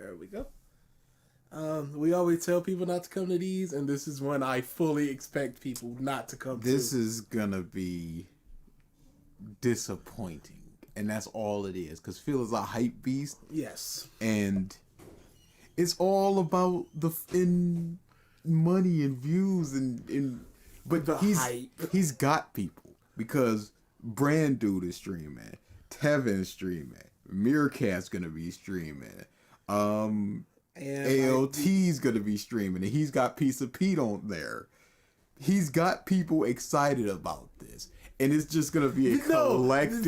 There we go. We always tell people not to come to these, and this is when I fully expect people not to come to. This is gonna be disappointing, and that's all it is. Because Phil is a hype beast. Yes. And it's all about in money and views but the hype. He's got people because Brand Dude is streaming, Tevin's streaming, Meerkat's gonna be streaming, and ALT's gonna be streaming, and he's got Piece of Pete on there. He's got people excited about this, and it's just gonna be a collective.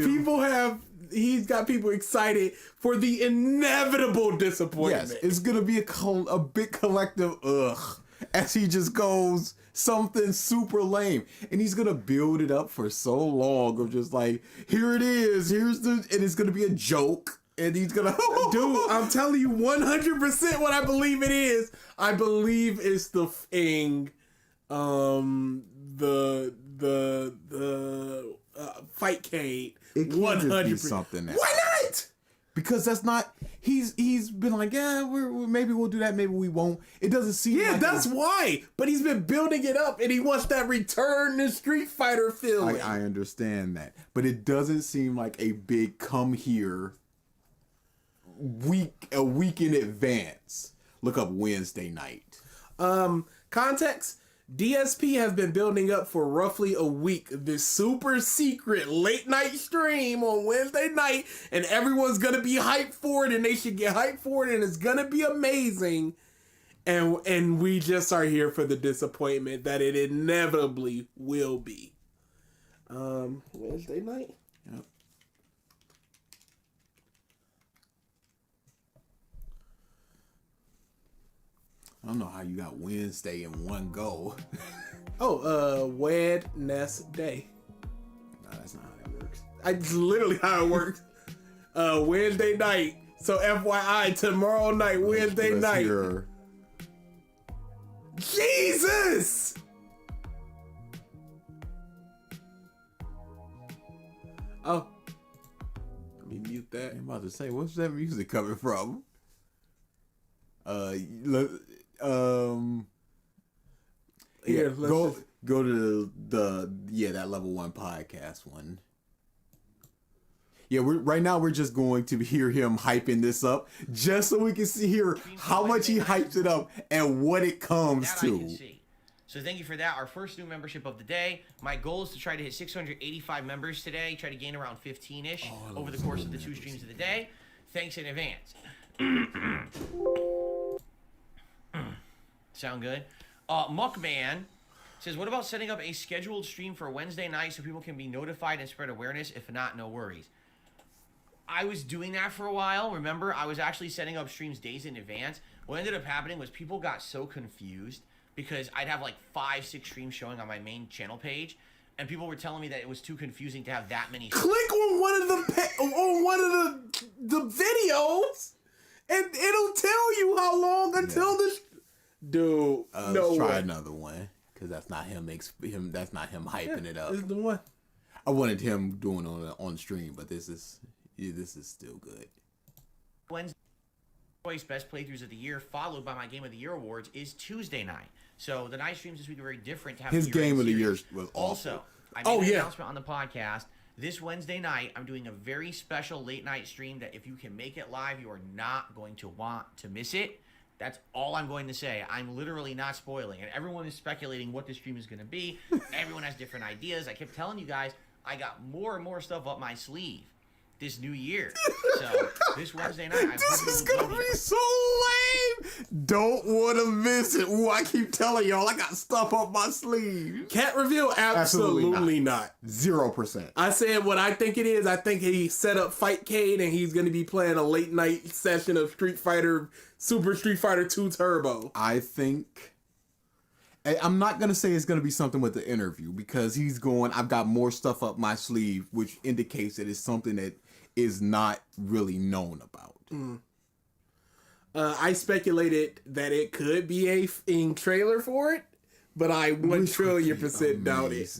He's got people excited for the inevitable disappointment. Yes, it's gonna be a big collective as he just goes something super lame, and he's gonna build it up for so long of just like, here it is, and it's gonna be a joke. And he's gonna dude, I'm telling you 100% what I believe it is. I believe it's the thing, the Fightcade. It can't just be something else. Why not? Because that's not. He's been like, yeah, maybe we'll do that, maybe we won't. It doesn't seem. Yeah, like that's why. But he's been building it up, and he wants that return to Street Fighter feeling. I understand that, but it doesn't seem like a big come here. A week in advance. Look up Wednesday night. Context. DSP has been building up for roughly a week this super secret late night stream on Wednesday night, and everyone's gonna be hyped for it, and they should get hyped for it, and it's gonna be amazing. And we just are here for the disappointment that it inevitably will be. Wednesday night. Yep. I don't know how you got Wednesday in one go. Wednesday. No, that's not how that works. It's literally how it works. Wednesday night. So FYI, tomorrow night, Wednesday night. Jesus! Oh. Let me mute that. I'm about to say, what's that music coming from? Here, go to that level 1 podcast one. Yeah, right now we're just going to hear him hyping this up, just so we can hear how much he hypes it up and what it comes to. So thank you for that. Our first new membership of the day. My goal is to try to hit 685 members today. Try to gain around 15-ish over the course of the 2 streams of the day. Thanks in advance. Sound good? Muckman says, what about setting up a scheduled stream for Wednesday night so people can be notified and spread awareness? If not, no worries. I was doing that for a while. Remember, I was actually setting up streams days in advance. What ended up happening was people got so confused because I'd have like 5-6 streams showing on my main channel page, and people were telling me that it was too confusing to have that many streams. Click on one of the videos, and it'll tell you how long until this. Dude, let's try another one, because that's not him. That's not him hyping it up. This is the one. I wanted him doing on stream, but this is still good. Wednesday choice best playthroughs of the year, followed by my Game of the Year awards, is Tuesday night. So the night streams this week are very different. To have his Game of the Year was awesome. Also, I made an announcement on the podcast. This Wednesday night, I'm doing a very special late night stream that if you can make it live, you are not going to want to miss it. That's all I'm going to say. I'm literally not spoiling. And everyone is speculating what the stream is going to be. Everyone has different ideas. I kept telling you guys, I got more and more stuff up my sleeve this new year. So this Wednesday night, this is going to be so lame. Don't want to miss it. Ooh, I keep telling y'all, I got stuff up my sleeve. Can't reveal? Absolutely not. 0%. I said what I think it is. I think he set up Fightcade, and he's going to be playing a late night session of Super Street Fighter 2 Turbo. I think, I'm not going to say it's going to be something with the interview, because he's going, I've got more stuff up my sleeve, which indicates that it's something that is not really known about. I speculated that it could be a trailer for it, but I 1,000,000,000% doubt it.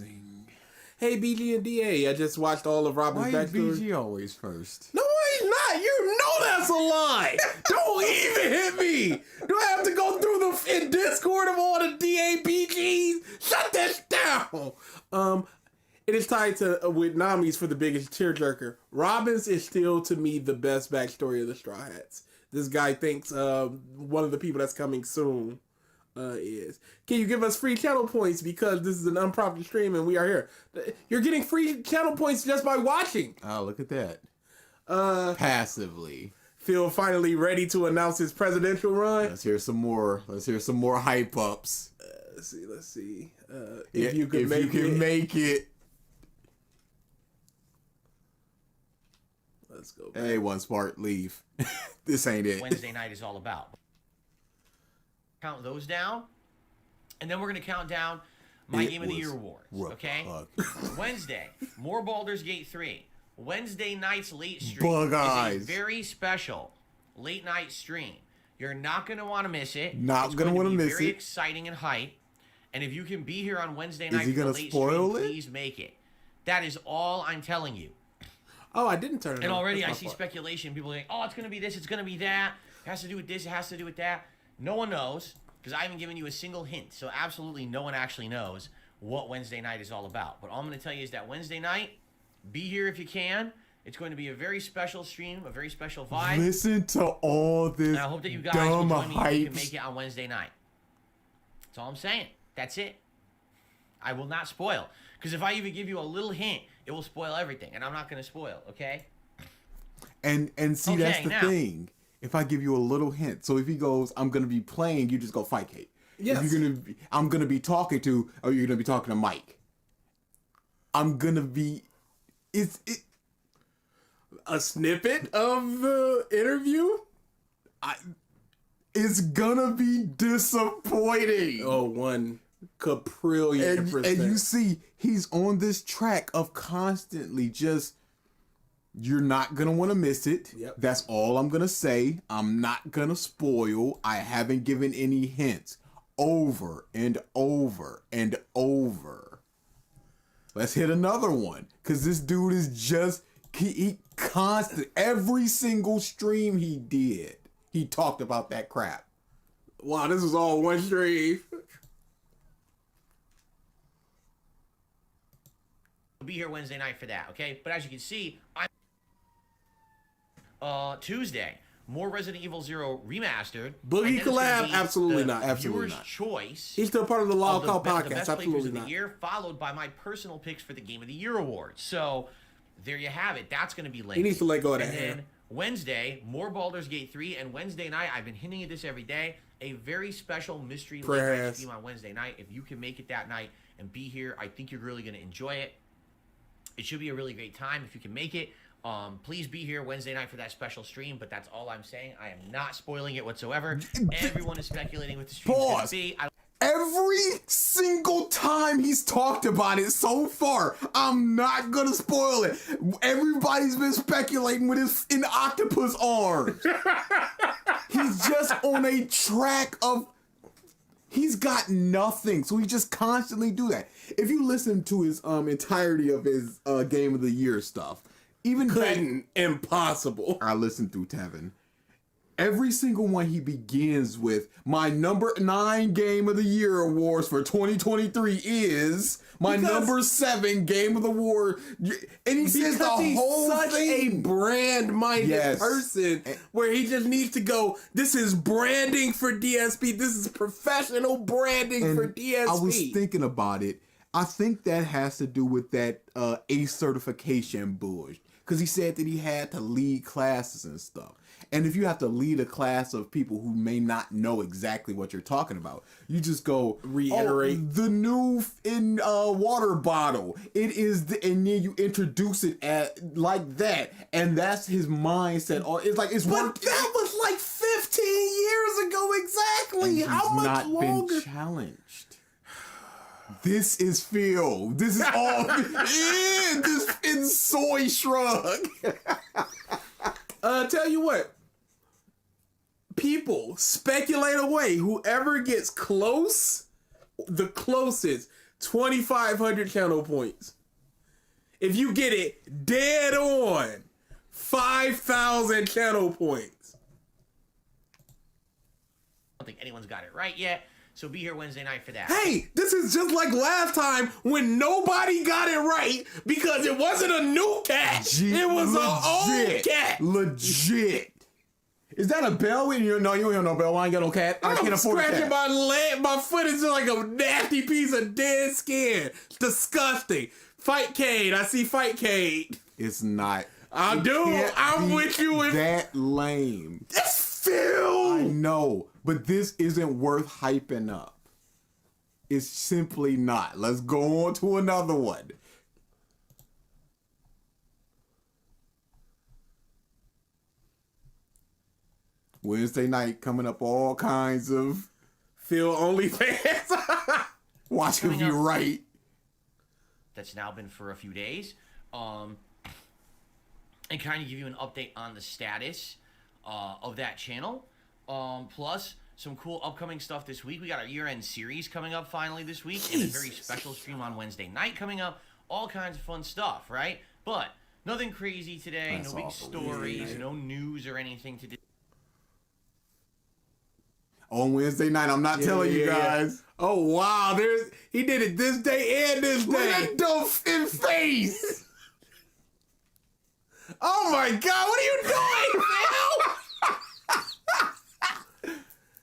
Hey, BG and DA, I just watched all of Robert's backstory. Why is BG always first? No, he's not. You know that's a lie. Don't even hit me. Do I have to go through the in Discord of all the DAPGs? Shut this down. It is tied to with Nami's for the biggest tearjerker. Robbins is still to me the best backstory of the Straw Hats. This guy thinks one of the people that's coming soon is. Can you give us free channel points because this is an unprompted stream and we are here? You're getting free channel points just by watching. Oh, look at that. Passively. Phil finally ready to announce his presidential run. Let's hear some more. Let's hear some more hype ups. Let's see. If you can make it. Let's go back. Hey, one smart, leave. This ain't it. Wednesday night is all about. Count those down, and then we're gonna count down my Game of the Year awards. Okay. Wednesday, more Baldur's Gate 3. Wednesday night's late stream is a very special late night stream. You're not gonna want to miss it. Not gonna want to miss it. Very exciting and hype. And if you can be here on Wednesday night for the late stream, please make it. That is all I'm telling you. Oh, I didn't turn it on. And already I see speculation. People are like, oh, it's going to be this, it's going to be that. It has to do with this, it has to do with that. No one knows, because I haven't given you a single hint. So absolutely no one actually knows what Wednesday night is all about. But all I'm going to tell you is that Wednesday night, be here if you can. It's going to be a very special stream, a very special vibe. Listen to all this and I hope that you guys will join me if you can make it on Wednesday night. That's all I'm saying. That's it. I will not spoil. Because if I even give you a little hint, it will spoil everything, and I'm not going to spoil, okay? And see, okay, that's the thing. If I give you a little hint, so if he goes, I'm going to be playing, you just go fight Kate. Yes. If I'm going to be talking to, or you're going to be talking to Mike. I'm going to be, a snippet of the interview? It's going to be disappointing. Oh, 1 quadrillion%. And you see, he's on this track of constantly just, you're not going to want to miss it. Yep. That's all I'm going to say. I'm not going to spoil. I haven't given any hints. Over and over and over. Let's hit another one. Because this dude is just, he constant, every single stream he did, he talked about that crap. Wow, this was all one stream. Be here Wednesday night for that, okay? But as you can see, Tuesday, more Resident Evil 0 remastered. Boogie collab? Absolutely not. Absolutely not. Choice. He's still part of the Log Call podcast. The best Absolutely of not. the year, followed by my personal picks for the Game of the Year awards. So there you have it. That's going to be late. He needs to let go of that. And then Wednesday, more Baldur's Gate 3, and Wednesday night, I've been hinting at this every day, a very special mystery late night stream on Wednesday night. If you can make it that night and be here, I think you're really going to enjoy it. It should be a really great time if you can make it. Please be here Wednesday night for that special stream, but that's all I'm saying. I am not spoiling it whatsoever. Everyone is speculating what the stream's going to be. Every single time he's talked about it so far, I'm not gonna spoil it. Everybody's been speculating with his in octopus arms. He's just on a track of, he's got nothing, so he just constantly do that. If you listen to his entirety of his Game of the Year stuff, even couldn't, impossible. I listened through Tevin. Every single one he begins with, my number 9 Game of the Year awards for 2023 is my number 7 Game of the War. And he says the whole such thing. A brand-minded person where he just needs to go, this is branding for DSP. This is professional branding for DSP. I was thinking about it. I think that has to do with that ACE certification bullshit. Because he said that he had to lead classes and stuff. And if you have to lead a class of people who may not know exactly what you're talking about, you just go reiterate the new in water bottle. It is, and then you introduce it like that, and that's his mindset. It's like it's but that was like 15 years ago exactly. How much longer? Been challenged. This is Phil. This is all in soy shrug. Tell you what. People speculate away. Whoever gets close, the closest, 2,500 channel points. If you get it dead on, 5 5,000 channel points. I don't think anyone's got it right yet. So be here Wednesday night for that. Hey, this is just like last time when nobody got it right because it wasn't a new cat. It was an old cat. Legit. Is that a bell? No, you don't have no bell. I ain't got no cat. I can't afford a scratching cat. my leg. My foot is just like a nasty piece of dead skin. Disgusting. Fight Cade. I see Fight Cade. It's not. I'm with you with that lame. It's Phil. I know, but this isn't worth hyping up. It's simply not. Let's go on to another one. Wednesday night coming up, all kinds of Phil OnlyFans. watch if you're right. That's now been for a few days. And kind of give you an update on the status of that channel. Plus, some cool upcoming stuff this week. We got our year-end series coming up finally this week. And a very special stream on Wednesday night coming up. All kinds of fun stuff, right? But nothing crazy today. That's no big awful. stories. Yeah. No news or anything to do. On Wednesday night, I'm not telling you guys. Oh wow, he did it this day and this Look day. at dope in face. Oh my God, what are you doing, Phil?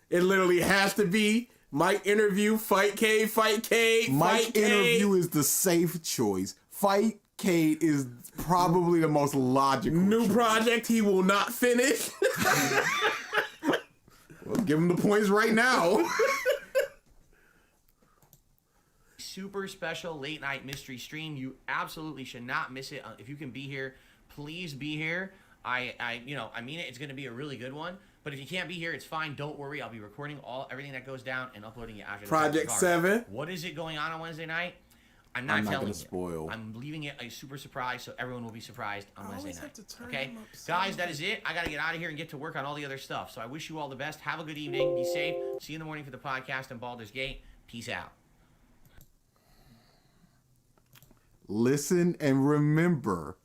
It literally has to be Mike interview, Fight Cade, Fight Cade, Mike Fight Cade. interview is the safe choice. Fight Cade is probably the most logical New choice. project he will not finish. Well, give him the points right now. Super special late night mystery stream. You absolutely should not miss it. If you can be here, please be here. I mean it. It's going to be a really good one. But if you can't be here, it's fine. Don't worry. I'll be recording everything that goes down and uploading it after. Project 7. What is it going on Wednesday night? I'm not telling gonna you. spoil. I'm leaving it a super surprise, so everyone will be surprised on Wednesday always have night. to turn Okay, them up so guys, that is it. I got to get out of here and get to work on all the other stuff. So I wish you all the best. Have a good evening. Be safe. See you in the morning for the podcast in Baldur's Gate. Peace out. Listen and remember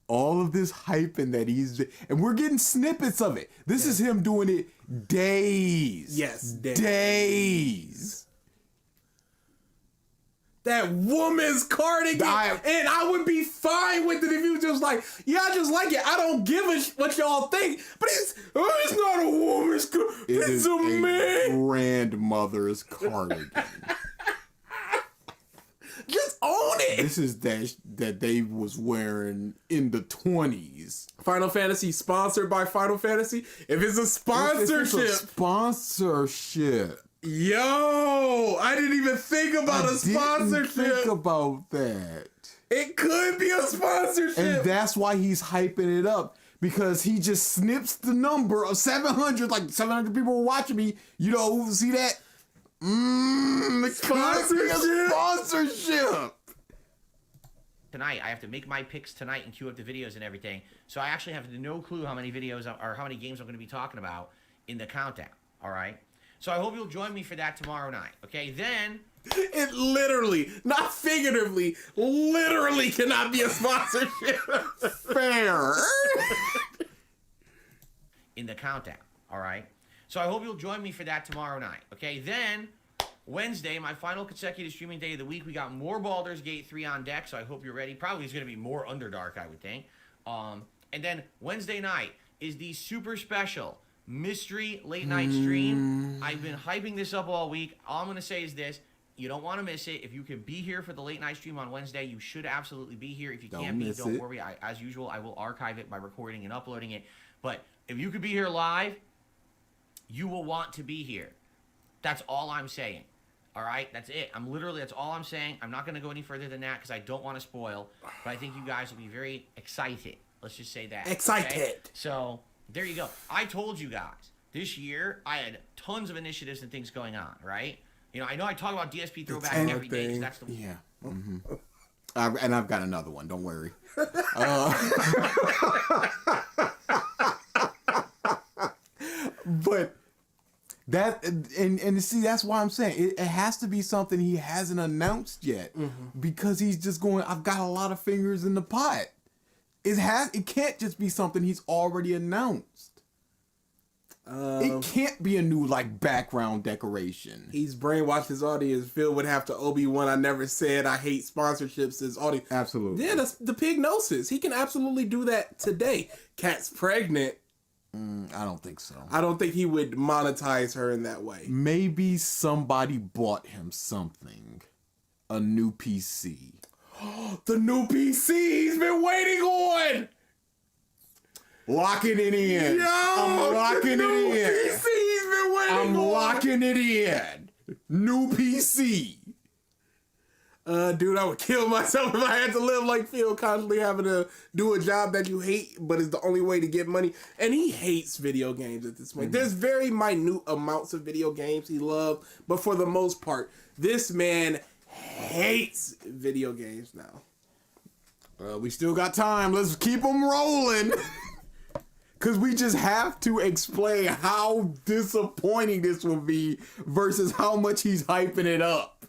all of this hyping that and we're getting snippets of it. This is him doing it days. Yes, days. That woman's cardigan, and I would be fine with it if you just like, yeah, I just like it. I don't give a what y'all think, but it's not a woman's cardigan. It's a man. Grandmother's cardigan. Just own it. This is that they was wearing in the 20s. Final Fantasy sponsored by Final Fantasy. If it's a sponsorship, sponsorship. Yo, I didn't even think about a sponsorship. Didn't think about that. It could be a sponsorship. And that's why he's hyping it up. Because he just snips the number of 700, like 700 people were watching me. You know, see that? Sponsorship. Tonight, I have to make my picks tonight and queue up the videos and everything. So I actually have no clue how many videos or how many games I'm going to be talking about in the countdown. All right. So I hope you'll join me for that tomorrow night. Okay. Then it literally, not figuratively, literally cannot be a sponsorship. Fair. In the countdown. All right. So I hope you'll join me for that tomorrow night. Okay. Then Wednesday, my final consecutive streaming day of the week, we got more Baldur's Gate 3 on deck. So I hope you're ready. Probably it's going to be more Underdark, I would think. And then Wednesday night is the super special mystery late night stream. I've been hyping this up all week. All I'm going to say is this. You don't want to miss it. If you can be here for the late night stream on Wednesday, you should absolutely be here. If you can't be, don't worry. As usual, I will archive it by recording and uploading it. But if you could be here live, you will want to be here. That's all I'm saying. All right? That's it. That's all I'm saying. I'm not going to go any further than that because I don't want to spoil. But I think you guys will be very excited. Let's just say that. Excited. Okay? So there you go. I told you guys this year I had tons of initiatives and things going on, right? You know, I talk about DSP throwback every day because that's the yeah. Mm-hmm. And I've got another one. Don't worry. But that and see, that's why I'm saying it has to be something he hasn't announced yet, because he's just going. I've got a lot of fingers in the pot. It can't just be something he's already announced. It can't be a new like background decoration. He's brainwashed his audience. Phil would have to Obi-Wan. I never said I hate sponsorships. His audience. Absolutely. Yeah, the pig gnosis. He can absolutely do that today. Cat's pregnant. I don't think so. I don't think he would monetize her in that way. Maybe somebody bought him something. A new PC. The new PC he's been waiting on. Locking it in. Yo, I'm locking it in. PC he's been waiting I'm on. locking it in. New PC. Dude, I would kill myself if I had to live like Phil, constantly having to do a job that you hate, but it's the only way to get money. And he hates video games at this point. There's very minute amounts of video games he loves, but for the most part, this man hates video games now. We still got time. Let's keep them rolling. Because we just have to explain how disappointing this will be versus how much he's hyping it up.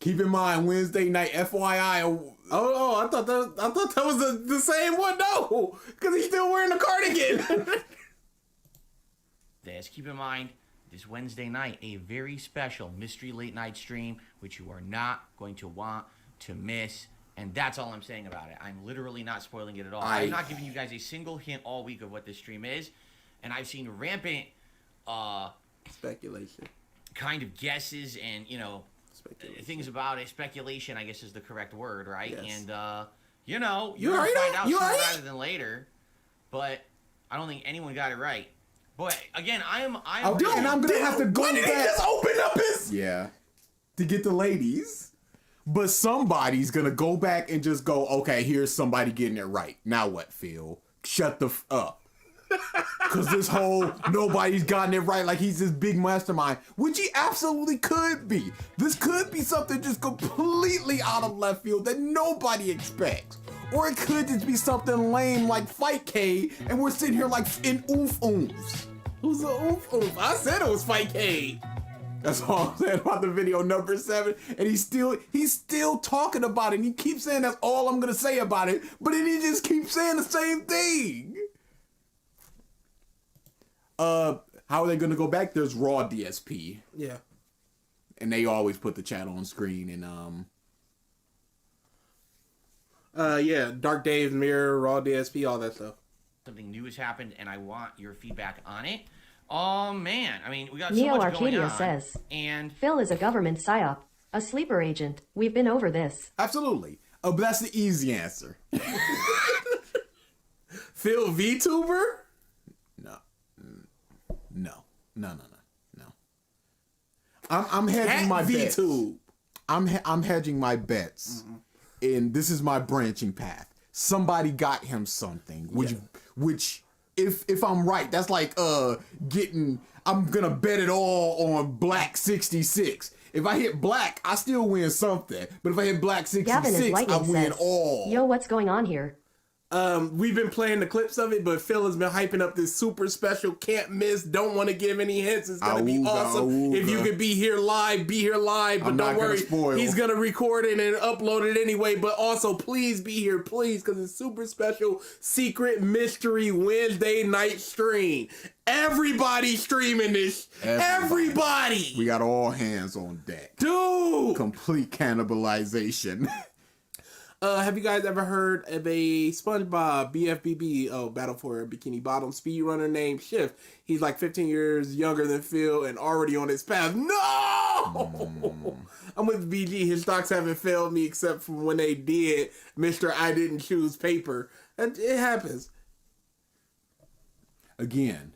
Keep in mind, Wednesday night, FYI. I thought that was the same one. No, because he's still wearing the cardigan. Just keep in mind, this Wednesday night, a very special mystery late night stream, which you are not going to want to miss. And that's all I'm saying about it. I'm literally not spoiling it at all. I'm not giving you guys a single hint all week of what this stream is. And I've seen rampant speculation, kind of guesses and, things about it. Speculation, I guess, is the correct word, right? Yes. And, you're going to find out sooner rather than later. But I don't think anyone got it right. But, again, I'm going to have to go back. Did he just open up his... Yeah. To get the ladies. But somebody's going to go back and just go, okay, here's somebody getting it right. Now what, Phil? Shut the up. Because this whole nobody's gotten it right like he's this big mastermind, which he absolutely could be. This could be something just completely out of left field that nobody expects. Or it could just be something lame like Fight K, and we're sitting here like in oomph-oomphs. Who's the oomph-oomph? I said it was Fight K. That's all I'm saying about the video number 7. And he's still talking about it. And he keeps saying that's all I'm gonna say about it. But then he just keeps saying the same thing. How are they gonna go back? There's Raw DSP. Yeah. And they always put the chat on screen and yeah, Dark Dave's Mirror, Raw DSP, all that stuff. Something new has happened, and I want your feedback on it. Oh, man. I mean, we got so Neo much going Arcadia on. says, And Phil is a government psyop, a sleeper agent. We've been over this. absolutely. Oh, but that's the easy answer. Phil VTuber? No. I'm hedging my bets. VTube. I'm hedging my bets. And this is my branching path. Somebody got him something, which if I'm right, that's like I'm gonna bet it all on Black 66. If I hit Black, I still win something. But if I hit Black 66, I win all. Yo, what's going on here? We've been playing the clips of it, but Phil has been hyping up this super special, can't miss, don't want to give any hints. It's going to be awesome. If you could be here live, be here live. But don't worry, he's going to record it and upload it anyway. But also, please be here, please, because it's super special, secret, mystery Wednesday night stream. Everybody streaming this. Everybody. We got all hands on deck. Dude. Complete cannibalization. Have you guys ever heard of a SpongeBob BFBB, Battle for a Bikini Bottom speedrunner named Shift? He's like 15 years younger than Phil and already on his path. No! I'm with BG. His stocks haven't failed me except for when they did Mr. I Didn't Choose Paper. And it happens. Again.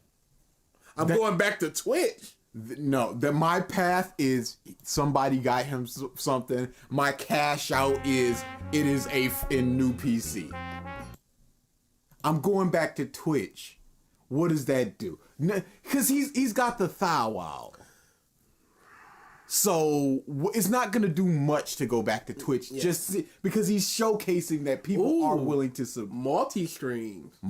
I'm going back to Twitch. No, my path is somebody got him something. My cash out is it is a new PC. I'm going back to Twitch. What does that do? Because he's got the thou out. So it's not gonna do much to go back to Twitch, just because he's showcasing that people are willing to multi-streams,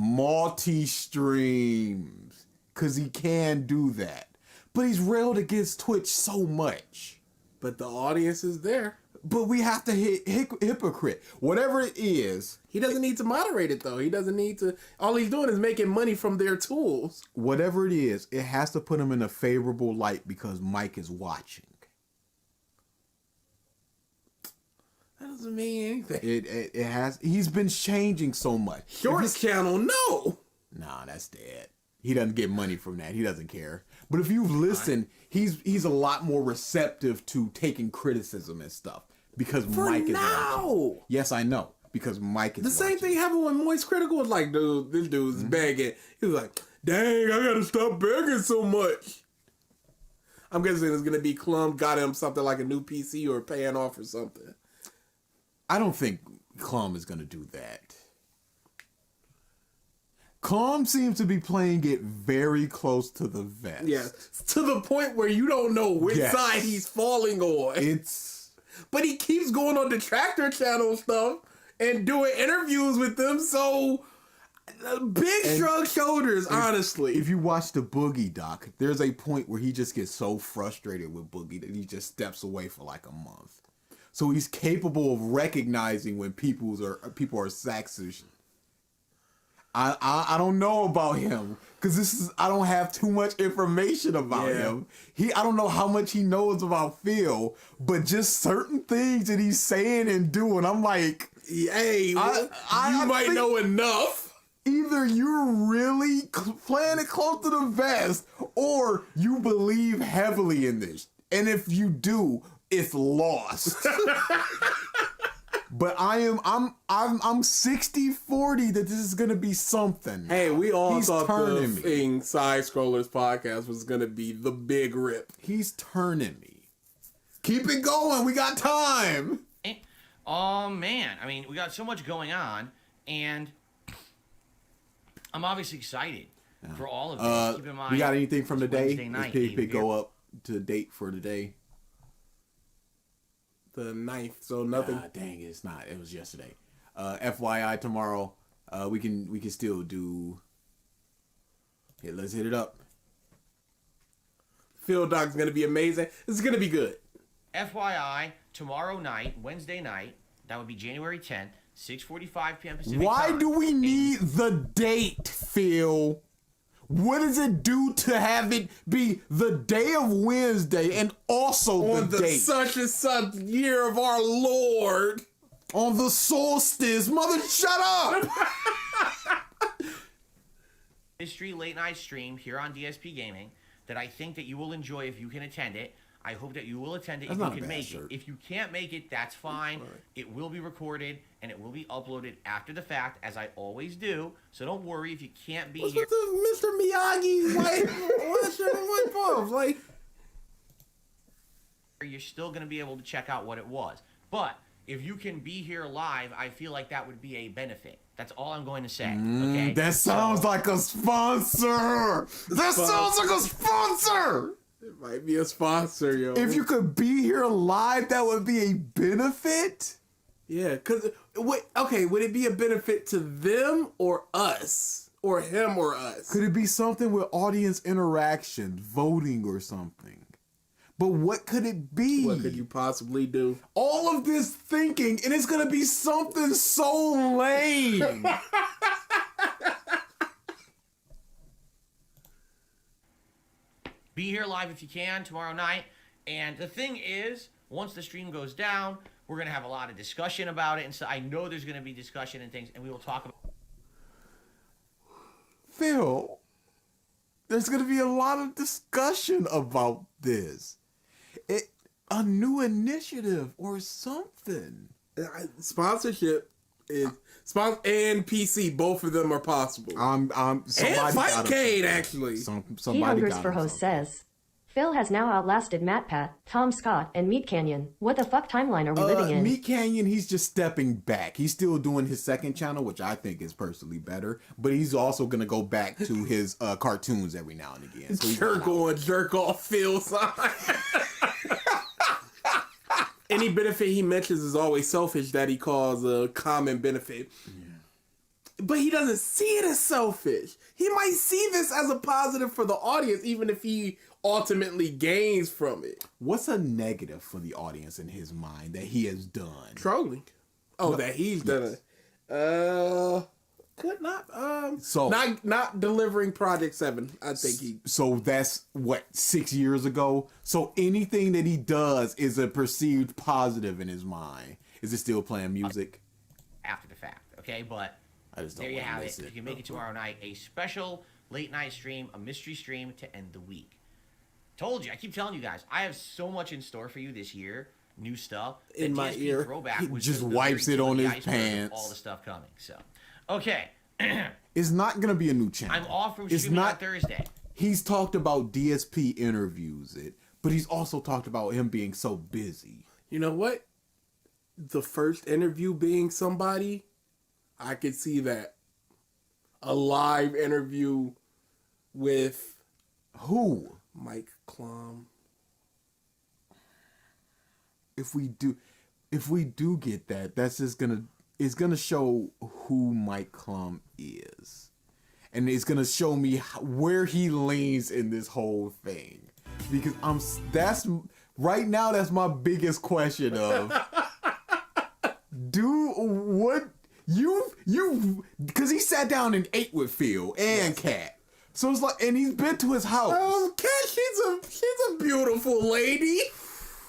because he can do that. But he's railed against Twitch so much. But the audience is there. but we have to hit hypocrite. Whatever it is. He doesn't need to moderate it, though. He doesn't need to. All he's doing is making money from their tools. Whatever it is, it has to put him in a favorable light because Mike is watching. That doesn't mean anything. It has. He's been changing so much. Short's channel, no. Nah, that's dead. He doesn't get money from that. He doesn't care. But if you've listened, he's a lot more receptive to taking criticism and stuff because Mike is watching. Yes, I know. Because Mike is the same thing happened when Moist Critical was like, dude, this dude's begging. He was like, dang, I gotta stop begging so much. I'm guessing it's gonna be Clum got him something like a new PC or paying off or something. I don't think Clum is gonna do that. Clum seems to be playing it very close to the vest. Yeah, to the point where you don't know which side he's falling on. But he keeps going on the Tractor Channel stuff and doing interviews with them, so big shrug shoulders, honestly. If you watch the Boogie doc, there's a point where he just gets so frustrated with Boogie that he just steps away for like a month. So he's capable of recognizing when people are sexist. I don't know about him because I don't have too much information about him. I don't know how much he knows about Phil, but just certain things that he's saying and doing, I'm like, hey, you might know enough. Either you're really playing it close to the vest, or you believe heavily in this, and if you do, it's lost. But I'm 60-40 that this is gonna be something. Hey, we all thought the thing Side Scrollers podcast was gonna be the big rip. He's turning me. Keep it going. We got time. Oh man, I mean, we got so much going on, and I'm obviously excited for all of this. Keep in mind, we got anything from the day? Night, Let's go up to date for the day. The 9th, so nothing. Dang, it's not. It was yesterday. FYI, tomorrow we can still do. Yeah, let's hit it up. Phil Doc's gonna be amazing. This is gonna be good. FYI, tomorrow night, Wednesday night, that would be January 10th, 6:45 p.m. Pacific Why time. do we need the date, Phil? What does it do to have it be the day of Wednesday and also on the date? such and such year of our Lord? On the solstice. Mother, shut up! Mystery late night stream here on DSP Gaming that I think that you will enjoy if you can attend it. I hope that you will attend it if you can make it. If you can't make it, that's fine. It will be recorded and it will be uploaded after the fact, as I always do. So don't worry if you can't be here. What's Mr. Miyagi's like? What's your pump? Like, you're still going to be able to check out what it was. But if you can be here live, I feel like that would be a benefit. That's all I'm going to say. Okay. That sounds like a sponsor. That sounds like a sponsor. It might be a sponsor, yo. If you could be here live, that would be a benefit? Yeah, because, would it be a benefit to them or us? Or him or us? Could it be something with audience interaction, voting or something? But what could it be? What could you possibly do? All of this thinking, and it's going to be something so lame. Be here live if you can tomorrow night. And the thing is, once the stream goes down, we're going to have a lot of discussion about it. And so I know there's going to be discussion and things, and we will talk about Phil, there's going to be a lot of discussion about this. A new initiative or something. Sponsorship is and PC. Both of them are possible. And Fightcade, actually. He Hungers for Host says, Phil has now outlasted MatPat, Tom Scott, and Meat Canyon. What the fuck timeline are we living in? Meat Canyon, he's just stepping back. He's still doing his second channel, which I think is personally better. But he's also going to go back to his cartoons every now and again. So jerk off Phil sign. Any benefit he mentions is always selfish that he calls a common benefit. Yeah. But he doesn't see it as selfish. He might see this as a positive for the audience, even if he ultimately gains from it. What's a negative for the audience in his mind that he has done? Trolling. Oh, that he's done it. Could not. So not delivering Project 7. I think he. So that's what, 6 years ago. So anything that he does is a perceived positive in his mind. Is it still playing music? After the fact, okay, but I just don't there you wanna have miss it. it. You can make it tomorrow night. A special late night stream, a mystery stream to end the week. Told you, I keep telling you guys, I have so much in store for you this year. New stuff. In my DSP ear. Throwback He was just the wipes very it tip of on the his iceberg of pants. All the stuff coming. So, okay. It's not gonna be a new channel. I'm off from It's streaming on not. Thursday. He's talked about DSP interviews it, but he's also talked about him being so busy. You know what? The first interview being somebody, I could see that. A live interview with Who? Mike Klum. If we do get that, that's just it's gonna show who Mike Klum is, and it's gonna show me where he leans in this whole thing, because that's right now that's my biggest question of because he sat down and ate with Phil and Kat, so it's like, and he's been to his house. Kat, she's a beautiful lady.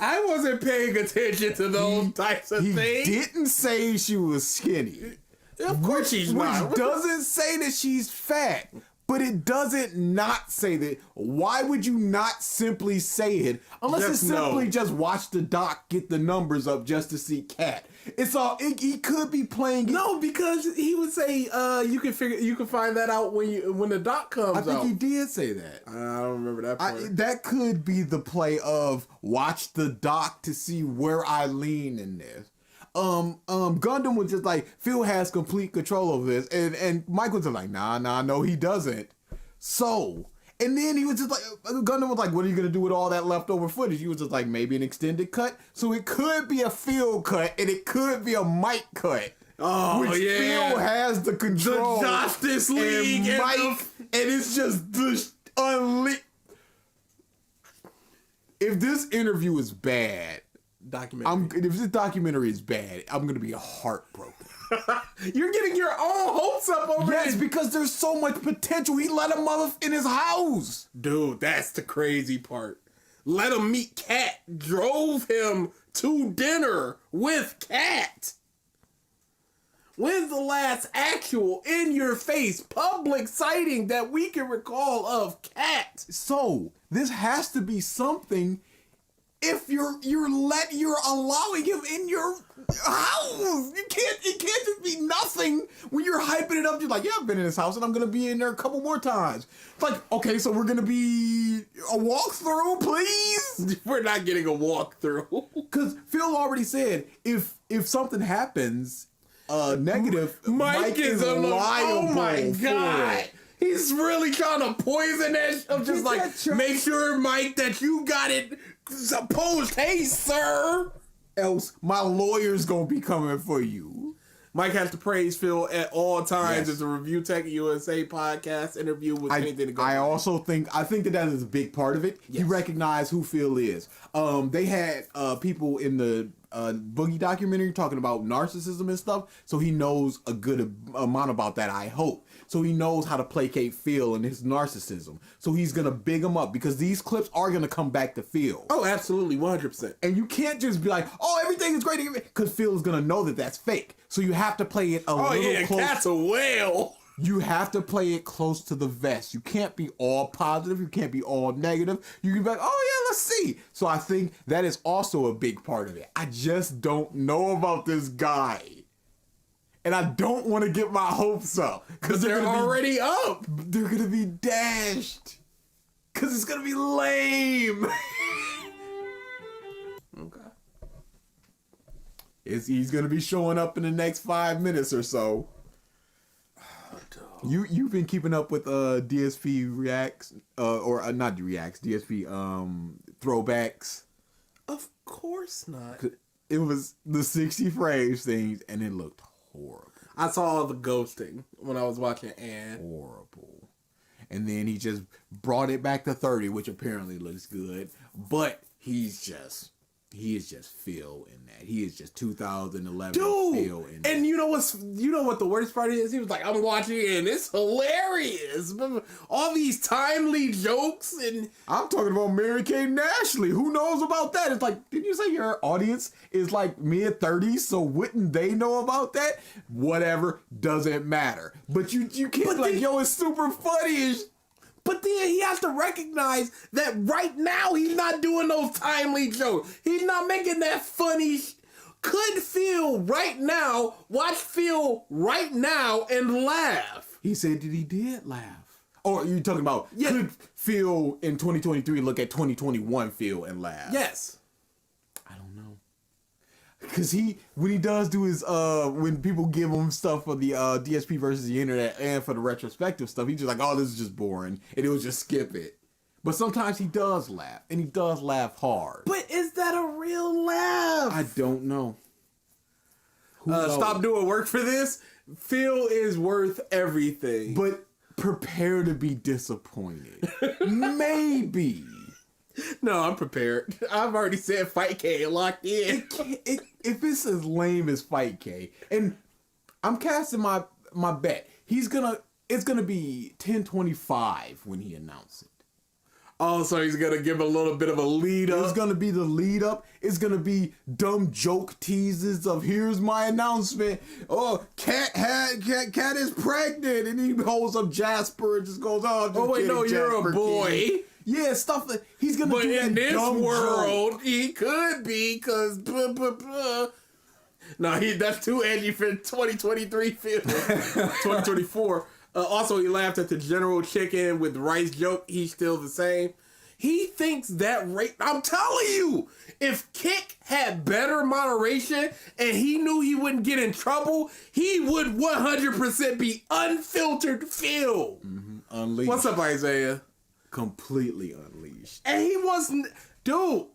I wasn't paying attention to those types of He things. didn't say she was skinny. Of course she's not. Which doesn't say that she's fat, but it doesn't not say that. Why would you not simply say it unless Just it's simply no. just watch the doc, get the numbers up just to see Cat? It's all he could be playing. No, because he would say you can find that out when the doc comes I think out. he did say that. I don't remember that part. That could be the play of watch the doc to see where I lean in this. Gundam was just like, Phil has complete control over this, and Mike was just like, nah, no, he doesn't. So, and then he was just like, Gundam was like, what are you gonna do with all that leftover footage? He was just like, maybe an extended cut. So it could be a Phil cut, and it could be a Mike cut. Oh, which yeah. Phil has the control. The Justice League and and Mike, and it's just the If this interview is bad, documentary. if this documentary is bad, I'm gonna be heartbroken. You're getting your own hopes up over Yes, it. because there's so much potential. He let a mother in his house. Dude, that's the crazy part. Let him meet Kat. Drove him to dinner with Kat. When's the last actual in-your-face public sighting that we can recall of Kat? So this has to be something. If you're allowing him in your house, it can't just be nothing when you're hyping it up. You're like, yeah, I've been in his house and I'm gonna be in there a couple more times. It's like, okay, so we're gonna be a walkthrough, please. We're not getting a walkthrough. Because Phil already said if something happens negative, Mike is liable. Oh my for god. it. He's really trying to poison that. I'm just like, make sure, Mike, that you got it supposed. Hey, sir. Else, my lawyer's gonna be coming for you. Mike has to praise Phil at all times. Yes. It's a Review Tech USA podcast interview with anything to go. I think that is a big part of it. Yes. He recognized who Phil is. They had people in the Boogie documentary talking about narcissism and stuff, so he knows a good amount about that, I hope. So he knows how to placate Phil and his narcissism. So he's gonna big him up because these clips are gonna come back to Phil. Oh, absolutely, 100%. And you can't just be like, oh, everything is great, because Phil is gonna know that that's fake. So you have to play it a little close. Cat's a whale. You have to play it close to the vest. You can't be all positive. You can't be all negative. You can be like, oh yeah, let's see. So I think that is also a big part of it. I just don't know about this guy. And I don't want to get my hopes up. Because they're already up. They're going to be dashed. Because it's going to be lame. Okay. He's going to be showing up in the next 5 minutes or so. You've been keeping up with DSP reacts or not reacts, DSP throwbacks. Of course not. It was the 60 frames things, and it looked horrible. I saw the ghosting when I was watching Anne. Horrible. and then he just brought it back to 30, which apparently looks good. But he is just Phil in that. He is just 2011 Phil in that. And you know what the worst part is? He was like, I'm watching it and it's hilarious. All these timely jokes, and I'm talking about Mary-Kate and Ashley. Who knows about that? It's like, did you say your audience is like mid-30s, so wouldn't they know about that? Whatever, doesn't matter. But you can't be like, yo, it's super funny. But then he has to recognize that right now he's not doing those timely jokes. He's not making that funny. Could Phil right now watch Phil right now and laugh? He said that he did laugh. Or you talking about could Phil in 2023 look at 2021 Phil and laugh? Yes. I don't know. Because when he does do his, when people give him stuff for the DSP versus the internet and for the retrospective stuff, he's just like, oh, this is just boring. And he'll just skip it. But sometimes he does laugh. And he does laugh hard. But is that a real laugh? I don't know. Stop doing work for this. Phil is worth everything. But prepare to be disappointed. Maybe. No, I'm prepared. I've already said Fight K locked in. If it's as lame as Fight K, and I'm casting my bet, it's gonna be 10:25 when he announces it. Oh, so he's gonna give a little bit of a lead up. It's gonna be the lead up. It's gonna be dumb joke teases of here's my announcement. Oh, Cat is pregnant, and he holds up Jasper and just goes, oh wait, no, you're a boy. Kid. Yeah, stuff that he's gonna but do. But in this world, joke. he could be because no, that's too edgy for 2023 film. 2024. Also, he laughed at the General Chicken with rice joke. He's still the same. He thinks that I'm telling you, if Kick had better moderation and he knew he wouldn't get in trouble, he would 100% be unfiltered Phil. Mm-hmm. Unleashed. What's up, Isaiah? Completely unleashed. And he wasn't, dude.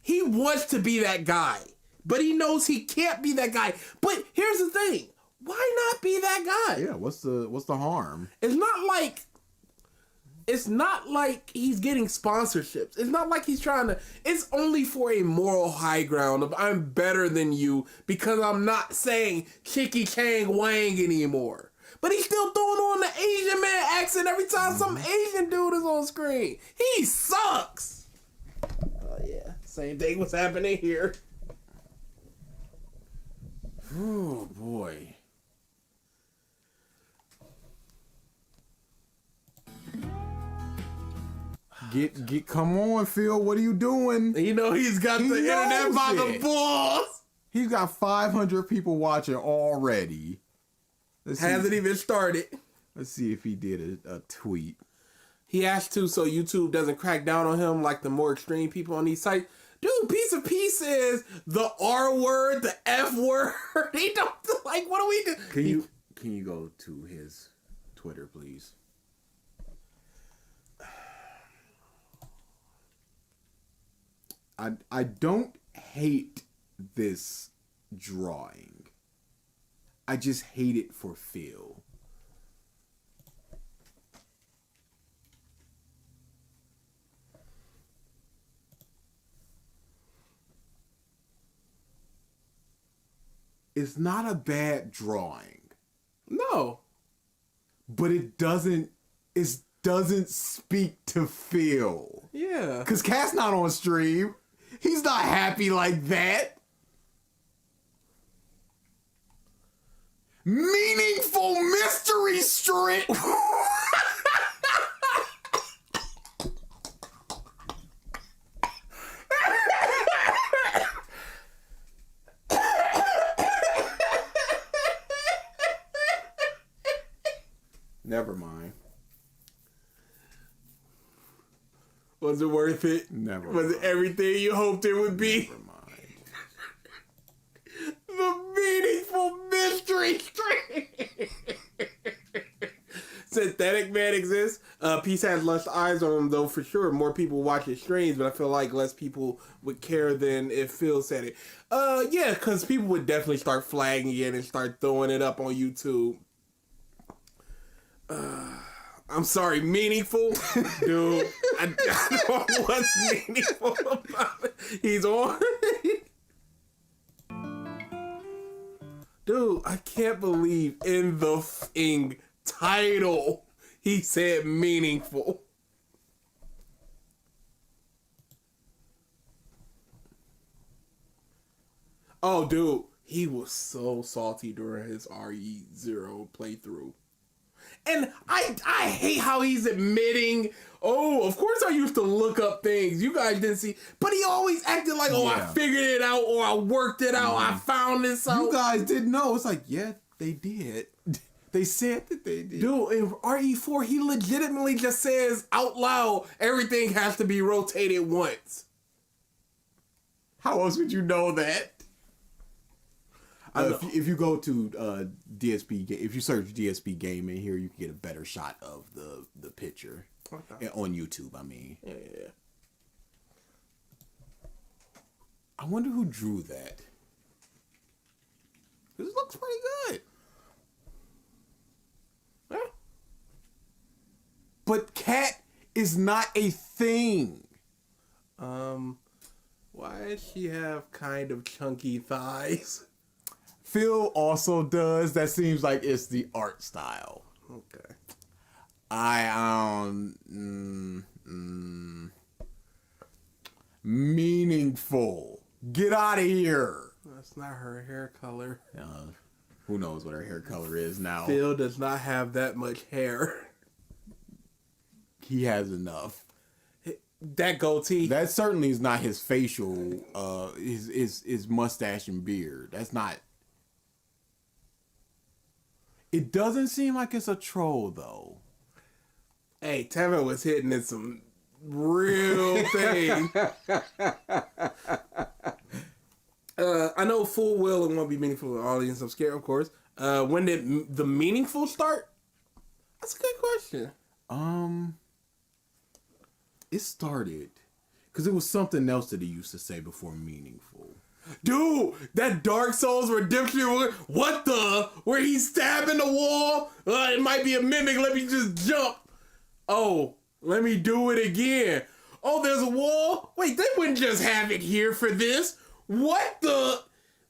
He wants to be that guy, but he knows he can't be that guy. But here's the thing: why not be that guy? Yeah. What's the harm? It's not like he's getting sponsorships. It's not like he's trying to. It's only for a moral high ground of I'm better than you because I'm not saying Chicky Chang Wang anymore. But he's still throwing on the Asian man accent every time some Asian dude is on screen. He sucks. Oh yeah, same thing was happening here. Oh boy. Come on, Phil. What are you doing? You know he's got the internet by the balls. He's got 500 people watching already. Hasn't even started. Let's see if he did a tweet. He has to so YouTube doesn't crack down on him like the more extreme people on these sites. Dude, Piece of Peace is the R word, the F word. He don't like. What do we do? Can you go to his Twitter, please? I don't hate this drawing. I just hate it for Phil. It's not a bad drawing. No. But it doesn't speak to Phil. Yeah. Cause Cat's not on stream. He's not happy like that. Meaningful mystery strip. Never mind. Was it worth it? Never Was it everything you hoped it would be? Never mind. The meaningful mystery string. Synthetic man exists. Peace has less eyes on him though, for sure. More people watch his streams, but I feel like less people would care than if Phil said it. Yeah, because people would definitely start flagging it and start throwing it up on YouTube. I'm sorry, meaningful? Dude, I don't know what's meaningful about it. He's on. Dude, I can't believe in the title he said meaningful. Oh, dude, he was so salty during his RE0 playthrough. And I hate how he's admitting, oh, of course I used to look up things you guys didn't see. But he always acted like, oh, I figured it out or I worked it out. I found this out. You guys didn't know. It's like, yeah, they did. They said that they did. Dude, in RE4, he legitimately just says out loud, everything has to be rotated once. How else would you know that? If you go to DSP, if you search DSP gaming here, you can get a better shot of the picture on YouTube. I mean, yeah. I wonder who drew that. This looks pretty good. Huh? But cat is not a thing. Why does she have kind of chunky thighs? Phil also does. That seems like it's the art style. Okay. Meaningful. Get out of here. That's not her hair color. Who knows what her hair color is now? Phil does not have that much hair. He has enough. That goatee. That certainly is not his facial, his mustache and beard. That's not. It doesn't seem like it's a troll, though. Hey, Tevin was hitting in some real thing. I know full well it won't be meaningful to the audience. I'm scared, of course. When did the meaningful start? That's a good question. It started because it was something else that he used to say before meaningful. Dude, that Dark Souls redemption, what the? Where he's stabbing the wall? It might be a mimic, let me just jump. Oh, let me do it again. Oh, there's a wall? Wait, they wouldn't just have it here for this. What the?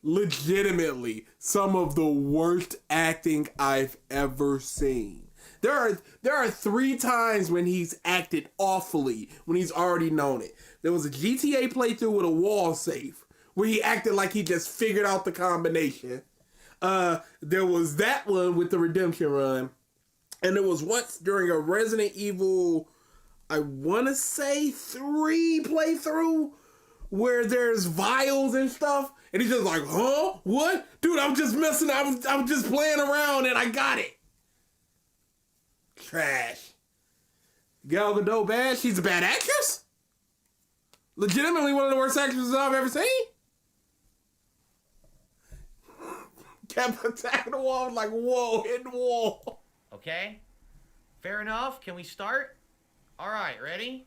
Legitimately, some of the worst acting I've ever seen. There are 3 times when he's acted awfully, when he's already known it. There was a GTA playthrough with a wall safe, where he acted like he just figured out the combination. There was that one with the redemption run. And there was once during a Resident Evil, I want to say 3 playthrough, where there's vials and stuff. And he's just like, huh? What? Dude, I'm just messing. I'm just playing around and I got it. Trash. Gal Gadot bad? She's a bad actress? Legitimately one of the worst actresses I've ever seen? Kept attacking the wall like, whoa, hit the wall. Okay. Fair enough. Can we start? All right, ready?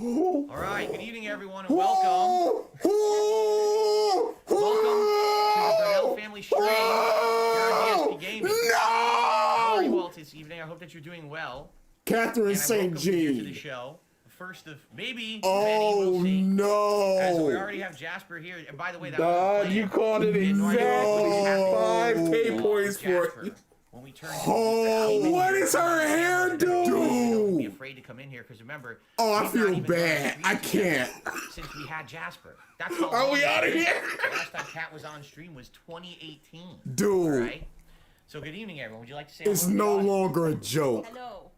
All right, good evening, everyone, and welcome. Welcome to the Burnell Family Stream here on DSP Gaming. How are you all this evening? I hope that you're doing well. Catherine St. Jean. To the Jean. show. First of maybe many, Oh, we'll see. no. As we already have Jasper here. And by the way, that God, was you called it exactly 5K points for it. When we turn Oh, what is her hair Don't be do? afraid to come in here because remember. Oh, I we've not feel even done bad. streams I together can't. Since we had Jasper. That's how Are long we it's out of been. here? The last time Kat was on stream was 2018. Dude. All right. So good evening, everyone. Would you like to say? It's no longer a joke. Hello.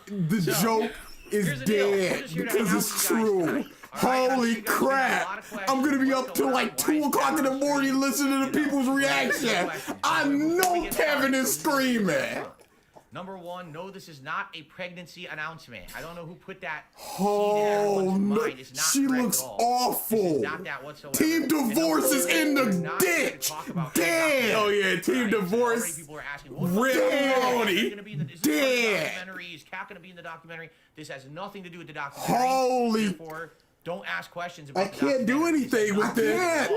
The joke is here's the deal. We're dead just here to because hang out it's with you guys true. tonight. All right, Holy I'm sure you guys have a lot crap. of questions. I'm going to be What's up till going like on? 2 Why is o'clock in the Kat on morning stream? listening to people's reaction. I know Kevin is screaming. Number one, no, this is not a pregnancy announcement. I don't know who put that Oh, seed in everyone's no. mind. It's not She correct looks at all. awful. This is not that whatsoever. Team And number Divorce is two, in we're the not here to ditch. talk about Damn. Oh yeah, Team Right? So Divorce. already people are asking, well, Rip is Brody. this Dead. documentary? Is Kat going to be in the documentary? This has nothing to do with the documentary. Holy. Therefore, don't ask questions about I can't do anything with this.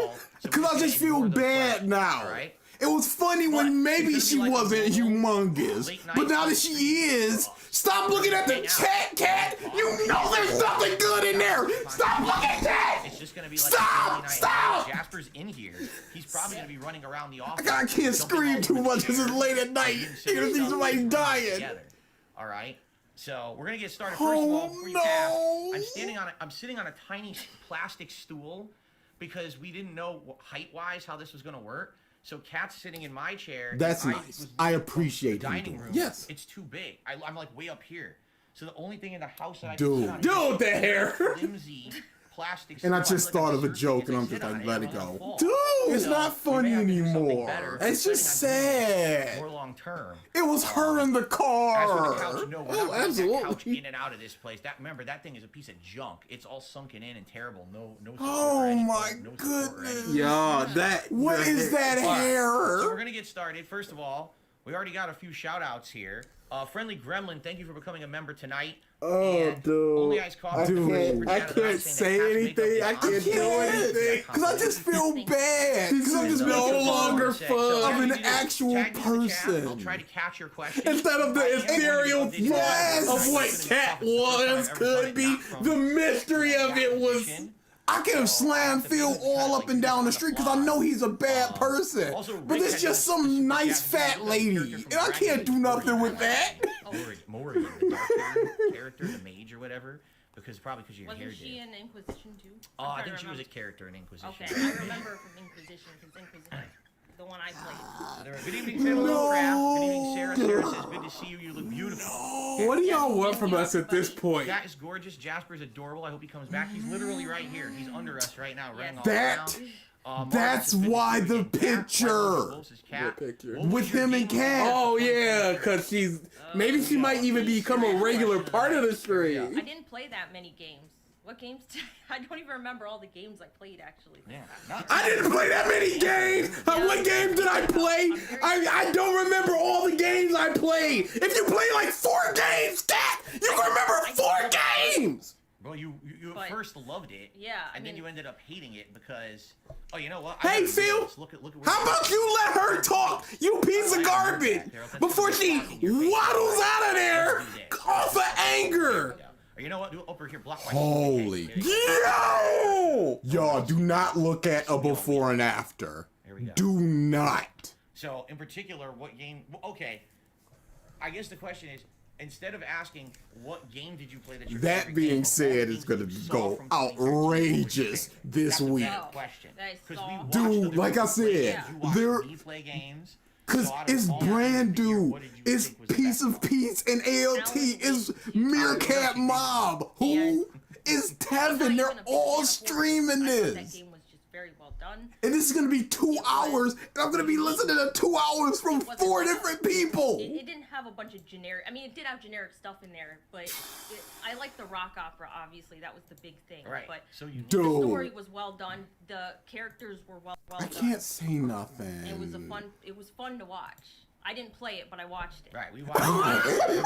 Because I just feel bad now. All right? It was funny when maybe she wasn't humongous, but now that she is, stop looking at the chat, Cat. You know there's something good in there. Stop looking at that. It's just gonna be like Stop! Jasper's in here. He's probably gonna be running around the office. I can't scream too much because it's late at night. You're gonna see somebody dying. All right. So we're gonna get started. First of all, before you cast, I'm sitting on a tiny plastic stool because we didn't know height-wise how this was gonna work. So Kat's sitting in my chair. That's nice. I appreciate the you dining doing room. Yes. It's too big. I'm like way up here. So the only thing in the house that I Dude. can sit on Dude, the hair. flimsy plastic. And I stool. just I'm thought of a surfing joke because and I I'm sit just on like, it let and it I'm gonna go. fall. Dude, it's So, not funny we may have to do something anymore. better if It's we're just planning on doing this sad. More long term. It was her in the As for the couch, car. no, we're Oh, not bringing absolutely. that couch in and out of this place. Remember, that thing is a piece of junk. It's all sunken in and terrible. No support Oh or anything. my No support or goodness. anything. Yeah, that. What is that So we're hair? gonna get started. First of all, we already got a few shout outs here. Friendly Gremlin, thank you for becoming a member tonight. Oh, And dude. Only Ice Coffee. I can't say anything. I can't do anything. Because I just feel bad. Because I'm just no making longer fun fun of an actual I'll person. try to catch your question. Instead of the ethereal Yes. of what Cat was, could be, the mystery of it was. I can slam Phil all up and down the street because I know he's a bad person. But it's just some nice fat lady. And I can't do nothing with that. Maury, the dark character, the mage or whatever. Probably because of your hair. Wasn't she in Inquisition too? I think she was a character in Inquisition. Okay, I remember from Inquisition because Inquisition, the one I played. Good evening, Phil Craft. Good evening, Sarah. Sarah says, good to see you. You look beautiful. What do y'all want from us at this point? Cat is gorgeous. Jasper's adorable. I hope he comes back. He's literally right here. He's under us right now, running all That- around. That's why the picture with him and Cat. Oh yeah, cause maybe she might even become a regular part of the I stream. didn't play that many games. What games? I don't even remember all the games I played actually. Yeah, I didn't play that many games. What game did I play? I don't remember all the games I played. If you play like 4 games, Cat, you can remember 4 games. Well, you at first loved it. Yeah, And then you ended up hating it because. Oh, you know what? Hey, Phil. Look at How about you let her talk, you piece of garbage, before she waddles out of there off of anger. Or you know what? Do over here. Block my Holy. Y'all, do not look at a before and after. Here we go. Do not. So, in particular, what game? Okay, I guess the question is, instead of asking what game did you play that your That favorite being game, said, what it's gonna games you saw go from 2013 outrageous this That's a week. better question. That is 'Cause so- we watched Dude, other like I people play said, games. You watched there- me play games. Cause So out of it's all the games brand of the year, new. what did you It's think was the Piece best of one? Peace and ALT is Meerkat Mob. Who is Tevin? They're all streaming I thought that this. game was just very well done. And this is gonna be 2 hours, and I'm gonna be listening to 2 hours from 4 different people. It didn't have a bunch of generic. I mean, it did have generic stuff in there, but I like the rock opera. Obviously, that was the big thing. Right. But So you the story Dude, was well done. The characters were well I done. can't say nothing. It was fun to watch. I didn't play it, but I watched it. Right, we watched it.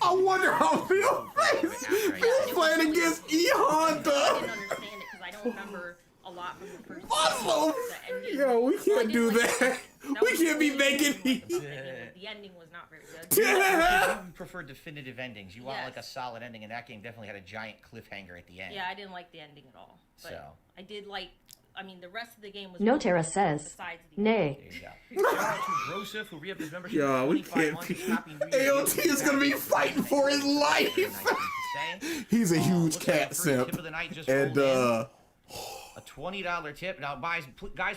I wonder how Phil thinks. Phil's playing against E I Honda. didn't understand it because I don't remember a lot from the first Awesome. the ending. Yo, we Well, I can't didn't do like that. That We was can't be the making ending. these. The ending was not very good. You prefer definitive endings. You want Yes. like a solid ending, and that game definitely had a giant cliffhanger at the end. Yeah, I didn't like the ending at all. But So. I did like. I mean, the rest of the game was. No really Terra good says, besides the nay. There you go. Shout out to Joseph, who re-upped his membership. Yo, for we 25 can't months. be- Happy New Year. AOT is gonna be fighting for his life. He's a huge Looks like cat the first simp. tip of the night just And rolled in. A $20 tip. Now, guys,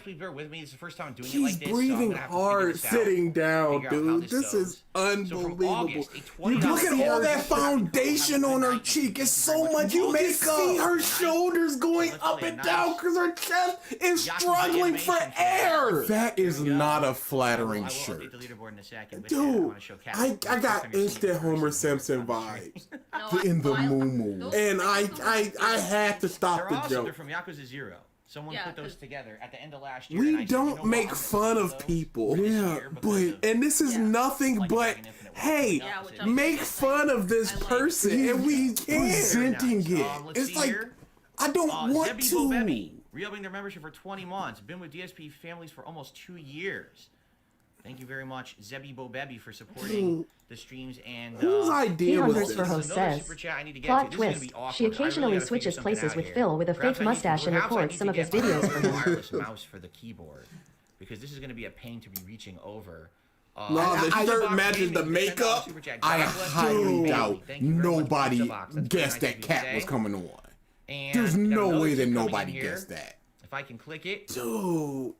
please bear with me. This is the first time I'm doing it like He's this. so I'm breathing gonna have to figure hard this out. sitting down, Figure out how dude. this This is goes. So from unbelievable. August, a You $20 Look at all that tip. foundation on her cheek. It's so much You can see makeup. her shoulders going Let's up play a and nice- down because her chest is Yakuza struggling for animation. air. That is Here we go. not a I will flattering update shirt. the leaderboard in a second. But yeah, I Dude, wanna show Kat I the first got time you're seeing instant it Homer first. Simpson vibes. No, In the well, I- moo-moo. those- And I those- had to stop They're the awesome. joke. They're from Yakuza 0. Someone Yeah, put those 'cause- together at the end of last year. and I We said, don't you know what, make I'm gonna fun steal of those people. for this Yeah, year because but of- and this is Yeah. nothing like but Dragon Infinite Wealth. hey, Yeah, which I make think fun of this I like. person, and we can. Presenting it. Let's It's see like here. I don't want Zebby to. Bobebby. re-upping their membership for 20 months. Been with DSP families for almost 2 years. Thank you very much, Zebby Bobebi, for supporting the streams. And whose idea was Hundreds this? for host says, plot twist, she occasionally switches places with Phil with a fake mustache and records some of his videos for him. Wireless mouse for the keyboard, because this is going to be a pain to be reaching over. No, the shirt matches the makeup. I highly doubt nobody guessed that Cat was coming on. And There's we got no another way that tip coming nobody in here. guessed that. If I can click it. Dude.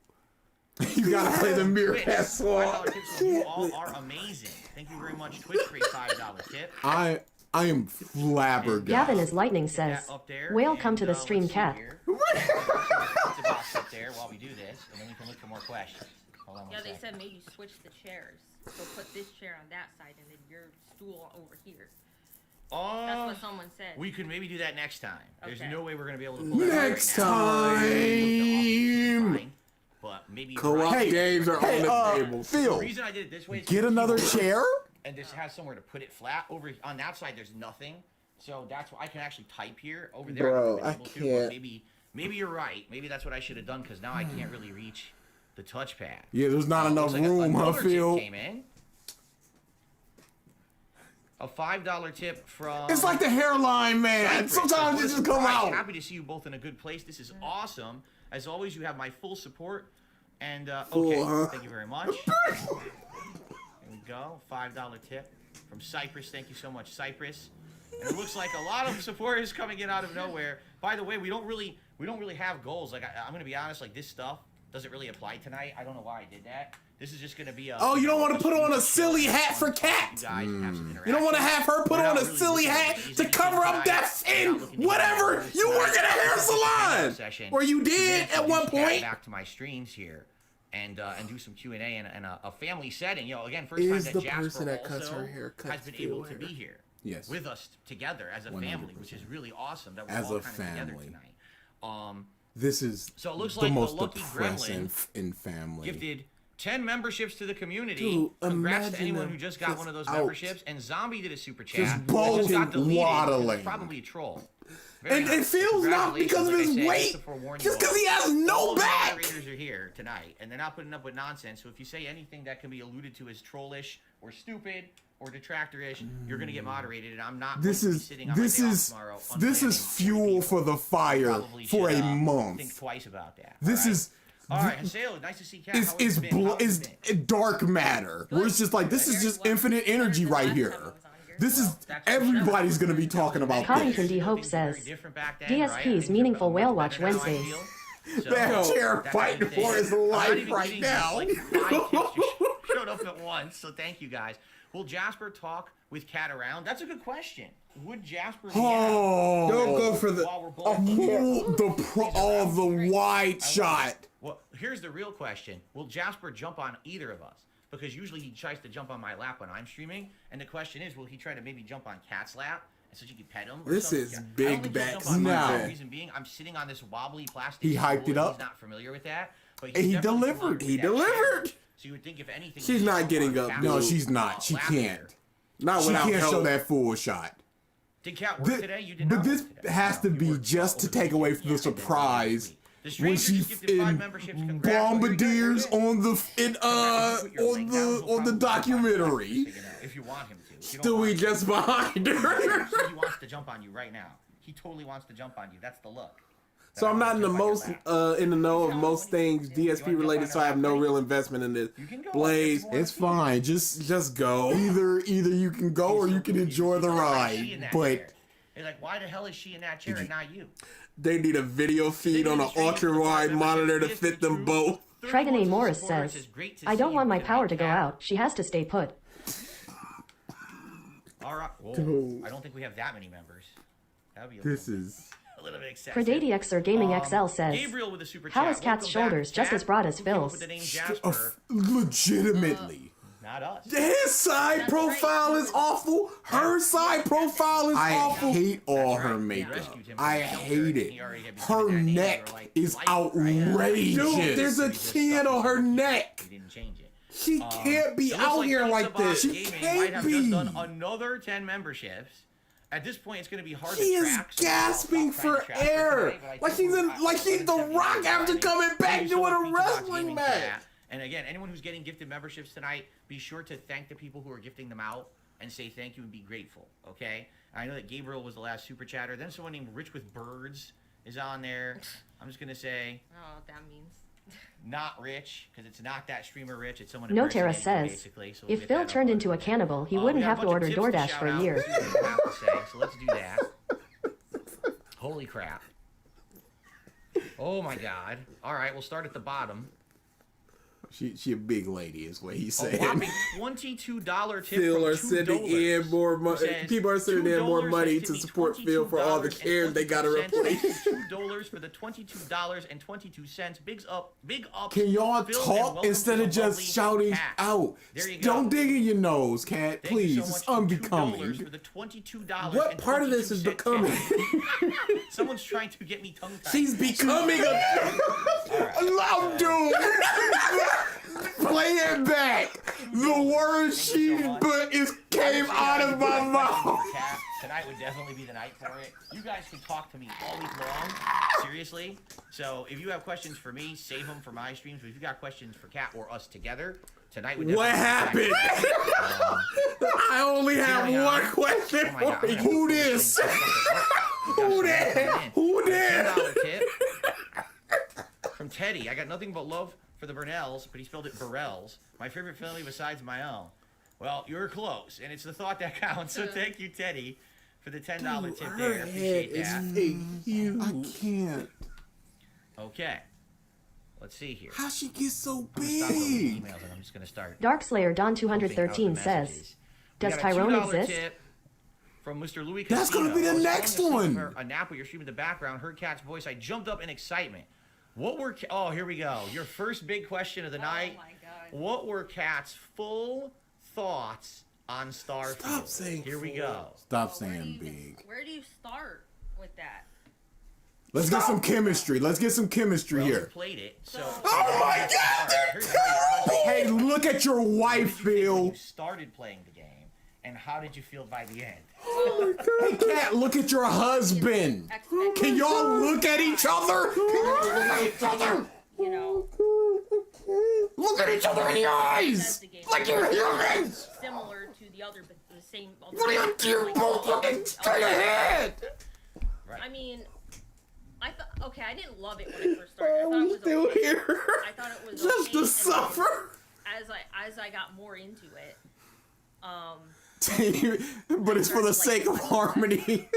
You gotta play the Meerkat $5 song. tips, so you all are amazing. Thank you very much, Twitch, for a $5 tip. I am flabbergasted. Gavin is lightning says, Up there, whale and, come to the let's stream, see Cat. here. Put the box up there while we do this, and then we can look for more questions. Hold on one Yeah, they second. said maybe switch the chairs. So put this chair on that side and then your stool over here. That's what someone said. We could maybe do that next time. There's Okay. no way we're gonna be able to pull that off Next right now. time. Fine, but maybe Co-op Hey, games are on the table. the Phil, reason I did it this way is get another chair. and this has somewhere to put it flat. Over on that side, there's nothing, so that's why I can actually type here. Over there, Bro, I've I been able to, can't. but maybe you're right. Maybe that's what I should have done, because now I can't really reach the touchpad. Yeah, there's not enough Looks like room, huh, another tip Phil? came in. A $5 tip from. It's like the hairline, man. Cypress. Sometimes it just come Surprise. out. Happy to see you both in a good place. This is awesome. As always, you have my full support. And okay, huh? thank you very much. Here we go. $5 tip from Cypress. Thank you so much, Cypress. And it looks like a lot of support is coming in out of nowhere. By the way, we don't really have goals. Like I'm gonna be honest, like this stuff doesn't really apply tonight. I don't know why I did that. This is just gonna be a. Oh, you don't want to put on a silly hat for Cat. You You don't want to have her put on a silly hat to cover up that fin, whatever. You work at a hair salon, or you did at one point. Back to my streams here, and do some Q&A and a family setting. You know, again, first Is time the that Jasper person that cuts also her hair has been able to be here. Yes. With us together as a family, which is really awesome that we're As all a kind of together family. tonight. This is So it looks the like the most lucky depressing gremlin in family. Gifted 10 memberships to the community. Dude, Congrats to imagine anyone them who just got just one of those out. memberships. And Zombie did a super chat. Just that both got deleted. waddling. It's probably a troll. Very And nice. it feels not because of his Congratulations. Like I weight, said, to forewarn you just because all. he has no All the back. moderators are here tonight, and they're not putting up with nonsense. So if you say anything that can be alluded to as trollish or stupid or detractor-ish, you're going to get moderated, and I'm not This going to be is sitting on my day off tomorrow this is unplanning fuel people. for the fire Probably for should, a month. Think twice about that. This all right? is All right, Haseo, nice to see Kat. How is have you been? How have you is been? dark matter. Where it's just like this is just infinite energy right here. This is everybody's gonna be talking about Coddington this. D. Hope Things were very says, different back then, DSP's right? Things are Meaningful a lot Whale Watch better now, I Wednesdays. feel. So, That chair that's fighting the thing. for his I'm not life even right getting now. Like 5 tips just showed up at once, so thank you guys. Will Jasper talk with Kat around? That's a good question. Would Jasper be Oh, Don't go for the. while we're both the wide shot. Well, here's the real question. Will Jasper jump on either of us? Because usually he tries to jump on my lap when I'm streaming. And the question is, will he try to maybe jump on Kat's lap? And so she can pet him? Or This something? is I don't big think he'll back jump on mine. No. The reason being, I'm sitting on this wobbly plastic He hyped stool, it and up. He's not familiar with that. But And he definitely delivered. familiar with He that chair. delivered. So you would think if anything... She's he'd not jump getting on up, Kat's No, dude. she's not. She lap can't. here. Not She without can't help. show that full shot. Did Kat work today? You did But not this work today. has to You be worked just to over the take away weekend. from the Yeah, and then surprise The when strangers she just gifted 5 in memberships. Congrats. Well, you're good, you're bombardiers good. on the documentary. If you want him to. If you don't Stewie want him to. just behind her. He wants to jump on you right now. He totally wants to jump on you. That's the look. So I'm not in the most in the know of most things You DSP wanna related, jump so I have on no her real investment in this. You can go. Blaze, It's fine. Just go. either you can go or you can enjoy the ride. But They're like, why the hell is she in that chair and not you? They need a video feed on an ultra wide monitor to fit them both. Trigon A. Morris says, I don't want my power to go out. She has to stay put. All right. Whoa. I don't think we have that many members. That would be this is a little bit excessive. Predadiexer Gaming XL says, Gabriel with a super how chat. is Kat's Welcome shoulders back, just Kat. as broad as Who came up Phil's? with the name Jasper? legitimately. Not us. His side profile is awful. Her side profile is I awful. hate all her We makeup. rescued him I from the shelter, hate and it. he already had been Her given that name. neck They were like, is "Light, right?" outrageous. Dude, there's a chin on her neck. He didn't change it. She can't be It looks out here Pizza like Box this. She Gaming might can't have be. just done another 10 memberships At this point, it's going to be hard He to is track. So gasping for air. Like he's The Rock after coming back doing a wrestling match. And again, anyone who's getting gifted memberships tonight, be sure to thank the people who are gifting them out and say thank you and be grateful, okay? I know that Gabriel was the last super chatter. Then someone named Rich with Birds is on there. I'm just going to say... I don't know what that means. Not Rich, because it's not that streamer Rich. It's someone Notera says, basically. So we'll if Phil turned into a cannibal, he wouldn't have to order DoorDash for a year. So let's do that. Holy crap. Oh my god. All right, we'll start at the bottom. She a big lady, is what he's saying. A whopping $22 tip Phil from are sending in more money. People are sending in more money to support Phil for all the cares they gotta replace. $2 for the $22.22. Big up. Can y'all Phil, talk instead of just shouting Cat. out? There you Don't go. dig in your nose, Cat. Thank you Please, so it's much for unbecoming. $2 for the $22 What and part of this is 22 cent becoming? tip. Someone's trying to get me tongue-tied. She's becoming a... I'm doomed. Play it back. The word she but is came out of my mouth. Cat, tonight would definitely be the night for it. You guys can talk to me all week long, seriously. So if you have questions for me, save them for my streams. But if you got questions for Cat or us together, tonight would definitely What be the happened? night. I only have Hang on. one question Oh my God, for I'm you. gonna Who put this? thing- Who that? Who that? $10 tip from Teddy. I got nothing but love for the Burnells, but he spelled it Burrells. My favorite family besides my own. Well, you're close, and it's the thought that counts. So thank you, Teddy, for the $10 tip Her there. head Appreciate is that. huge. I can't. Okay. Let's see here. How she get so I'm gonna stop opening big? emails and I'm just gonna start. Darkslayer Don opening out 213 the says, messages. does We got a Tyrone $2 exist? tip from Mr. Louis That's gonna be the Casino. I was next falling asleep one. from a nap while you're streaming in the background. Heard Cat's voice. I jumped up in excitement. What were? Oh, here we go. Your first big question of the night. Oh my god. What were Cat's full thoughts on Starfield? Stop saying Here we full. go. Stop Where do saying you- big. Where do you start with that? Let's get some chemistry. Let's get some chemistry Well, you here. played it. So. Oh my God, they're terrible! Hey, look at your What did wife, you think when Phil. you started playing the game, and how did you feel by the end? Hey, Cat, look at your husband. Can y'all look at each other? Can y'all look at each other? You know, Look at each other in the that's eyes. the game. Like you're humans. Similar to the other, but the same. What are you doing? Both looking straight ahead. I mean, I thought okay. I didn't love it when I first started. I Why thought are it we was still okay. here? I thought it was Just okay, to and then suffer. As I got more into it, But it's for the sake of harmony.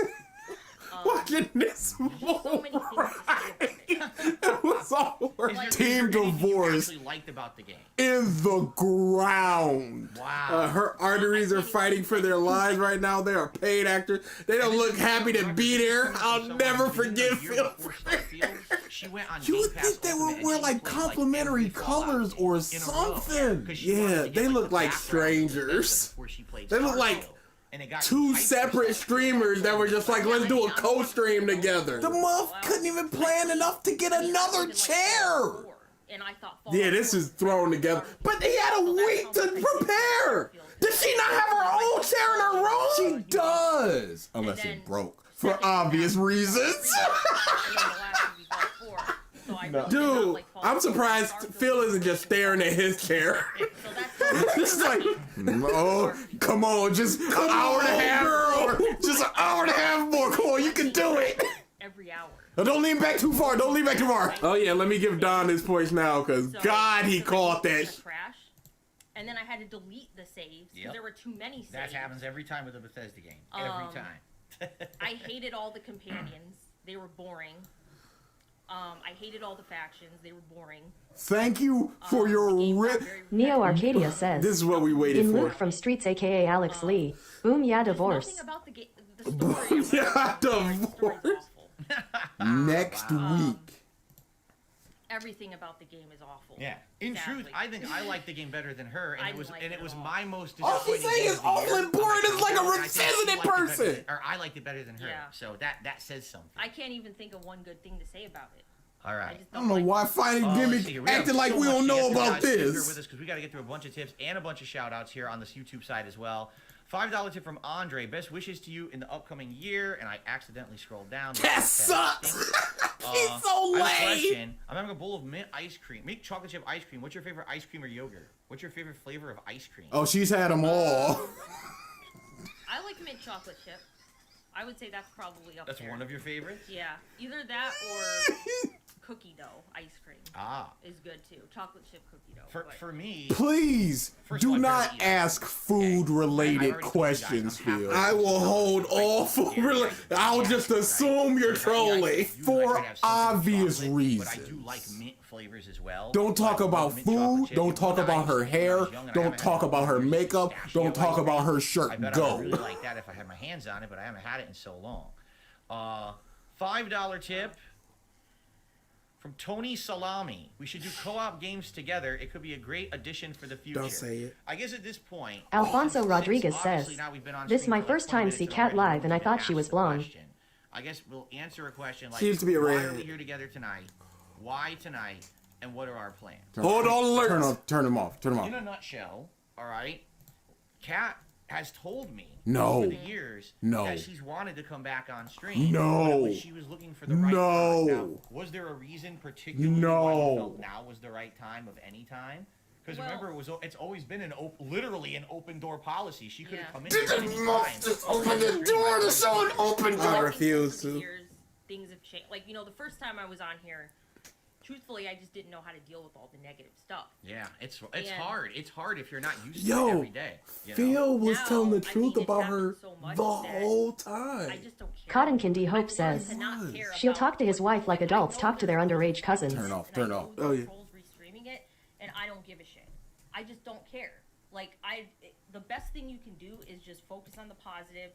Watching this so many things to say about it. It was all worth Is there Team anything you divorce actually liked about the game? in the ground. Wow. her arteries are fighting for their lives right now. They are paid actors. They don't look happy to be there. I'll never forgive Phil. She went on You Game would Pass think they Ultimate would and wear she like played, complementary every Fallout colors game or in a row. something. 'Cause she wanted Yeah, to get, they look the like background strangers. before she played They look like Starfield. And it got Two hyped for separate Starfield. streamers that were just like, let's do a co-stream together. The muff couldn't even plan enough to get another chair. And I thought Yeah, this is thrown together. But he had a week to prepare. Did she not have her own chair in her room? She does, unless then- it broke for obvious reasons. Dude, I'm surprised Phil isn't just staring at his chair. This is like, Oh, come on, just an hour and a half, girl. Just an hour and a half more. Come on, you can do it. every hour. Now, don't lean back too far. Don't lean back too far. oh yeah, let me give Don his points now, because So- God, he so caught then that. it crashed, and then I had to delete the saves because Yep. there were too many saves. That happens every time with a Bethesda game. Every time. I hated all the companions. They were boring. I hated all the factions. They were boring. Thank you for your The game got rip. very Neo repetitive. Arcadia says, This is what we waited in for. Luke from Streets aka Alex Lee, boom yeah There's divorce. nothing about the story. Yeah, The story's divorce. awful. Next week. Everything about the game is awful. Yeah. In Exactly. truth, I think I liked the game better than her, and I it was didn't like and it it was at all. my most All disappointing. she's saying game is of the all year. important is like a And I think she revisited liked it better person. or I liked it better than her. Yeah. So that says something. I can't even think of one good thing to say about it. All right. I don't know why Finding Gimmick acting like we don't know about this. With us because we got to get through a bunch of tips and a bunch of shout outs here on this YouTube side as well. $5 tip from Andre. Best wishes to you in the upcoming year. And I accidentally scrolled down. That sucks. He's so lame. I'm having a bowl of mint ice cream. Mint chocolate chip ice cream. What's your favorite ice cream or yogurt? What's your favorite flavor of ice cream? Oh, she's had them all. I like mint chocolate chip. I would say that's probably up there. That's one of your favorites? Yeah. Either that or cookie dough ice cream. Is good too. Chocolate chip cookie dough. For me, please do all, not ask food-related questions, Phil. I will hold all food. I'll just assume you're trolling for obvious reasons. But I do like mint flavors as well. Don't talk about food. Don't talk about her hair. Don't talk about her makeup. Don't talk about her shirt. I bet I would really like that if I had my hands on it, but I haven't had it in so long. $5 tip from Tony Salami. We should do co-op games together. It could be a great addition for the future. Don't say it. I guess at this point, Alfonso Rodriguez says, "This is my first time see Kat live, and I thought she was blonde." I guess we'll answer a question like, Seems to be a why red. are we here together tonight? Why tonight? And what are our plans? Hold on, alert. Turn them off. In a nutshell, all right, Kat has told me No. over the years No. that she's wanted to come back on stream. No. But she was looking for the right No. time. Now, was there a reason particularly No. why you felt now was the right time of any time? Because remember, it's always been literally an open door policy. She could have come in at any time. Just open the door to show an open I door. refuse to. Things have changed. Like, the first time I was on here, truthfully, I just didn't know how to deal with all the negative stuff. Yeah, it's hard. It's hard if you're not used to Yo, it every day. Phil was Now, telling the I truth mean, about it's her happened so much the that whole time. I just don't care. Cotton Candy Hope I've learned says, to not care "She'll about talk to his wife like adults talk to their underage cousins." Turn off. and I know Oh, yeah. trolls restreaming it, and I don't give a shit. I just don't care. Like, the best thing you can do is just focus on the positive,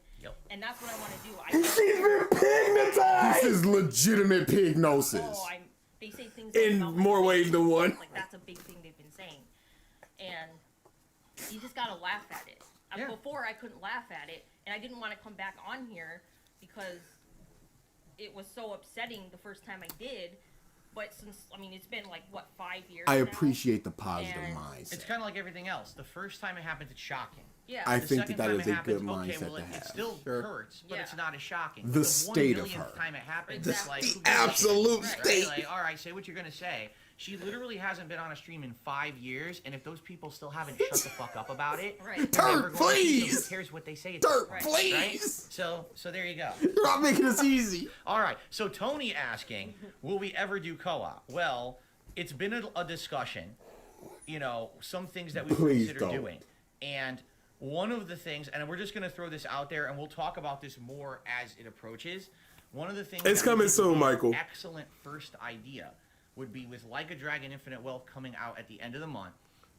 and that's what I want to do. She's been hypnotized. This is legitimate pignosis. They say things In about more ways than one. Like, that's a big thing they've been saying, and you just gotta laugh at it. Before I couldn't laugh at it, and I didn't want to come back on here because it was so upsetting the first time I did. But since, it's been 5 years I now, appreciate the positive and mindset. It's kind of like everything else. The first time it happens, it's shocking. Yeah. I The think second that time is it a happens, good okay, mindset well, to it have. still hurts, but Yeah. it's not as shocking. The But state of 1 millionth her. time it happens, The it's like, who gives a absolute shit, right? state. Like, all right, say what you're gonna say. She literally hasn't been on a stream in 5 years, and if those people still haven't shut the fuck up about it, Right. they're never Dirt, going to, please! so who cares what they say? at this Dirt, point, please! Right? So there you go. You're not making this easy. All right. So Tony asking, will we ever do co-op? Well, it's been a discussion. Some things that we Please consider don't. doing, and one of the things, and we're just gonna throw this out there, and we'll talk about this more as it approaches. One of the things It's that we coming think would soon, be an Michael. Excellent first idea would be with Like a Dragon Infinite Wealth coming out at the end of the month.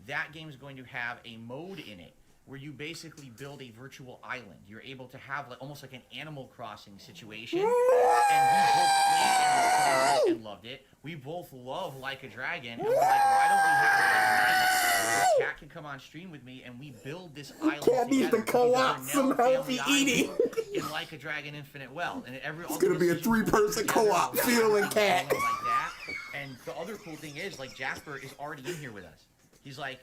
That game is going to have a mode in it where you basically build a virtual island. You're able to have almost like an Animal Crossing situation. And we both played Animal Crossing and loved it. We both love Like a Dragon, and we're like, why don't we have a night where Kat can come on stream with me and we build this island Kat needs together? to co-op It could be the some Nell healthy Family eating. Island In Like a Dragon Infinite Wealth. And It's gonna be a 3-person co-op, Phil and Kat. Like that. And the other cool thing is, Jasper is already in here with us. He's like,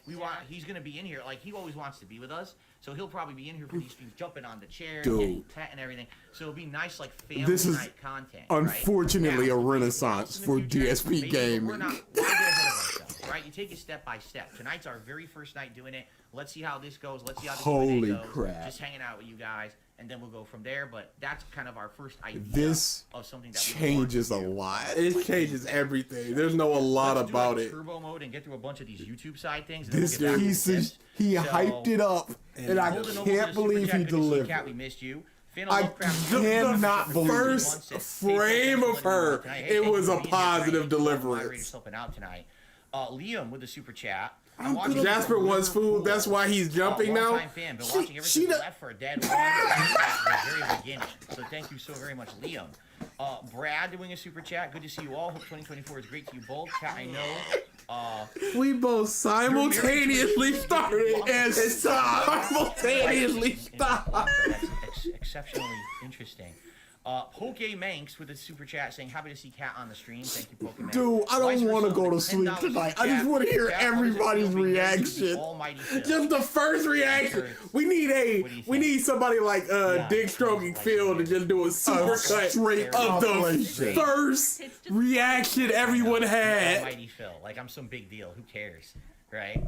he's gonna be in here. He always wants to be with us, so he'll probably be in here for these streams, jumping on the chair, Dude. getting pet and everything. So it'll be nice, family This is night content. unfortunately right? a Now, renaissance in the for future, DSP maybe gaming. We're not get ahead of ourselves, right? You take it step by step. Tonight's our very first night doing it. Let's see how this goes. Let's see how the Holy Q&A goes. crap. Just hanging out with you guys, and then we'll go from there. But that's kind of our first idea This of something that we changes a want to do. lot. It changes everything. There's no a lot Let's do, about it. Turbo mode and get through a bunch of these YouTube side things. And then This we'll get back to piece this. is he So, hyped it up, and I Golden Oval can't with a super believe chat. he Good to see you, delivered. Kat, we missed you. I Lovecraft- cannot believe first frame of her, it was a positive deliverance. Helping out tonight. Liam with the super chat. Jasper wants food. That's why he's jumping now. Fan, been watching ever since Left for Dead 1 at the very beginning. So thank you so very much, Liam. Brad doing a super chat. Good to see you all. Hope 2024 is great to you both. Kat, I know. We both simultaneously started and simultaneously stopped. That's exceptionally interesting. Pokemanx with a super chat saying, happy to see Cat on the stream. Thank you, Pokemanx. Dude, I don't want to go to sleep tonight. I just want to hear everybody's reaction. Just the first reaction. We need somebody like Dick Stroking Phil to just do a super cut straight of the first reaction everyone had. Almighty Phil. Like, I'm some big deal. Who cares? Right?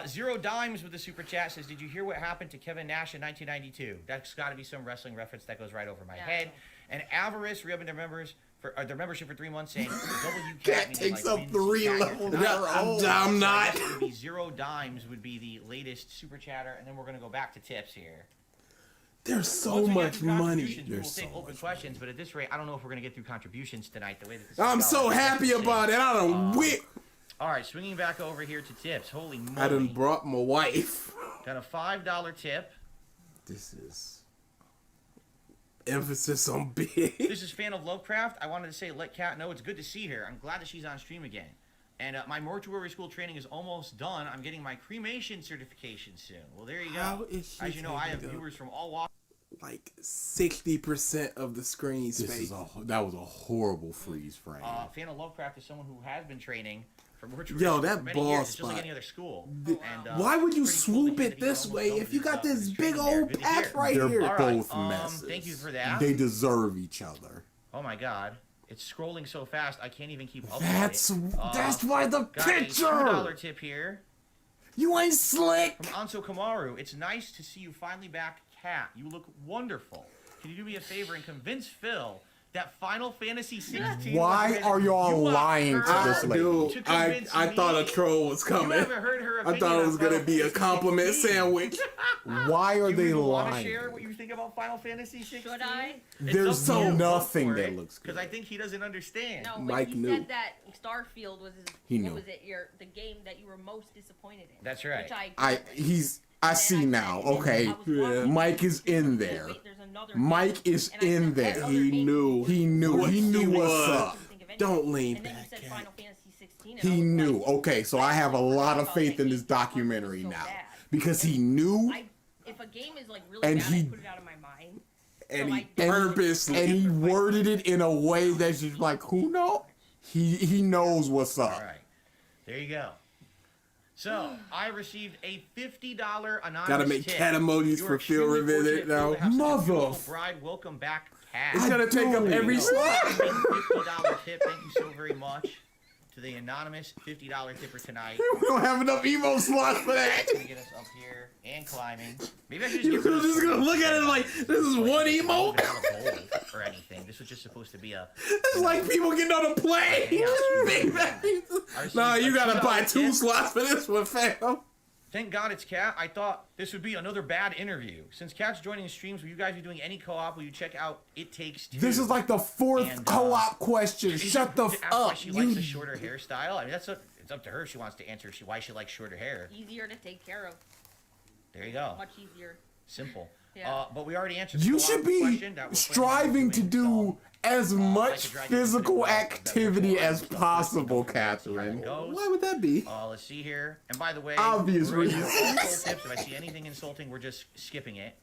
Zero Dimes with the super chat says, did you hear what happened to Kevin Nash in 1992? That's got to be some wrestling reference that goes right over my head. And Avarice re-upping their membership for 3 months saying, Cat takes up 3 levels. I'm not. Zero Dimes would be the latest super chatter, and then we're going to go back to tips here. There's so much money. We'll take open questions, but at this rate, I don't know if we're going to get through contributions tonight. The way that this I'm so happy about it. I don't whip. All right, swinging back over here to tips. Holy moly. I done brought my wife. Got a $5 tip. This is emphasis on big. This is Fan of Lovecraft. I wanted to say, let Kat know it's good to see her. I'm glad that she's on stream again. And my mortuary school training is almost done. I'm getting my cremation certification soon. Well, there you go. As you know, I have viewers from all walks. Like 60% of the screen space. That was a horrible freeze frame. Fan of Lovecraft is someone who has been training for mortuary Yo, school that for many ball years. It's spot. just like any other school. Why would you swoop it this way if you got this big old patch right They're here? both messes. Thank you for that. They deserve each other. Oh my god. It's scrolling so fast, I can't even keep up That's with it. that's why the Got a picture. $2 tip here You ain't slick. from Anso Kamaru. It's nice to see you finally back, Cat. You look wonderful. Can you do me a favor and convince Phil that Final Fantasy 16? Why are y'all lying to this lady? Dude, I thought a troll was coming. You haven't heard her I thought it was gonna be a compliment sandwich. Why are they Want to lying? share what you think about Final Fantasy 16? Should I? There's nothing that looks Because good. I think he doesn't understand. No, Mike when he knew. said that Starfield was He what knew. was it? The game that you were most disappointed in. That's right. Which I I see now. Okay, Mike is in there. Mike is in there. He knew. He knew. He knew what's up. Don't lean And then you back. said Cat. Final Fantasy 16. and He I was knew. like, Okay, so I have a lot of faith in this documentary now because he knew if a game is like really And bad, he- I put it out of my mind. And So he I don't- purposely. and he worded it in a way that's just like, who knows? He knows what's up. All right. There you go. So, I received a $50 anonymous Gotta make tip. cat emojis You are for Phil extremely Revisit fortunate, now. Phil, to have such a Mother beautiful f- bride. Welcome back, Cat. It's gonna take up every know. slot. $50 tip. Thank you so very much to the anonymous $50 tipper tonight. We don't have enough emo slots for that. Gonna get us up here and climbing. Maybe I should just You're get rid of just gonna look at it like this is one emo. Not a bowl or anything. This was just supposed to be a. It's like people getting on a plane. Nah, you gotta buy 2 slots for this one, fam. Thank God it's Cat. I thought this would be another bad interview. Since Cat's joining the streams, will you guys be doing any co-op? Will you check out It Takes Two? This is like the 4th And, co-op question. Is Shut it the to f ask why up. she likes a shorter hairstyle. I mean, it's up to her. She wants to answer why she likes shorter hair. Easier to take care of. There you go. Much easier. Simple. Yeah. But we already answered the You co-op should be question that we're striving to planning on do as much Like a Dragon physical Infinite Wealth, activity that as we're possible, see how it Catherine. goes. Why would that be? Let's see here. And by the way, Obvious we're gonna do reasons. all tips. If I see anything insulting, we're just skipping it.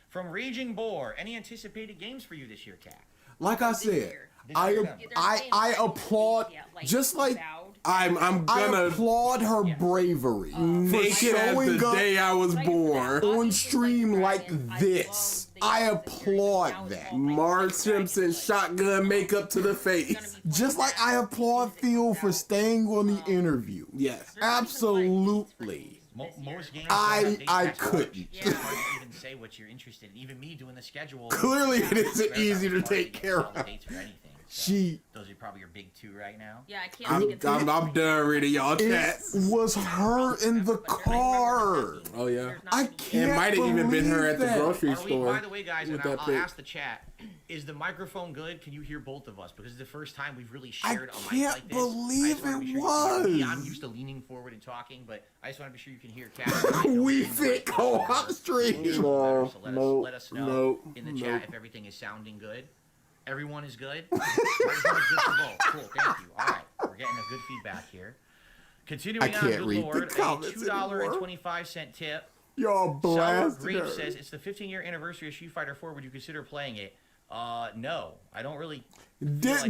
From Raging Boar, any anticipated games for you this year, Cat? Like I said, I applaud, just like I'm I gonna applaud her bravery for naked as showing the up day I was born. on stream like this. I applaud that. Marge Simpson shotgun makeup to the face. Just like I applaud Phil for staying on the interview. Yes. Absolutely. Most games I couldn't. It's hard to even say what you're interested in. Even me doing the schedule. Clearly it isn't Very easy to hard take get care all the of. dates for anything. So those are probably your big 2 right now. Yeah, I can't. I'm done reading y'all It chat. was her in the car. Oh yeah. I It can't might have even been her at the believe that. grocery By store. the way, guys, with and that I'll pic. ask the chat, is the microphone good? Can you hear both of us? Because it's the first time we've really I shared a mic can't like this. believe I just wanna it be sure you can hear me. was. I'm used to leaning forward and talking, but I just want to be sure you can hear Cat. We fit co-op stream. So let us know no, in the no. chat if everything is sounding good. Everyone is good? Everyone is good for both. Cool, thank you. All right, we're getting a good feedback here. Continuing I on, can't good read the Lord, a comments $2.25 tip. Y'all Sour blasted Grape her. says, it's the 15-year anniversary of Street Fighter 4. Would you consider playing it? No, I don't really. This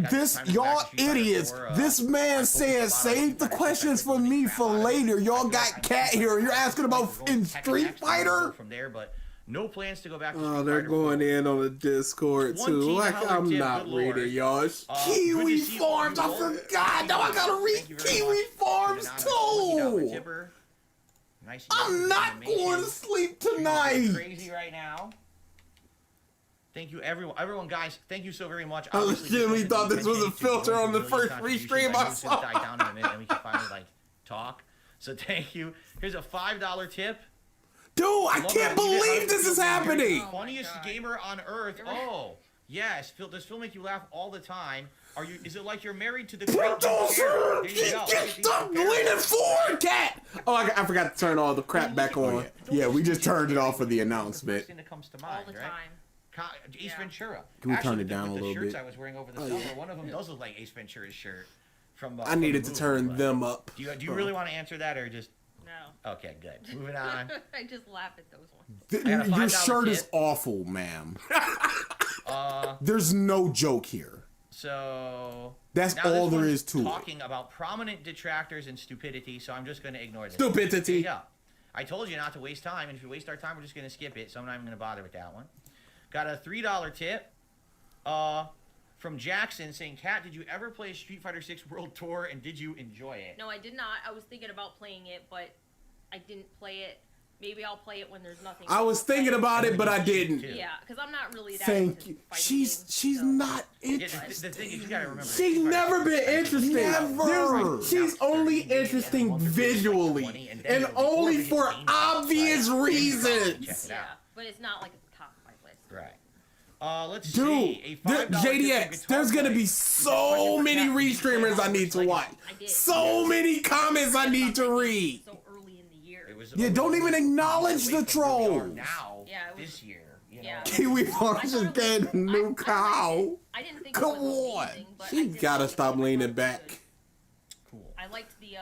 y'all idiots. This man said save the questions for me for later. Y'all got Cat here and you're asking about in Street Fighter? From there, but no plans to go back to Oh, Street they're Fighter going 4. in on the Discord too. Like I'm tip, not good lord. reading y'all. Kiwi Good to see Farms, I you, Lord. forgot. Now I gotta Thank read you very Kiwi much. Farms $20 too. tipper. Nice. I'm not animation. going to sleep Stream's tonight. Crazy right now. Thank you, everyone, guys. Thank you so very much. I Obviously, legitimately this thought this was a wasn't the filter on the intention to first do free stream contributions. I knew it's gonna saw. die down in a minute, and we can finally talk. So thank you. Here's a $5 tip. Dude, I can't believe this is happening. Oh my Funniest God. gamer on earth. Oh, yes. Phil, does Phil make you laugh all the time? Is it like you're married to the great Producer, There you go. stop leaning forward, Cat. Oh, I forgot to turn all the crap back on. Yeah, we just turned it off for the announcement. First thing that comes to All mind, the right? time. Ace Yeah. Ventura. Can we Actually, turn it with the- down a with little the shirts bit? I was wearing over the summer, one of them does look like Ace Ventura's shirt from. I needed to from the turn movie, but- them up. Do you really want to answer that or just? No. Okay, good. Moving on. I just laugh at those ones. got a Your $5 shirt is tip. awful, ma'am. There's no joke here. So That's now all this there one's is to it. talking about prominent detractors and stupidity, so I'm just going to ignore this. Stupidity. Yeah. I told you not to waste time, and if you waste our time, we're just going to skip it, so I'm not even going to bother with that one. Got a $3 tip from Jackson saying, Kat, did you ever play Street Fighter 6 World Tour, and did you enjoy it? No, I did not. I was thinking about playing it, but I didn't play it. Maybe I'll play it when there's nothing. I was thinking about it, but I didn't. Yeah, because I'm not really that Thank into you. fighting games, She's so- not Yeah, interested. the thing is, you got to remember. She's Street Fighter never 6 been is interesting. Never. She's only interesting visually, and only for obvious reasons. Yeah, but it's not like at the top of my list. Right. Let's Dude, see. A $5 JDX, guitar there's gonna play. be so many restreamers I need to watch. I did. So many comments I need to read. So early in the year. It was Yeah, don't even acknowledge the trolls. Now, Yeah, it was- this year. You know? Yeah. Kiwi Farms I is thought it was- getting a new I cow. I didn't think Come it was on. amazing, but She I did gotta like it. stop I thought leaning it was back. good. Cool. I liked the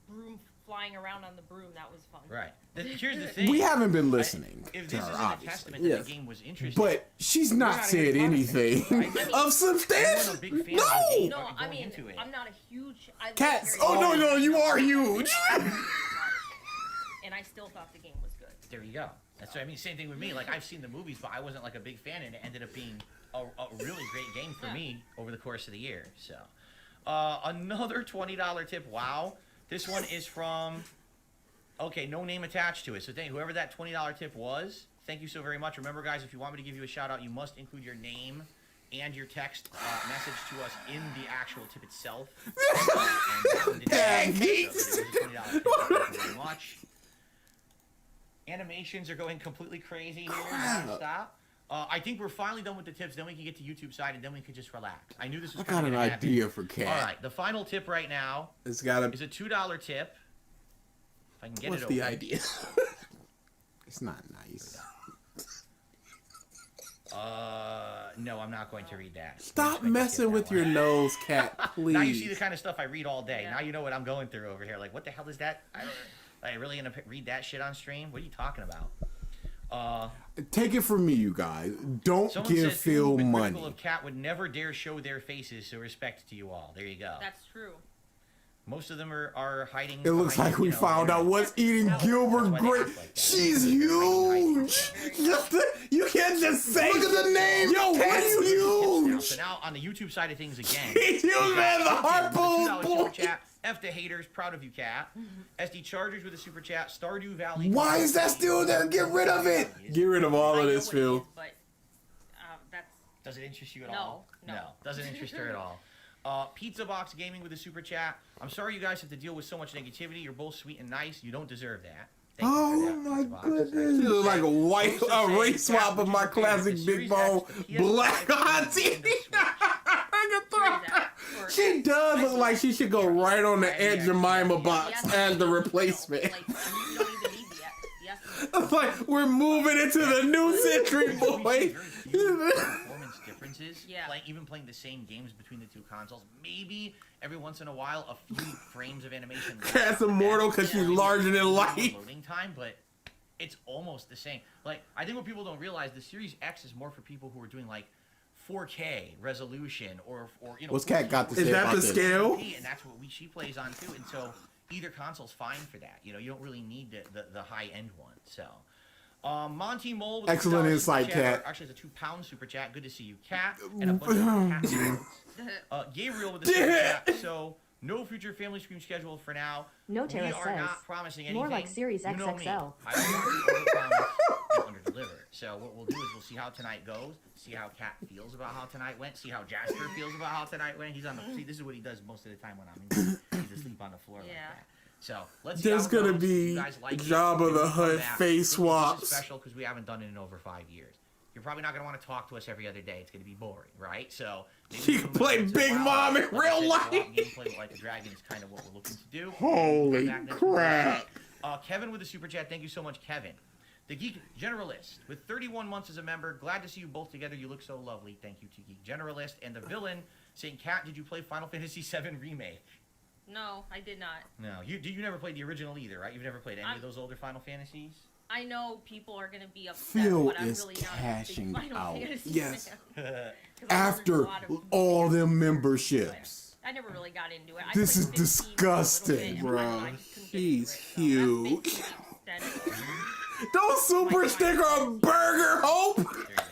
broom flying around on the broom. That was fun. Right. Here's the thing. We haven't been listening If to this her, isn't a obviously. testament that Yes. the game was interesting, But she's not not said even anything. right? Of substance? I'm a big fan of the No! game. No, Going I mean, into it. I'm not a huge. I like Cats. Harry Oh, no, Potter. no, you are huge. And I still thought the game was good. There you go. That's what I mean. Same thing with me. Like I've seen the movies, but I wasn't like a big fan, and it ended up being a really great game for me over the course of the year. So, another $20 tip. Wow, this one is from. Okay, no name attached to it. So thank whoever that $20 tip was. Thank you so very much. Remember, guys, if you want me to give you a shout out, you must include your name and your text message to us in the actual tip itself. Dang, So it was a $20 tip. Thank you very much. Animations are going completely crazy here. Non-stop. I think we're finally done with the tips. Then we can get to YouTube side, and then we can just relax. I knew this was I got kinda an gonna happen. idea for Cat. All right, the final tip right now It's gotta. is a $2 tip. If I can get What's it the open. idea? It's not nice. No, I'm not going to read that. Stop messing with your nose, Cat, please. Now you see the kind of stuff I read all day. Yeah. Now you know what I'm going through over here. Like, what the hell is that? I really gonna read that shit on stream? What are you talking about? Take it from me, you guys. Don't Someone give says people Phil who've been critical money. of Cat would never dare show their faces, so respect to you all. There you go. That's true. Most of them are hiding. It looks behind, like we you know, found out what's eating Gilbert That's why they Grape. act like that. She's They're huge. You can't just say. Look at the name. Yo, what Cat's are you? Now, huge. so now on the YouTube side of things again. He's huge, man. The harpoon $2 boy. super chat. F the haters, proud of you, Cat. SD Chargers with a super chat. Stardew Valley. Why is that still there? Get rid of it. Get rid of all I of know this, what it Phil. is, but that's Does it interest you at No, all? no. Doesn't interest her at all. Pizza Box Gaming with a super chat. I'm sorry you guys have to deal with so much negativity. You're both sweet and nice. You don't deserve that. Thank you for Oh that, my Pizza Box. goodness. She looks like a white Also saying, race swap Cat, of my would you compare classic the big Series bone X, the black PS5, hot and the TV. Nintendo Switch? or She does look like she should go right on the Aunt Jemima box Yes. as the replacement. Like, you don't even need the It's like we're moving into the new century, We see boy. very few performance differences. Yeah. Even playing the same games between the two consoles. Maybe every once in a while, a few frames of animation. Cat's immortal because she's larger than life. Loading time, but it's almost the same. Like, I think what people don't realize, the Series X is more for people who are doing like 4K resolution or What's Cat got to say Is that about the this? scale? And that's what she plays on too. And so either console's fine for that. You don't really need the high end one. So. Monty Mole with Excellent $2 insight, super chat. Cat. Actually, it's a £2 super chat. Good to see you, Cat. And a bunch of cat. Gabriel with the super chat. So, no future family stream scheduled for now. No We Terra are says, not promising anything. more like Series You know me. XXL. I overpromise and underdeliver. So, what we'll do is we'll see how tonight goes. See how Cat feels about how tonight went. See how Jasper feels about how tonight went. He's on the. See, this is what he does most of the time when I'm in. He's asleep on the floor like that. So let's see. There's how it gonna goes. be You guys like Jabba it. the If we come Hutt back, face this is swaps. special because we haven't done it in over 5 years. You're probably not gonna want to talk to us every other day. It's gonna be boring, right? So maybe You can play Big Mom in real life. Gameplay like a dragon is kind of what we're looking to do. Holy Back next crap. week. Kevin with the super chat. Thank you so much, Kevin. The Geek Generalist with 31 months as a member. Glad to see you both together. You look so lovely. Thank you to Geek Generalist and the villain saying, "Cat, did you play Final Fantasy VII Remake?" No, I did not. No, you never played the original either, right? You've never played any of those older Final Fantasies? I know people are gonna be upset, Phil but I'm is really not cashing a big Final out. Fantasy Yes. fan. 'Cause I know there's After a lot of all them memberships. I never really got into it. I This played is 15 disgusting, for a little bit, bro. and I just couldn't get He's into it, so huge. that's basically the extent of it. Don't super sticker a burger, Hope. There you go.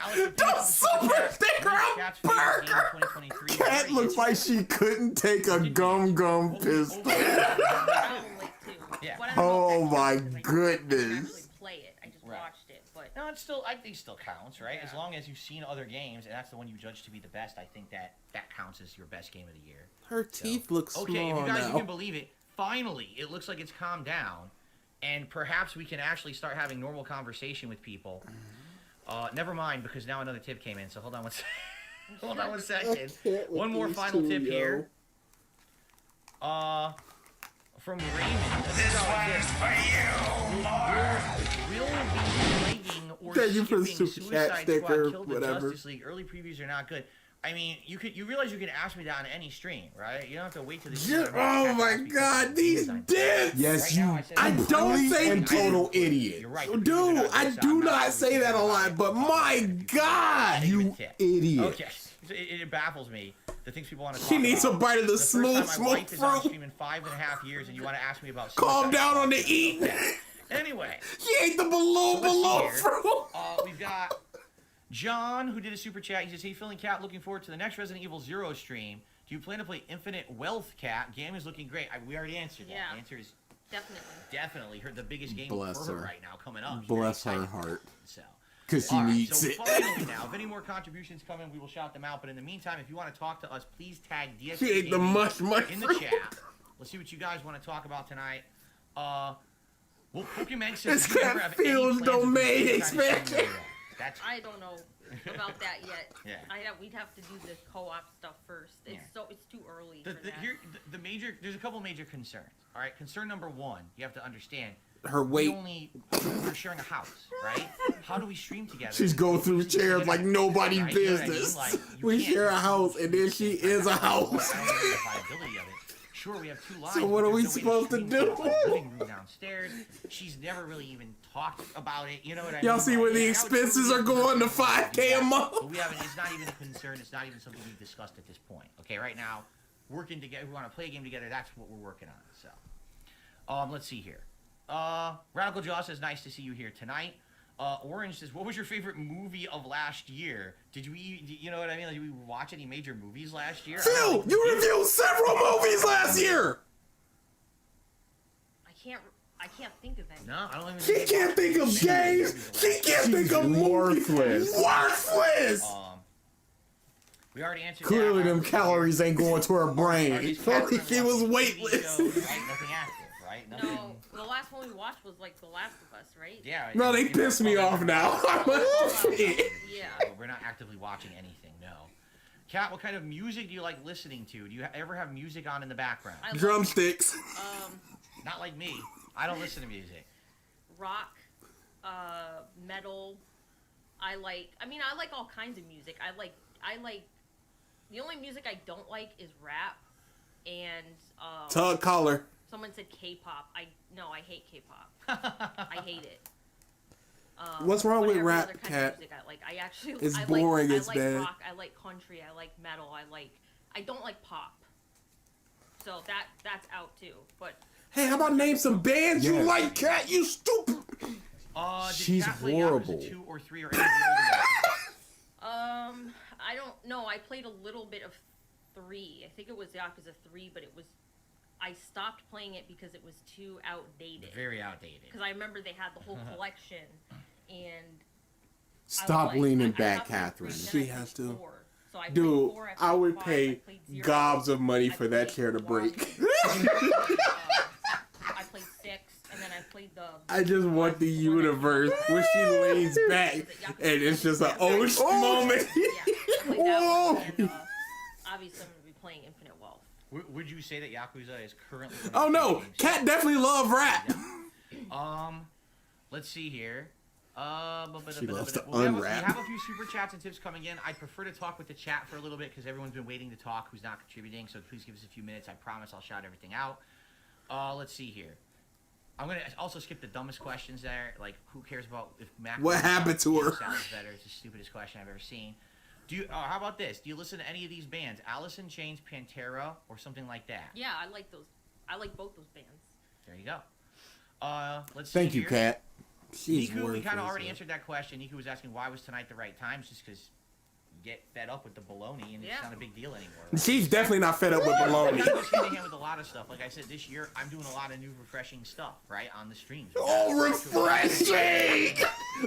Alex, Don't super sticker a burger. Cat looks like she couldn't take a gum pistol. I don't like to. Yeah. But I don't know Oh if my that's because I didn't goodness. actually play it. I just Right. watched it, but No, it's still. I think it still counts, right? As Yeah. long as you've seen other games and that's the one you judge to be the best, I think that counts as your best game of the year. Her teeth look small Okay, if you guys now. can believe it, finally, it looks like it's calmed down, and perhaps we can actually start having normal conversation with people. Never mind, because now another tip came in. So hold on one second. Hold on one second. One more final tip here. From Raymond. This one's for you, Will be playing or Thank you for the skipping super chat Suicide sticker, Squad Kill the whatever. Justice League. Early previews are not good. I mean, you realize you can ask me that on any stream, right? You don't have to wait till the Oh my god, these dips! Yes, you. I don't say and total idiot. You're right. Dude, I do not say that a lot, but my god! You idiot. Okay, it baffles me. The things people want to talk She needs a about. bite of the first smooth time my smoke wife is on fruit. stream in 5.5 years, and you want to ask me about Calm Suicide down Squad. on the eating. Anyway, She ate the balloon here. fruit. We've got John, who did a super chat. He says, "Hey, Phil and Cat, looking forward to the next Resident Evil 0 stream. Do you plan to play Infinite Wealth, Cat? Game is looking great." We already answered that. Yeah. The answer is definitely. the biggest game Bless for her her. right now coming up. She's Bless very her excited for heart. it, So. Because she All right, needs so it. finally now, if any more contributions come in, we will shout them out. But in the meantime, if you want to talk to us, please tag DSP She ate the mush in the fruit. chat. Let's see what you guys want to talk about tonight. Well, Pokemon says It's we never got have any Phil's plans of domain doing any kind of expansion. streaming. That's I don't know about that yet. Yeah. We'd have to do the co-op stuff first. It's too early for that. there's a couple major concerns. All right, concern number one, you have to understand. Her weight. We're sharing a house, right? How do we stream together? She's going through chairs like nobody Right, you know what I mean? business. Like, you We can't- share a house, and then she is a house. I don't know the viability of it. Sure, we have 2 lines. So what but are we there's no way supposed to stream do? from the living room downstairs. She's never really even talked about it. You know what I mean? Y'all see Like, where the yeah, expenses are going to $5K a month? But we haven't. It's not even a concern. It's not even something we've discussed at this point. Okay, right now, working together. We want to play a game together. That's what we're working on. So, let's see here. Radical Jaw says, "Nice to see you here tonight." Orange says, "What was your favorite movie of last year? Did you know what I mean? Like, did we watch any major movies last year?" Phil, you reviewed several movies last year. I can't think of any. No, I don't even. She can't think of games. She can't think of movies. worthless. Worthless. We already answered. Clearly, that. them calories ain't going to her Are brain. these If only cats she was watching TV weightless. shows, right? Nothing active, right? Nothing. No, the last one we watched was like The Last of Us, right? Yeah. No, they piss me off now. Yeah. We're not actively watching anything. No. Kat, what kind of music do you like listening to? Do you ever have music on in the background? I like, Drumsticks. Not like me. I don't listen to music. rock, metal. I like all kinds of music. I like the only music I don't like is rap and Tug collar. Someone said K-pop. I hate K-pop. I hate it. What's wrong but with every rap, other kind of Cat? music I like. I actually It's I boring, like, it's I like bad. rock. I like country. I like metal. I don't like pop. So that's out too. But Hey, how about name some bands you Yes. like, Cat? You stupid. Did She's Cat play horrible. Yakuza 2 or 3 or any of the other guys? I don't know. I played a little bit of 3. I think it was Yakuza 3, but I stopped playing it because it was too outdated. Very outdated. Because I remember they had the whole collection, and Stop I was like, leaning I back, have to play Catherine. 3, then She I has played to. 4. So I Dude, played 4, I played would 5, pay I played 0, gobs of money I for that played chair to 1, break. I played 6, and then I played the. I just want the universe where she lays back and it's just an ocean moment. Yeah, I played that one, and obviously I'm gonna be playing Infinite Wealth. Would you say that Yakuza is currently... one of Oh your no, favorite games? Cat definitely love rap. Let's see here. She loves to We unwrap. have a few super chats and tips coming in. I'd prefer to talk with the chat for a little bit because everyone's been waiting to talk who's not contributing. So please give us a few minutes. I promise I'll shout everything out. Let's see here. I'm gonna also skip the dumbest questions there. Like, who cares about if Mac? What happened to her? Sounds better. It's the stupidest question I've ever seen. Do you? How about this? Do you listen to any of these bands? Alice in Chains, Pantera, or something like that? Yeah, I like those. I like both those bands. There you go. Let's see Thank you, here. Cat. She's Niku, we kind of worthless, already man. answered that question. Niku was asking why was tonight the right time, just because you get fed up with the baloney and Yeah. it's not a big deal anymore. She's definitely not fed up with It baloney. goes hand in hand with a lot of stuff. Like I said, this year I'm doing a lot of new refreshing stuff, right, on the streams. Oh, refreshing!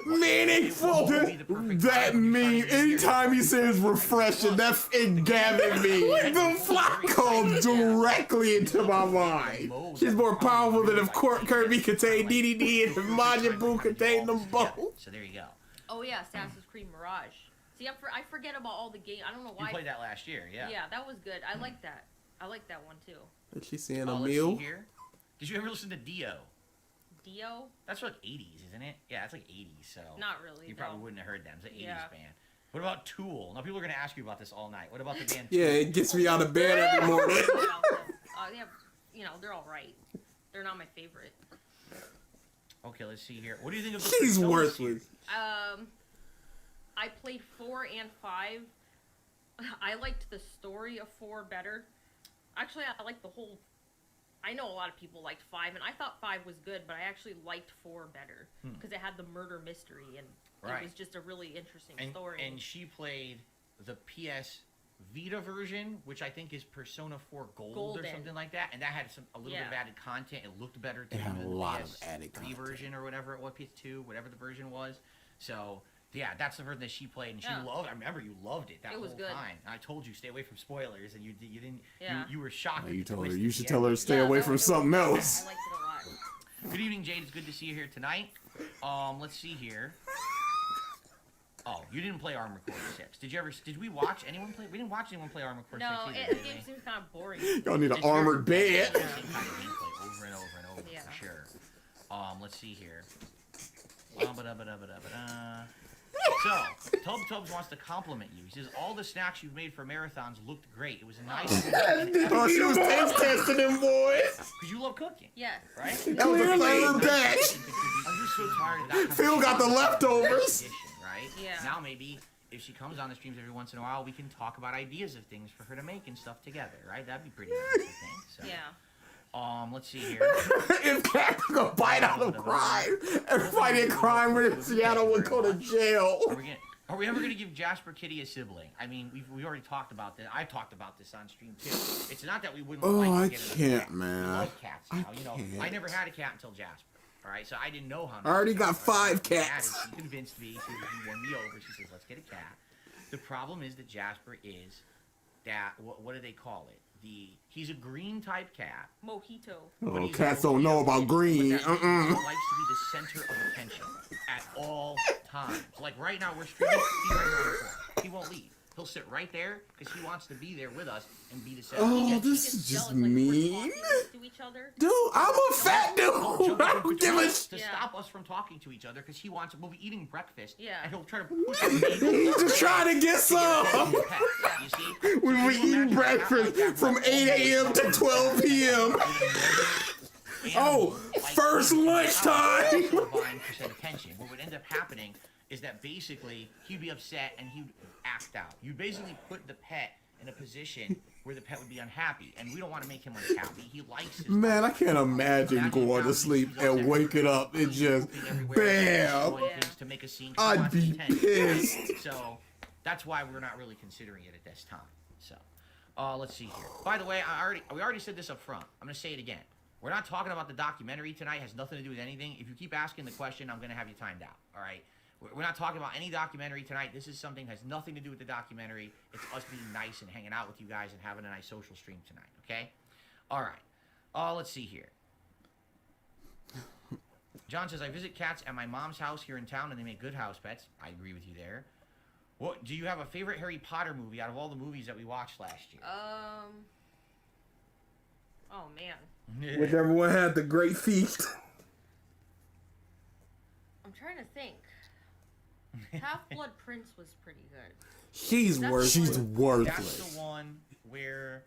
Meaningful! That mean, anytime he says refreshing, it gathered me. The flock called directly into my mind. She's more powerful than if Kirby contained DDD and if Majin Buu contained them both. So there you go. Oh yeah, Assassin's Creed Mirage. See, I forget about all the games. I don't know You why. played that last year, yeah. Yeah, that was good. I like that. I like that one too. Is she seeing a Let's meal? see here. Did you ever listen to Dio? Dio? That's like 80s, isn't it? Yeah, it's like 80s, so. Not really. You no. probably wouldn't have heard them. It's an 80s Yeah. band. What about Tool? Now, people are going to ask you about this all night. What about the band Yeah, Tool? it gets me out of bed every morning. They have, they're all right. They're not my favorite. Okay, let's see here. What do you think of the She's Persona worthless. series? I played 4 and 5. I liked the story of 4 better. Actually, I liked the whole. I know a lot of people liked 5, and I thought 5 was good, but I actually liked 4 better because it had the murder mystery, and Right. it was just a really interesting And, story. and she played the PS Vita version, which I think is Persona 4 Gold or Golden. something like that, and that had a little bit of Yeah. added content. It looked better too had a than lot the of added PS3 content. version or whatever it was, PS2, whatever the version was. So yeah, that's the version that she played, and she Yeah. loved. I remember you loved it that It was whole good. time. And I told you stay away from spoilers, and you didn't. Yeah. You were shocked. Oh, at you the told her. twist You at should the tell end. her to stay away from it was something good. else. I liked it a lot. Good evening, Jade. It's good to see you here tonight. Let's see here. Oh, you didn't play Armored Core 6. Did we watch anyone play? We didn't watch anyone play Armored Core No, 6 either, the did game we? seems kind of boring. Y'all need an It's armored very bed. the same kind of gameplay over and over and over, Yeah. for sure. Let's see here. So, Tub Tubs wants to compliment you. He says, all the snacks you've made for marathons looked great. It was a nice... Oh, she was taste testing them boys. Because you love cooking, Yes. right? That was a third batch. I'm just so tired of that kind of Phil got the leftovers. tradition, right? Yeah. Now maybe if she comes on the streams every once in a while, we can talk about ideas of things for her to make and stuff together, right? That'd be pretty nice, I think. So, Yeah. let's see here. If Cat took a bite out of crime, everybody in crime in Seattle would go to jail. Are we ever gonna give Jasper Kitty a sibling? I mean, we already talked about this. I've talked about this on stream too. It's not that we wouldn't Oh, like I to get another can't, cat. man. We love cats I now. I can't. never had a cat until Jasper. All right, so I didn't know how. I already got cats 5 were. cats. She convinced me. She won me over. She says, "Let's get a cat." The problem is that Jasper is that what do they call it? He's a green type cat. Mojito. But Oh, he's cats a don't know about green. But that means he likes to be the center of attention at all times. Like right now, we're streaming. He's right around the corner. He won't leave. He'll sit right there because he wants to be there with us and be the set. Oh, this is just mean. To each other. Dude, I'm a fat dude. I don't give a to stop us from talking to each other because he wants. We'll be eating breakfast. Yeah. And he'll try to push us. He's just trying to get some. You see? We were eating breakfast from 8 a.m. to 12 p.m. Oh, first lunchtime. Vying for said attention. What would end up happening is that basically he'd be upset and he'd act out. You basically put the pet in a position where the pet would be unhappy, and we don't want to make him unhappy. He likes his Man, I can't imagine going to sleep and waking up and just bam. To make a scene. I'd be pissed. So that's why we're not really considering it at this time. So let's see here. By the way, we already said this up front. I'm gonna say it again. We're not talking about the documentary tonight. It has nothing to do with anything. If you keep asking the question, I'm gonna have you timed out. All right. We're not talking about any documentary tonight. This is something that has nothing to do with the documentary. It's us being nice and hanging out with you guys and having a nice social stream tonight, okay? All right. Let's see here. John says, I visit cats at my mom's house here in town, and they make good house pets. I agree with you there. What do you have a favorite Harry Potter movie out of all the movies that we watched last year? Oh, man. Whichever one had the great feast. I'm trying to think. Half-Blood Prince was pretty good. She's worthless. She's worthless. That's the one where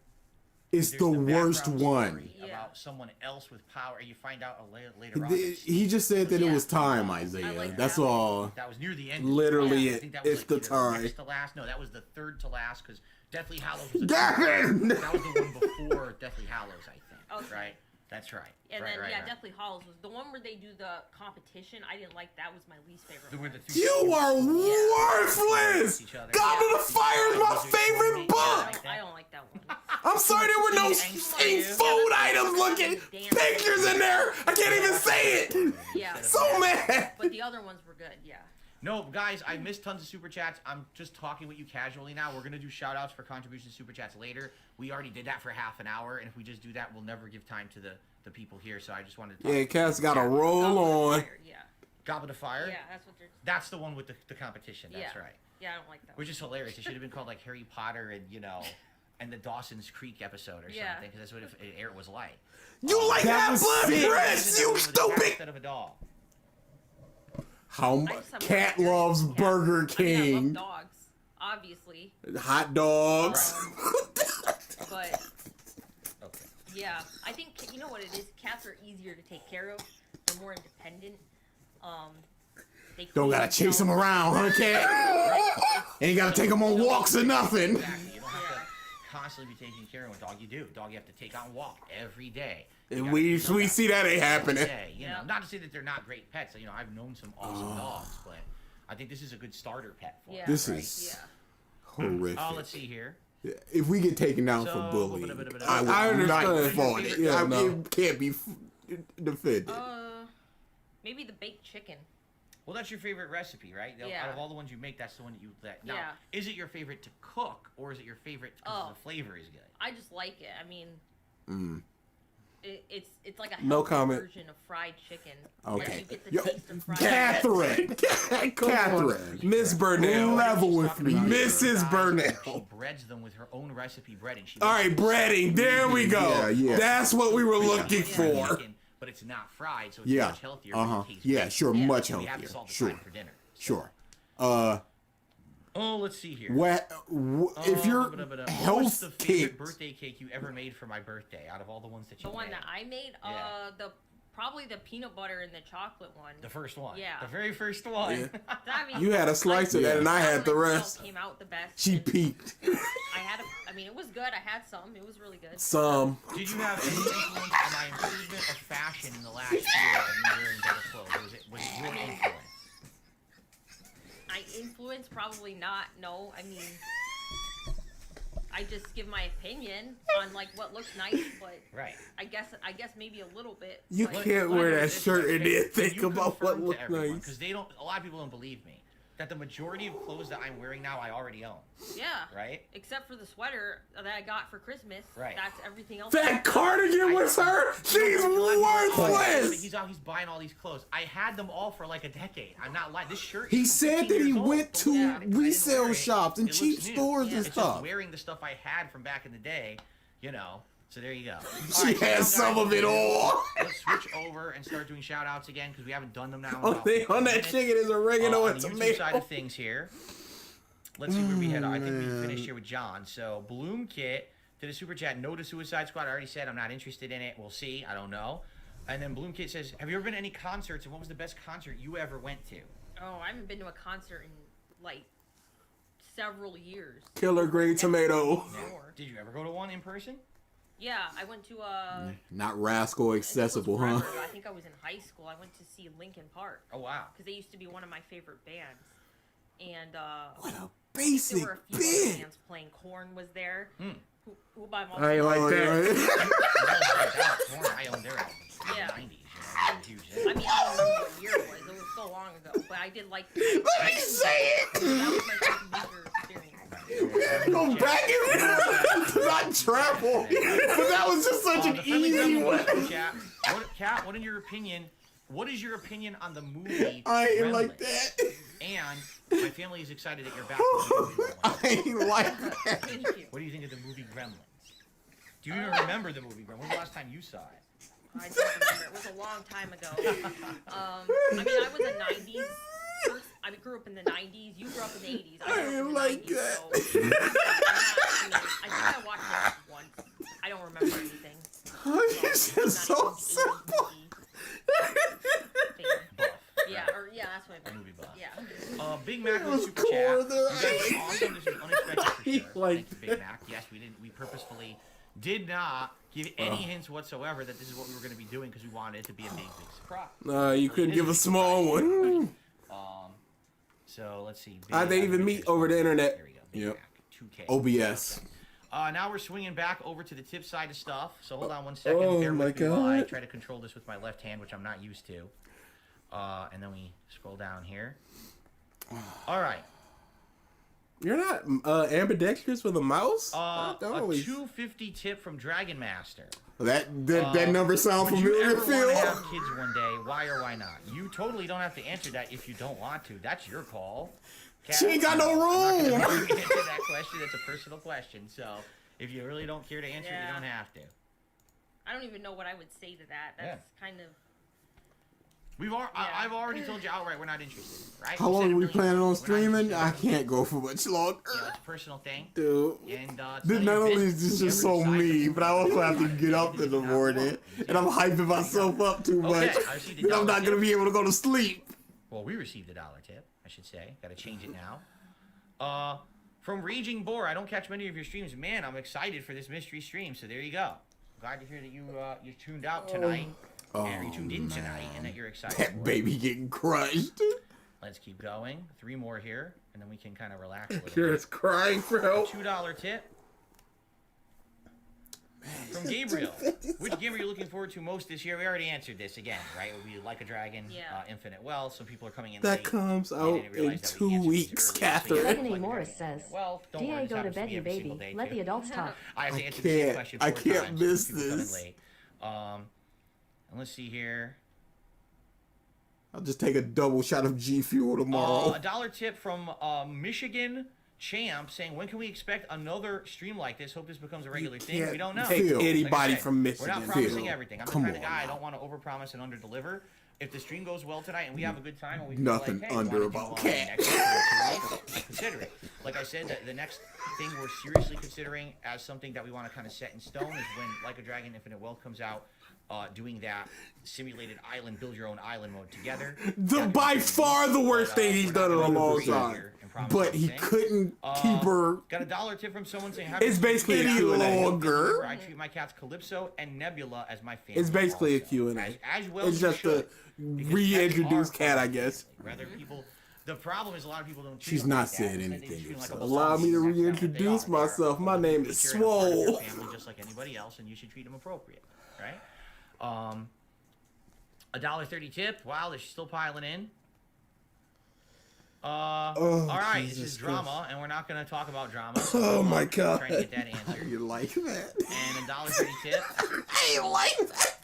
It's there's the worst background one. story Yeah. about someone else with power, and you find out later on. He just said that it Yeah. was time, I Isaiah. like That's that. all. That was near the end. Literally, I think that was it's the either time. next to last. No, that was the third to last because Deathly Hallows was Gavin! that was the one before Deathly Hallows, I think. Okay. Right? That's right. And right, then, right, yeah, right. Deathly Hallows was the one where they do the competition. I didn't like that. Was my least favorite. The- one. where the two You are worthless. each other. Goblet of Fire is my favorite book. I don't like that one. I'm sorry there were no food items looking pictures in there. I can't even say it. Yeah. So mad. But the other ones were good. Yeah. No, guys, I missed tons of super chats. I'm just talking with you casually now. We're going to do shout outs for contributions to super chats later. We already did that for half an hour, and if we just do that, we'll never give time to the people here. So I just wanted to talk. Yeah, Cat's got to roll Goblet of on. Fire, yeah. Goblet of Fire? Yeah, that's what they're. That's the one with the competition. That's Yeah. right. Yeah, I don't like that. Which is hilarious. It should have been called like Harry Potter and the Dawson's Creek episode or Yeah. something, because that's what it was like. You like that blood prince, you stupid. Instead of a doll. How I just have Cat more loves experience with Burger cats. I mean, I King. love dogs, obviously, Hot dogs. but Okay. yeah, I think you know what it is. Cats are easier to take care of. They're more independent. They Don't clean gotta chase him themselves. around, huh, Cat? Ain't gotta take him on walks or nothing. Exactly. You don't have to constantly be taking care of a dog. You do. Dog you have to take on walk every day. You And gotta we feed them we see that ain't happening. every day, you know, Yeah. not to say that they're not great pets. You know, I've known some awesome dogs, but I think this is a good starter pet for Yeah. them. This right? is Yeah. horrific. Let's see here. If we get taken down So, for bullying, I I would not understand. fault it. Yeah, I no. It can't be defended. Maybe the baked chicken. Well, that's your favorite recipe, right? Yeah. Out of all the ones you make, that's the one that you let. Now, Yeah. is it your favorite to cook, or is it your favorite because the flavor is good? I just like it. I mean, it's like a No healthy comment. version of fried chicken. Okay. You get the Yo, taste of fried Catherine, Catherine, Miss Burnell. level with me. Mrs. Burnell. She breads them with her own recipe breading. She All right, breading. There we go. Yeah, yeah. That's what we were looking makes for. chicken, but it's not fried, so it's Yeah. much healthier. and it tastes Yeah, good. sure, Yeah. much We have this healthier. all the Sure, time for dinner. sure. Oh, let's see here. If What you're was the health favorite kicked, birthday cake you ever made for my birthday? Out of all the ones that you The one made, that I made, Yeah. probably the peanut butter and the chocolate one. the first one, Yeah. the very first one. Yeah. I mean, You had a slice of that, and I had the rest. Came out the best. she and peaked. I mean, it was good. I had some. It was really good. Some. Did you have any influence on my improvement of fashion in the last year of me wearing better clothes? Was it your influence? I influence probably not. No, I mean, I just give my opinion on like what looks nice, but Right. I guess maybe a little bit. You but- can't wear that shirt and then think about what looks Because nice. they don't. A lot of people don't believe me. that the majority of clothes that I'm wearing now I already own. Yeah. Right? Except for the sweater that I got for Christmas. Right. That's everything else. That cardigan was her. She's worthless. He's buying all these clothes. I had them all for like a decade. I'm not lying. This shirt. He is said 15 that he years old, went but to yeah, I didn't resale wear it. shops and It cheap looks new. stores and It's stuff. just wearing the stuff I had from back in the day, you know. So there you go. She has some of it all. Let's switch over and start doing shout outs again because we haven't done them now. in Oh, about thing on that 15 chicken is oregano on and the YouTube tomato. side of things here. Let's see where we had. I think we finished here with John. So Bloom Kit did a super chat. No to Suicide Squad. I already said I'm not interested in it. We'll see. I don't know. And then Bloom Kit says, "Have you ever been to any concerts? And what was the best concert you ever went to?" Oh, I haven't been to a concert in like several years. Killer green tomato. More. Did you ever go to one in person? Yeah, I went to a. Not rascal accessible, huh? I think I was in high school. I went to see Linkin Park. Oh wow. Because they used to be one of my favorite bands. And What a there basic were a few other bitch. bands playing. Korn was there. Who by most I ain't like that. I owned their album. Yeah. 90s. You know, huge hit. I mean, I don't remember what year it was. It was so long ago. But I did like. Let me say it. That was my first major experience. Go back and not travel. But that was just such an The friendly easy gremlin one. question, Kat. Kat, what in your opinion? What is your opinion on the movie? I ain't Gremlins? like that. And my family is excited that you're back. With the movie I Gremlins. ain't like that. Thank you. What do you think of the movie Gremlins? Do you even remember the movie Gremlins? When was the last time you saw it? I don't remember. It was a long time ago. I mean, I was a 90s person. I grew up in the 90s. You grew up in the 80s. I grew up in the like 90s, that. So I'm not, I think I watched it once. I don't remember anything. It's just so simple. Yeah, that's what I meant. Movie buff. Yeah. Big Mac was with super cool chat. with You her guys are awesome. This was unexpected for sure. Like Thank you, Big Mac. Yes, we didn't. We purposefully did not give any hints whatsoever that this is what we were going to be doing because we wanted it to be a big surprise. You couldn't give a small one. So let's see. How'd they even meet over the internet? There we go. Big Yep. Mac, 2K. OBS. Now we're swinging back over to the tip side of stuff. So hold on one second. Oh Bear my with me while I God. try to control this with my left hand, which I'm not used to. And then we scroll down here. All right. You're not ambidextrous with a mouse? A 250 tip from Dragon Master. That number sound Would you familiar, ever want to Phil? have kids one day? Why or why not? You totally don't have to answer that if you don't want to. That's your call. Kat, She ain't got no I'm not room. gonna make you answer that question. That's a personal question. So if you really don't care to answer it, you Yeah. don't have to. I don't even know what I would say to that. That's kind of. I've already told you outright we're not interested, right? How We said long it are we really planning clear. on We're not streaming? interested. I can't go for much longer. You know, it's a personal thing. Dude. And Not only is this just so mean, but I also have to get up in the morning, and I'm hyping myself up too much. Okay, I see the Then I'm not dollar gonna be able to go to sleep. Well, we received a dollar tip, I should say. Got to change it now. From Raging Boar, I don't catch many of your streams. Man, I'm excited for this mystery stream. So there you go. Glad to hear that you tuned out tonight. And you tuned in tonight, and that you're excited. for That it. baby getting crushed. Let's keep going. 3 more here, and then we can kind of relax a little You're bit. just crying for help. $2 tip from Gabriel. Which game are you looking forward to most this year? We already answered this again, right? It would be Like a Dragon, Yeah. Infinite Wealth. Some people are coming in That late. comes They out didn't realize in that we 2 answered this weeks, earlier, so Catherine. yeah, Megan Like a Morris Dragon. says, Well, don't worry, DA this go to happens bed, me you every single baby. day, Let too. the adults talk. I have to I answer the same can't- question I 4 can't times. miss People coming this. late. And let's see here. I'll just take a double shot of G Fuel tomorrow. A dollar tip from Michigan Champ saying, when can we expect another stream like this? Hope this becomes a regular thing. can't We don't know. take Phil. anybody Like I said, from Michigan. We're not promising Phil, everything. I'm the come kind of on guy, I now. don't want to overpromise and underdeliver. If the stream goes well tonight and we have a good time, and we Nothing feel like, hey, under wanna about do, Cat. next week or 2 weeks, consider it. Like I said, the next thing we're seriously considering as something that we want to kind of set in stone is when Like a Dragon Infinite Wealth comes out. Doing that simulated island, build your own island mode together. By far the worst thing he's done in a long time. But he couldn't keep her Got a dollar tip from someone saying, It's basically a any Q&A. longer. I treat my cats Calypso and Nebula as my family. It's basically a also. Q&A. As well It's as you just should, a because reintroduce pets are cat, I family. guess. Rather people, the problem is a lot of people don't. treat She's them not like that. saying Instead, they anything treat them like a herself. Allow me to beloved family. reintroduce They are. myself. My name is Take care and part of your Swole. family just like anybody else, and you should treat them appropriate, right? $1.30 tip. Wow, they're still piling in. All right, Jesus this is drama, and we're not going to talk about drama. Oh my God. Trying to get that answer. You like that? And $1.30 tip. I like that.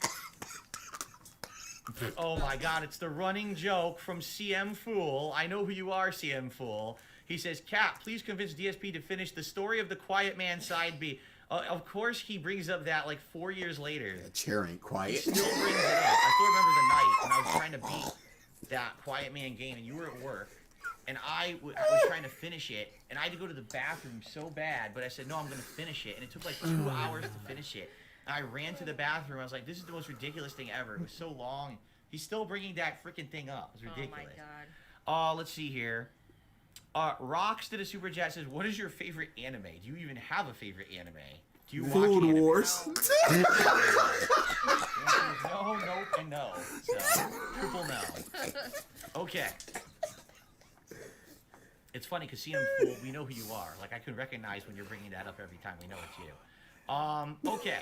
Oh my God, it's the running joke from CM Fool. I know who you are, CM Fool. He says, Cap, please convince DSP to finish the story of the Quiet Man side B. Of course, he brings up that like 4 years later. That chair ain't He quiet. still brings it up. I still remember the night when I was trying to beat that Quiet Man game, and you were at work, and I was trying to finish it, and I had to go to the bathroom so bad, but I said, no, I'm going to finish it, and it took like 2 hours to finish it. And I ran to the bathroom. I was like, this is the most ridiculous thing ever. It was so long. He's still bringing that freaking thing up. It's ridiculous. Oh my God. Let's see here. Rocks did a super chat, says, what is your favorite anime? Do you even have a favorite anime? Do you watch Food anime? Wars. No, no, and no. So, triple no. Okay. It's funny because CM Fool, we know who you are. Like, I can recognize when you're bringing that up every time. We know it's you. Okay.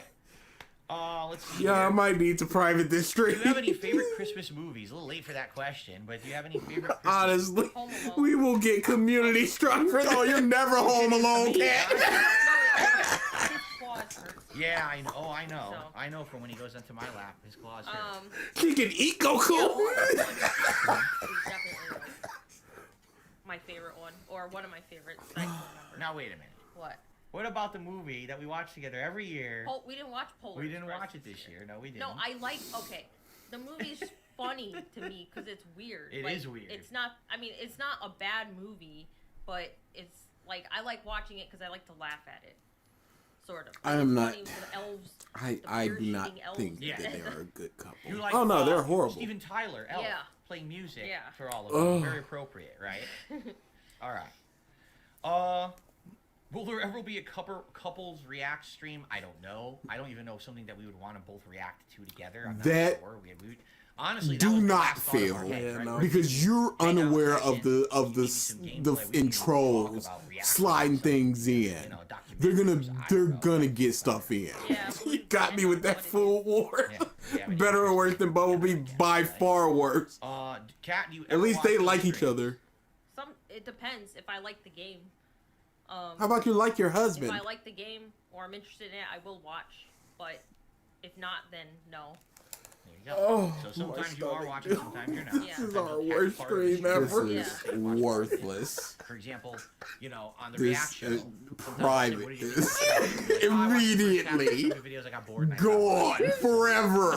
Let's see. Yeah, I here. might need to private this Do stream. you have any favorite Christmas movies? A little late for that question, but do you have any favorite Christmas Honestly, Home Alone. we will get community struck for oh, you're never home alone, cat. His claws hurt. Yeah, I know. Oh, I know. So. I know from when he goes onto my lap, his claws hurt. She can eat Goku. It's definitely like my favorite one, or one of my favorites. I can't remember. Now wait a minute. What? What about the movie that we watch together every year? We didn't watch Polar We didn't Express watch it this year. No, we didn't. No, okay. The movie's funny to me because it's weird. It is weird. It's not. I mean, it's not a bad movie, but it's like I like watching it because I like to laugh at it. Sort of. I am not. Funny with the elves. I do not beer-shooting elves. think Yeah. that they are a good couple. You like, Oh, no, they're horrible. Steven Tyler, Elf, Yeah. playing music Yeah. for all of them. Very appropriate, right? All right. Will there ever be a couples react stream? I don't know. I don't even know something that we would want to both react to together. I'm not That- sure. Honestly, that Do was the not last thought of our feel, heads, Yeah, right? no. because you're Hang out unaware session, of the maybe some gameplay, we can intros talk about reaction sliding to things in. you know, documentaries, I They're don't know. gonna get stuff in. Yeah. You got me with that Food War. Yeah, Better or worse than Bumblebee? By far worse. Kat, do you At ever least watch they those like each streams? other. It depends if I like the game. How about you like your If husband? I like the game or I'm interested in it, I will watch. But if not, then no. There you go. Oh, So sometimes my you are stomach. watching, sometimes you're not. Yeah. This is Sometimes our you'll worst catch part of the stream stream. ever. This is Yeah. worthless. For example, you know, on the This reaction, is sometimes private. what did you This- think? I watched the first half of the Immediately videos, I got bored and I Gone forever.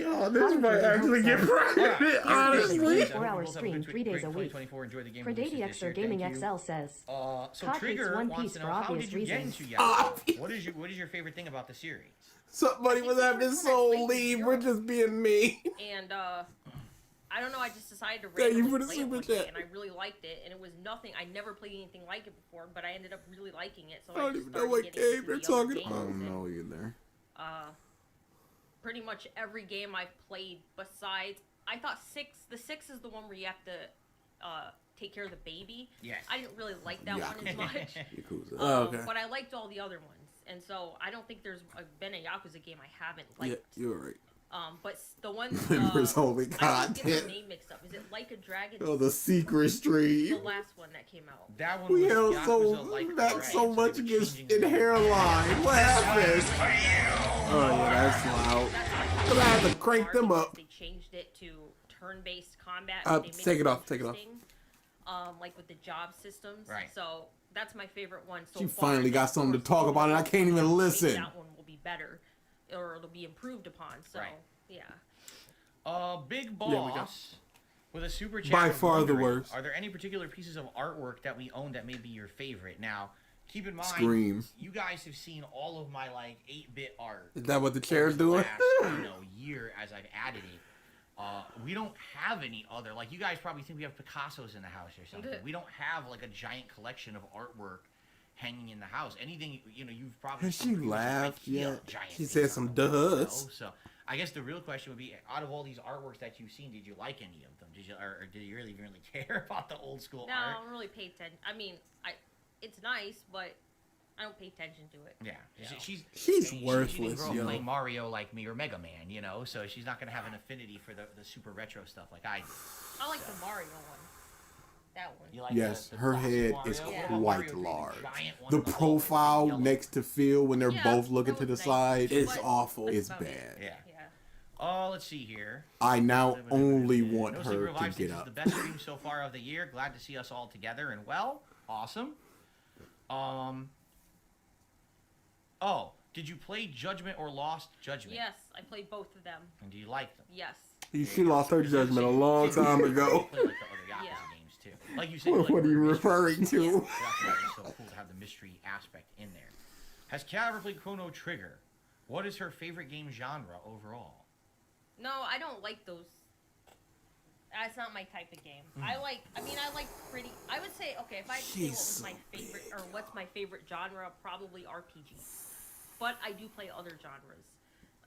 Oh, this might actually get private, honestly. 24-hour stream, 3 days a week. Enjoy the game Predati releases this Xer year. Gaming Thank you. XL says, So Cock Trigger hates One wants Piece to for know, how obvious did you get reasons. into Yakuza? What is your favorite thing about the series? Somebody was having soul leave. We're just being mean. And I don't know. I just decided to Thank you randomly for the play it super one day, chat. and I really liked it. And it was nothing. I never played anything like it before, but I ended up really liking it. So I don't just even know started what getting game into they're the other talking I games, don't and, know either. Pretty much every game I've played besides, I thought the 6 is the one where you have to take care of the baby. Yes. I didn't really like that one as much. Yakuza. Oh, okay. But I liked all the other ones. And so I don't think there's been a Yakuza game I haven't liked. Yeah, you're right. But the ones Members only I always get the content. name mixed up. Is it Like a Dragon? Oh, the secret The stream. last one that came out. That one We was held Yakuza so Like a not Dragon, so much they were against changing in the- hairline. What happened? Oh yeah, that's loud. That's But I had to crank them because up. They changed it to turn-based combat. Uh, They made take it more off, take it off. interesting, like with the job systems. Right. So that's my favorite one. So She far. finally got Of something to course, talk about, and I can't even maybe listen. That one will be better, or it'll be improved upon. So Right. yeah. Big we go. Boss with a super chat. By was far the wondering, worst. Are there any particular pieces of artwork that we own that may be your favorite? Now, keep in mind, Scream. you guys have seen all of my like 8-bit art. Is that what the over chair's the doing? last, year as I've added it. We don't have any other, like you guys probably think we have Picassos in the house or something. We don't have like a giant collection of artwork hanging in the house. Anything, you've probably Has seen she previously, laughed IKEA yet? giant She things said on some the wall, duds. So I guess the real question would be, out of all these artworks that you've seen, did you like any of them? Or did you really care about the old school No, art? I don't really pay attention. I mean, it's nice, but I don't pay attention to it. Yeah, You know. she's She's she didn't worthless, grow up yo. playing Mario like me or Mega Man, so she's not gonna have an affinity for the super retro stuff like I do. I like the Mario one. That one. You like Yes, the her classic head Mario? is What about quite Mario 3D, large. giant one The with the profile yellow? next to Phil when they're Yeah, both looking that to the was nice. side It's But awful. is about it. bad. Yeah. Yeah. Oh, let's see here. I now only want No her Secret to Revive get Six is up. the best stream so far of the year. Glad to see us all together and well. Awesome. Oh, did you play Judgment or Lost Judgment? Yes, I played both of them. And do you like them? Yes. She lost her judgment a long time You ago. play like the other Yakuza Yeah. games too. Like you said. What are you referring to? That's why it's so cool to have the mystery aspect in there. Has Kat ever played Chrono Trigger? What is her favorite game genre overall? No, I don't like those. That's not my type of game. I like pretty. I would say, okay, if I had to say what was my favorite, or what's my favorite genre, probably RPG. But I do play other genres.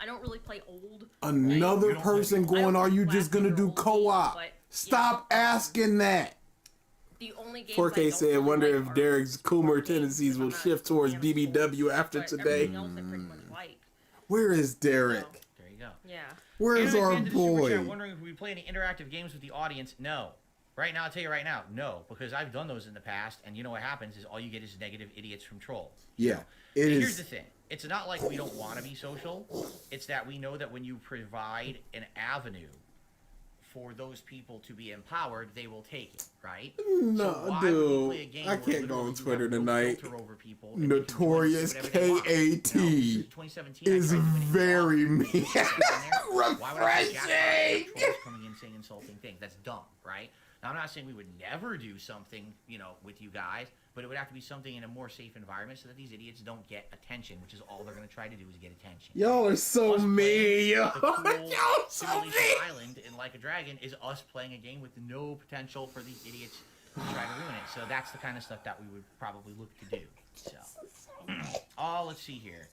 I don't really play old. Another person going, are you just gonna do co-op? Stop asking that. The only games 4K I don't said, really wonder like if are Derek's Coomer games, tendencies because will I'm not shift towards a fan of BBW sports, after but today. everything else I pretty much like. Where is Derek? So, There you go. yeah. Where's Anime our fan to the Super Chat boy? wondering if we play any interactive games with the audience. No. Right now, I'll tell you right now, no, because I've done those in the past, and you know what happens is all you get is negative idiots from trolls. Yeah, it And here's is. the thing. It's not like we don't want to be social. It's that we know that when you provide an avenue for those people to be empowered, they will take it, right? No, why would we play a dude. game I where can't go literally on you Twitter have no tonight. filter over people and they can do Notorious whatever they want? KAT You know, this is 2017, I is tried to win it. very mean. Why would I put Jack Refreshing. trolls coming in saying insulting things? That's dumb, right? Now, I'm not saying we would never do something, with you guys, but it would have to be something in a more safe environment so that these idiots don't get attention, which is all they're going to try to do is get attention. Y'all are so Us mean, playing yo. the cool Y'all so Simulation mean. Island in Like a Dragon is us playing a game with no potential for these idiots to try to ruin it. So that's the kind of stuff that we would probably look to do. So, let's see here.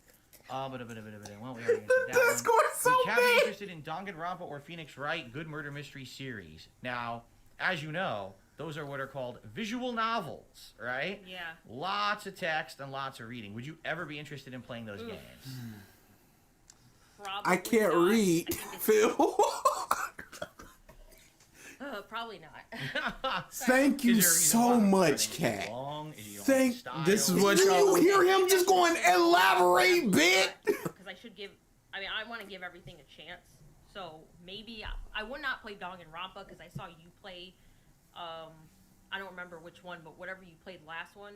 Well, we already answered that This one. going so Would Kat be bad. interested in Danganronpa or Phoenix Wright? Good murder mystery series. Now, as you know, those are what are called visual novels, right? Yeah. Lots of text and lots of reading. Would you ever be interested in playing those games? Probably I can't not. read, I think it's- Phil. Probably not. Thank you Is there a reason so why? much, Are they Kat. long? Is you don't Thank- like style? this is what Did y'all- you hear him just going, elaborate, bit? Because I want to give everything a chance. So maybe I would not play Danganronpa because I saw you play. I don't remember which one, but whatever you played last one.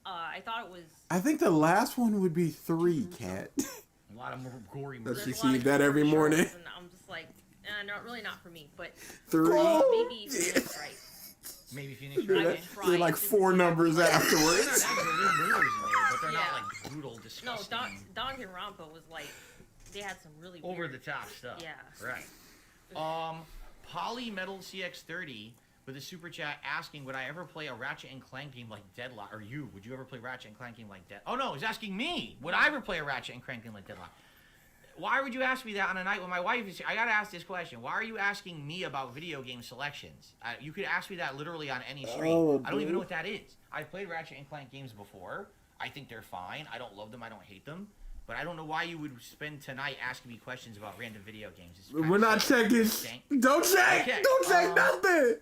I thought it was. I think the last one would be 3, Kat. A lot of more gory Does murders. she there's a lot see of that every shows, morning? And I'm just like, not really not for me. But 3. maybe Phoenix Wright. Maybe Phoenix They're Wright. like- try they're like to 4 see numbers what- They're not afterwards. that good. There's murders in there, but they're Yeah. not like brutal, No, disgusting, Danganronpa was like they had some really over weird, the top stuff. Yeah. Right. Polymetal CX30 with a super chat asking, would I ever play a Ratchet and Clank game like Deadlock? Or would you ever play Ratchet and Clank game like Deadlock? Oh no, he's asking me. Would I ever play a Ratchet and Clank game like Deadlock? Why would you ask me that on a night when my wife is here? I gotta ask this question. Why are you asking me about video game selections? You could ask me that literally on any stream. Oh, I don't even dude. know what that is. I've played Ratchet and Clank games before. I think they're fine. I don't love them. I don't hate them. But I don't know why you would spend tonight asking me questions about random video games. It's kinda We're not silly. checking. Okay. Don't check. Okay, Don't check nothing.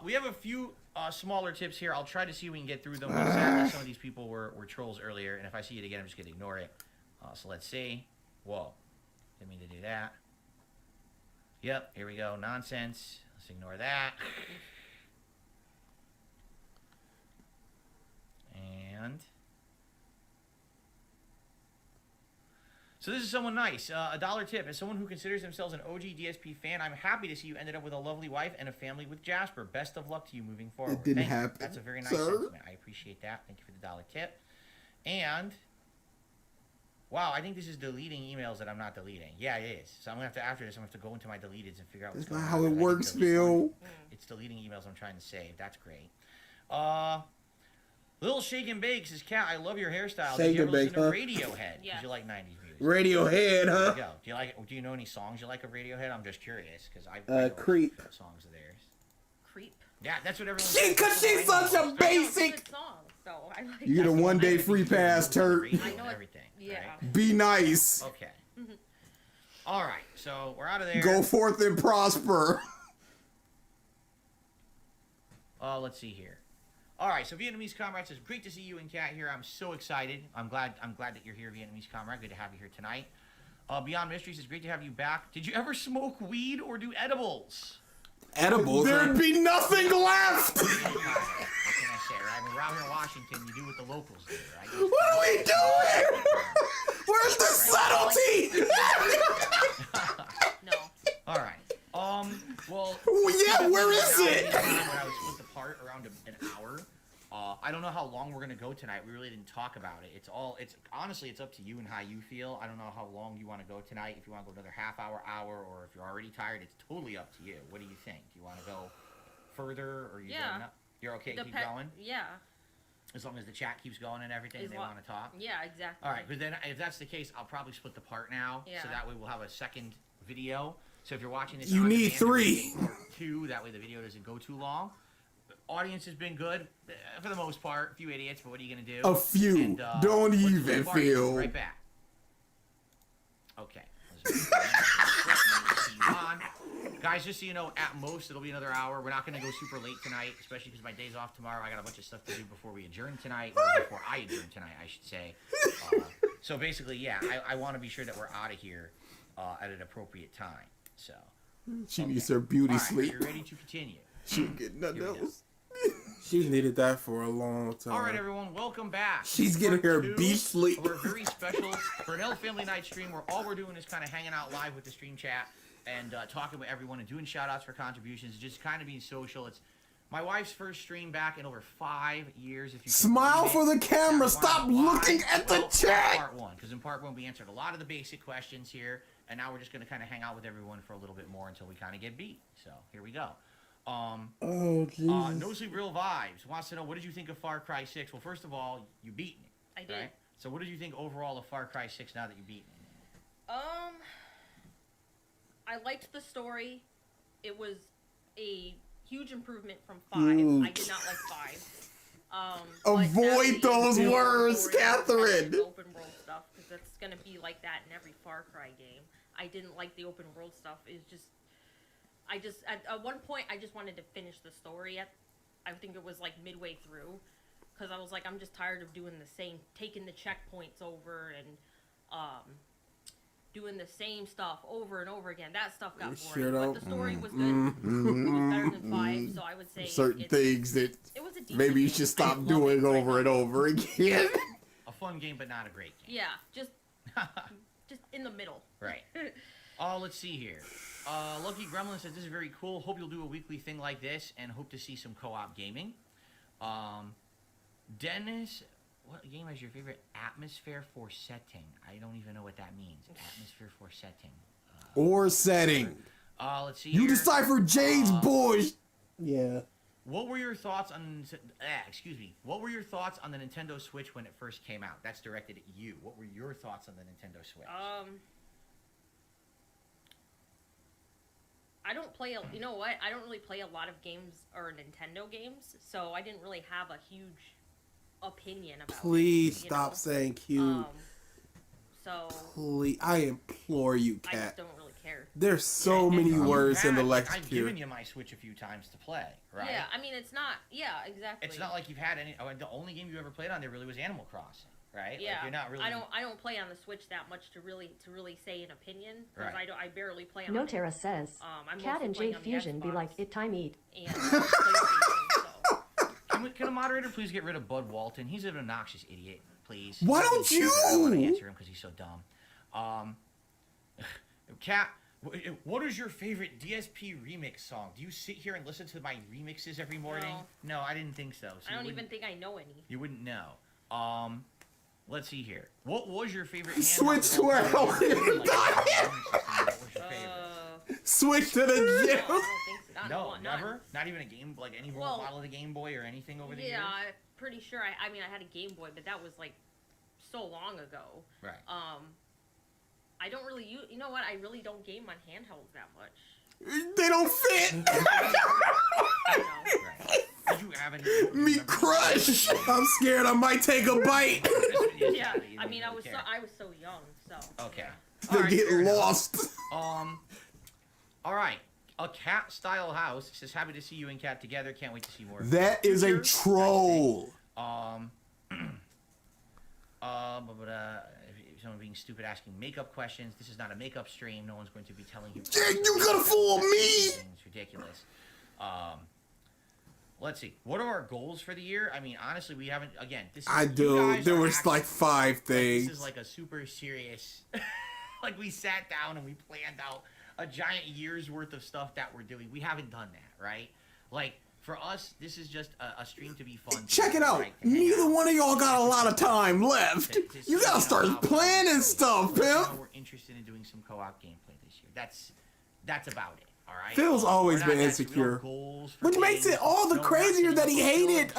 We have a few smaller tips here. I'll try to see if we can get through them. Sadly, some of these people were trolls earlier, and if I see it again, I'm just going to ignore it. So let's see. Whoa. Didn't mean to do that. Yep, here we go. Nonsense. Let's ignore that. And... So this is someone nice. A dollar tip. As someone who considers themselves an OG DSP fan, I'm happy to see you ended up with a lovely wife and a family with Jasper. Best of luck to you moving forward. It didn't Thank you. happen, That's a very nice sir. sentiment. I appreciate that. Thank you for the dollar tip. And, wow, I think this is deleting emails that I'm not deleting. Yeah, it is. So I'm going to have to, after this, I'm going to have to go into my deleteds and figure out what's That's going not on. how it I think works, delete Phil. one. It's deleting emails I'm trying to save. That's great. Little Shake and Bake says, Kat, I love your hairstyle. Did Shake you ever and Bake, listen to huh? Radiohead? Yeah. Did you like 90s music? Radiohead, There huh? you go. Do you know any songs you like of Radiohead? I'm just curious because I know Creep. songs of theirs. Creep. Yeah, that's what everyone. Cause she's such a It's a basic. good song, so I like You get a that. 1-day free pass, Turk. I know it- everything. Yeah. Right? Be nice. Okay. All right, so we're out of there. Go forth and prosper. Let's see here. All right, so Vietnamese Comrade says, great to see you and Kat here. I'm so excited. I'm glad that you're here, Vietnamese Comrade. Good to have you here tonight. Beyond Mysteries says, great to have you back. Did you ever smoke weed or do edibles? Edibles. There'd be nothing left. What can I say, right? I mean, we're out here in Washington. You do what the locals do, right? What are we doing? Where's the subtlety? No. All right. Well. Yeah, where is it? When I was split apart around an hour. I don't know how long we're gonna go tonight. We really didn't talk about it. It's honestly, it's up to you and how you feel. I don't know how long you want to go tonight. If you want to go another half hour, or if you're already tired, it's totally up to you. What do you think? Do you want to go further, or you're okay? Keep going. Yeah. As long as the chat keeps going and everything, they want to talk. Yeah, exactly. All right, but then if that's the case, I'll probably split the part now. Yeah. So that way we'll have a second video. So if you're watching this, You on need demand, 3. Part 2. That way the video doesn't go too long. The audience has been good for the most part. A few idiots, but what are you gonna do? A few. And, Don't let's even split the part. We'll be feel. right back. Okay. See you on. Guys, just so you know, at most it'll be another hour. We're not going to go super late tonight, especially because my day's off tomorrow. I got a bunch of stuff to do before we adjourn tonight, or before I adjourn tonight, I should say. So basically, yeah, I want to be sure that we're out of here at an appropriate time. So She needs her beauty all right, sleep. you're ready to continue. She'll get nothing Here we go. else. She's needed that for a long time. All right, everyone, welcome back. She's getting her Part 2 beach sleep. of our very special Burnell Family Night stream, where all we're doing is kind of hanging out live with the stream chat and talking with everyone and doing shout-outs for contributions, just kind of being social. It's my wife's first stream back in over 5 years. If you can Smile believe for it. the camera. Now, Stop why? looking at the Well, chat. Part 1, because in part 1 we answered a lot of the basic questions here, and now we're just going to kind of hang out with everyone for a little bit more until we kind of get beat. So here we go. Oh, Jesus. No Sleep Real Vibes wants to know, what did you think of Far Cry 6? Well, first of all, you beat me. I did. Right? So what did you think overall of Far Cry 6 now that you beat me? I liked the story. It was a huge improvement from 5. I did not like 5. Avoid those words, Catherine. The open world stuff, because that's gonna be like that in every Far Cry game. I didn't like the open world stuff. It's just, at one point I just wanted to finish the story. I think it was like midway through, because I was like, I'm just tired of doing the same, taking the checkpoints over and doing the same stuff over and over again. That stuff got boring, but the story was good. It was better than 5, so I would say Certain things that it was a decent maybe you game. should I stop love doing it right over now. and over again. A fun game, but not a great game. Yeah, just in the middle. Right. Let's see here. Lucky Gremlin says, this is very cool. Hope you'll do a weekly thing like this, and hope to see some co-op gaming. Dennis, what game is your favorite atmosphere for setting? I don't even know what that means. Atmosphere for setting. Or setting. Let's see You here. decipher Jade's boys. Yeah. What were your thoughts on? What were your thoughts on the Nintendo Switch when it first came out? That's directed at you. What were your thoughts on the Nintendo Switch? I don't play. You know what? I don't really play a lot of games or Nintendo games, so I didn't really have a huge opinion about. Please it, stop saying cute. So. Please, I implore you, I Kat. just don't really care. There's so many words in the lexicon. I've given you my Switch a few times to play, right? Yeah, I mean, it's not. Yeah, exactly. It's not like you've had any. The only game you ever played on there really was Animal Crossing, right? Yeah, like you're not really. I don't play on the Switch that much to really say an opinion, because Right. I barely play on. Notera it. says, I'm Cat mostly and playing J on the Fusion be Xbox like, it time eat. And PlayStation, so. Can a moderator please get rid of Bud Walton? He's an obnoxious idiot. Please. Why don't I don't want to you? answer him because he's so dumb. Kat, what is your favorite DSP remix song? Do you sit here and listen to my remixes every morning? No, I didn't think so. I don't even think I know any. You wouldn't know. Let's see here. What was your favorite? Switch to a What was your favorite? Switch to the No, gym. I don't think so. No, Not- never. Not even a game, like any role model of the Game Boy or anything over the years. Yeah, I'm pretty sure. I mean, I had a Game Boy, but that was like so long ago. Right. I don't really use. You know what? I really don't game on handhelds that much. They don't fit. I know. Right. Did you have any? Meat crush. I'm scared I might take a bite. Yeah, I mean, I was so young, so. Okay. They All right, get fair enough. lost. All right. A cat style house says happy to see you and Cat together. Can't wait to see more. That is a troll. If someone being stupid asking makeup questions. This is not a makeup stream. No one's going to be telling you. You gonna fool me? It's ridiculous. Let's see. What are our goals for the year? I mean, honestly, we haven't. Again, this. I do. There was like 5 things. This is like a super serious. Like we sat down and we planned out a giant year's worth of stuff that we're doing. We haven't done that, right? Like for us, this is just a stream to be fun. Check it out. Right, Neither one of y'all got a lot of time left. You gotta start planning stuff, pimp. We're interested in doing some co-op gameplay this year. That's about it. All right. Phil's always been insecure, which makes it all the crazier that he hated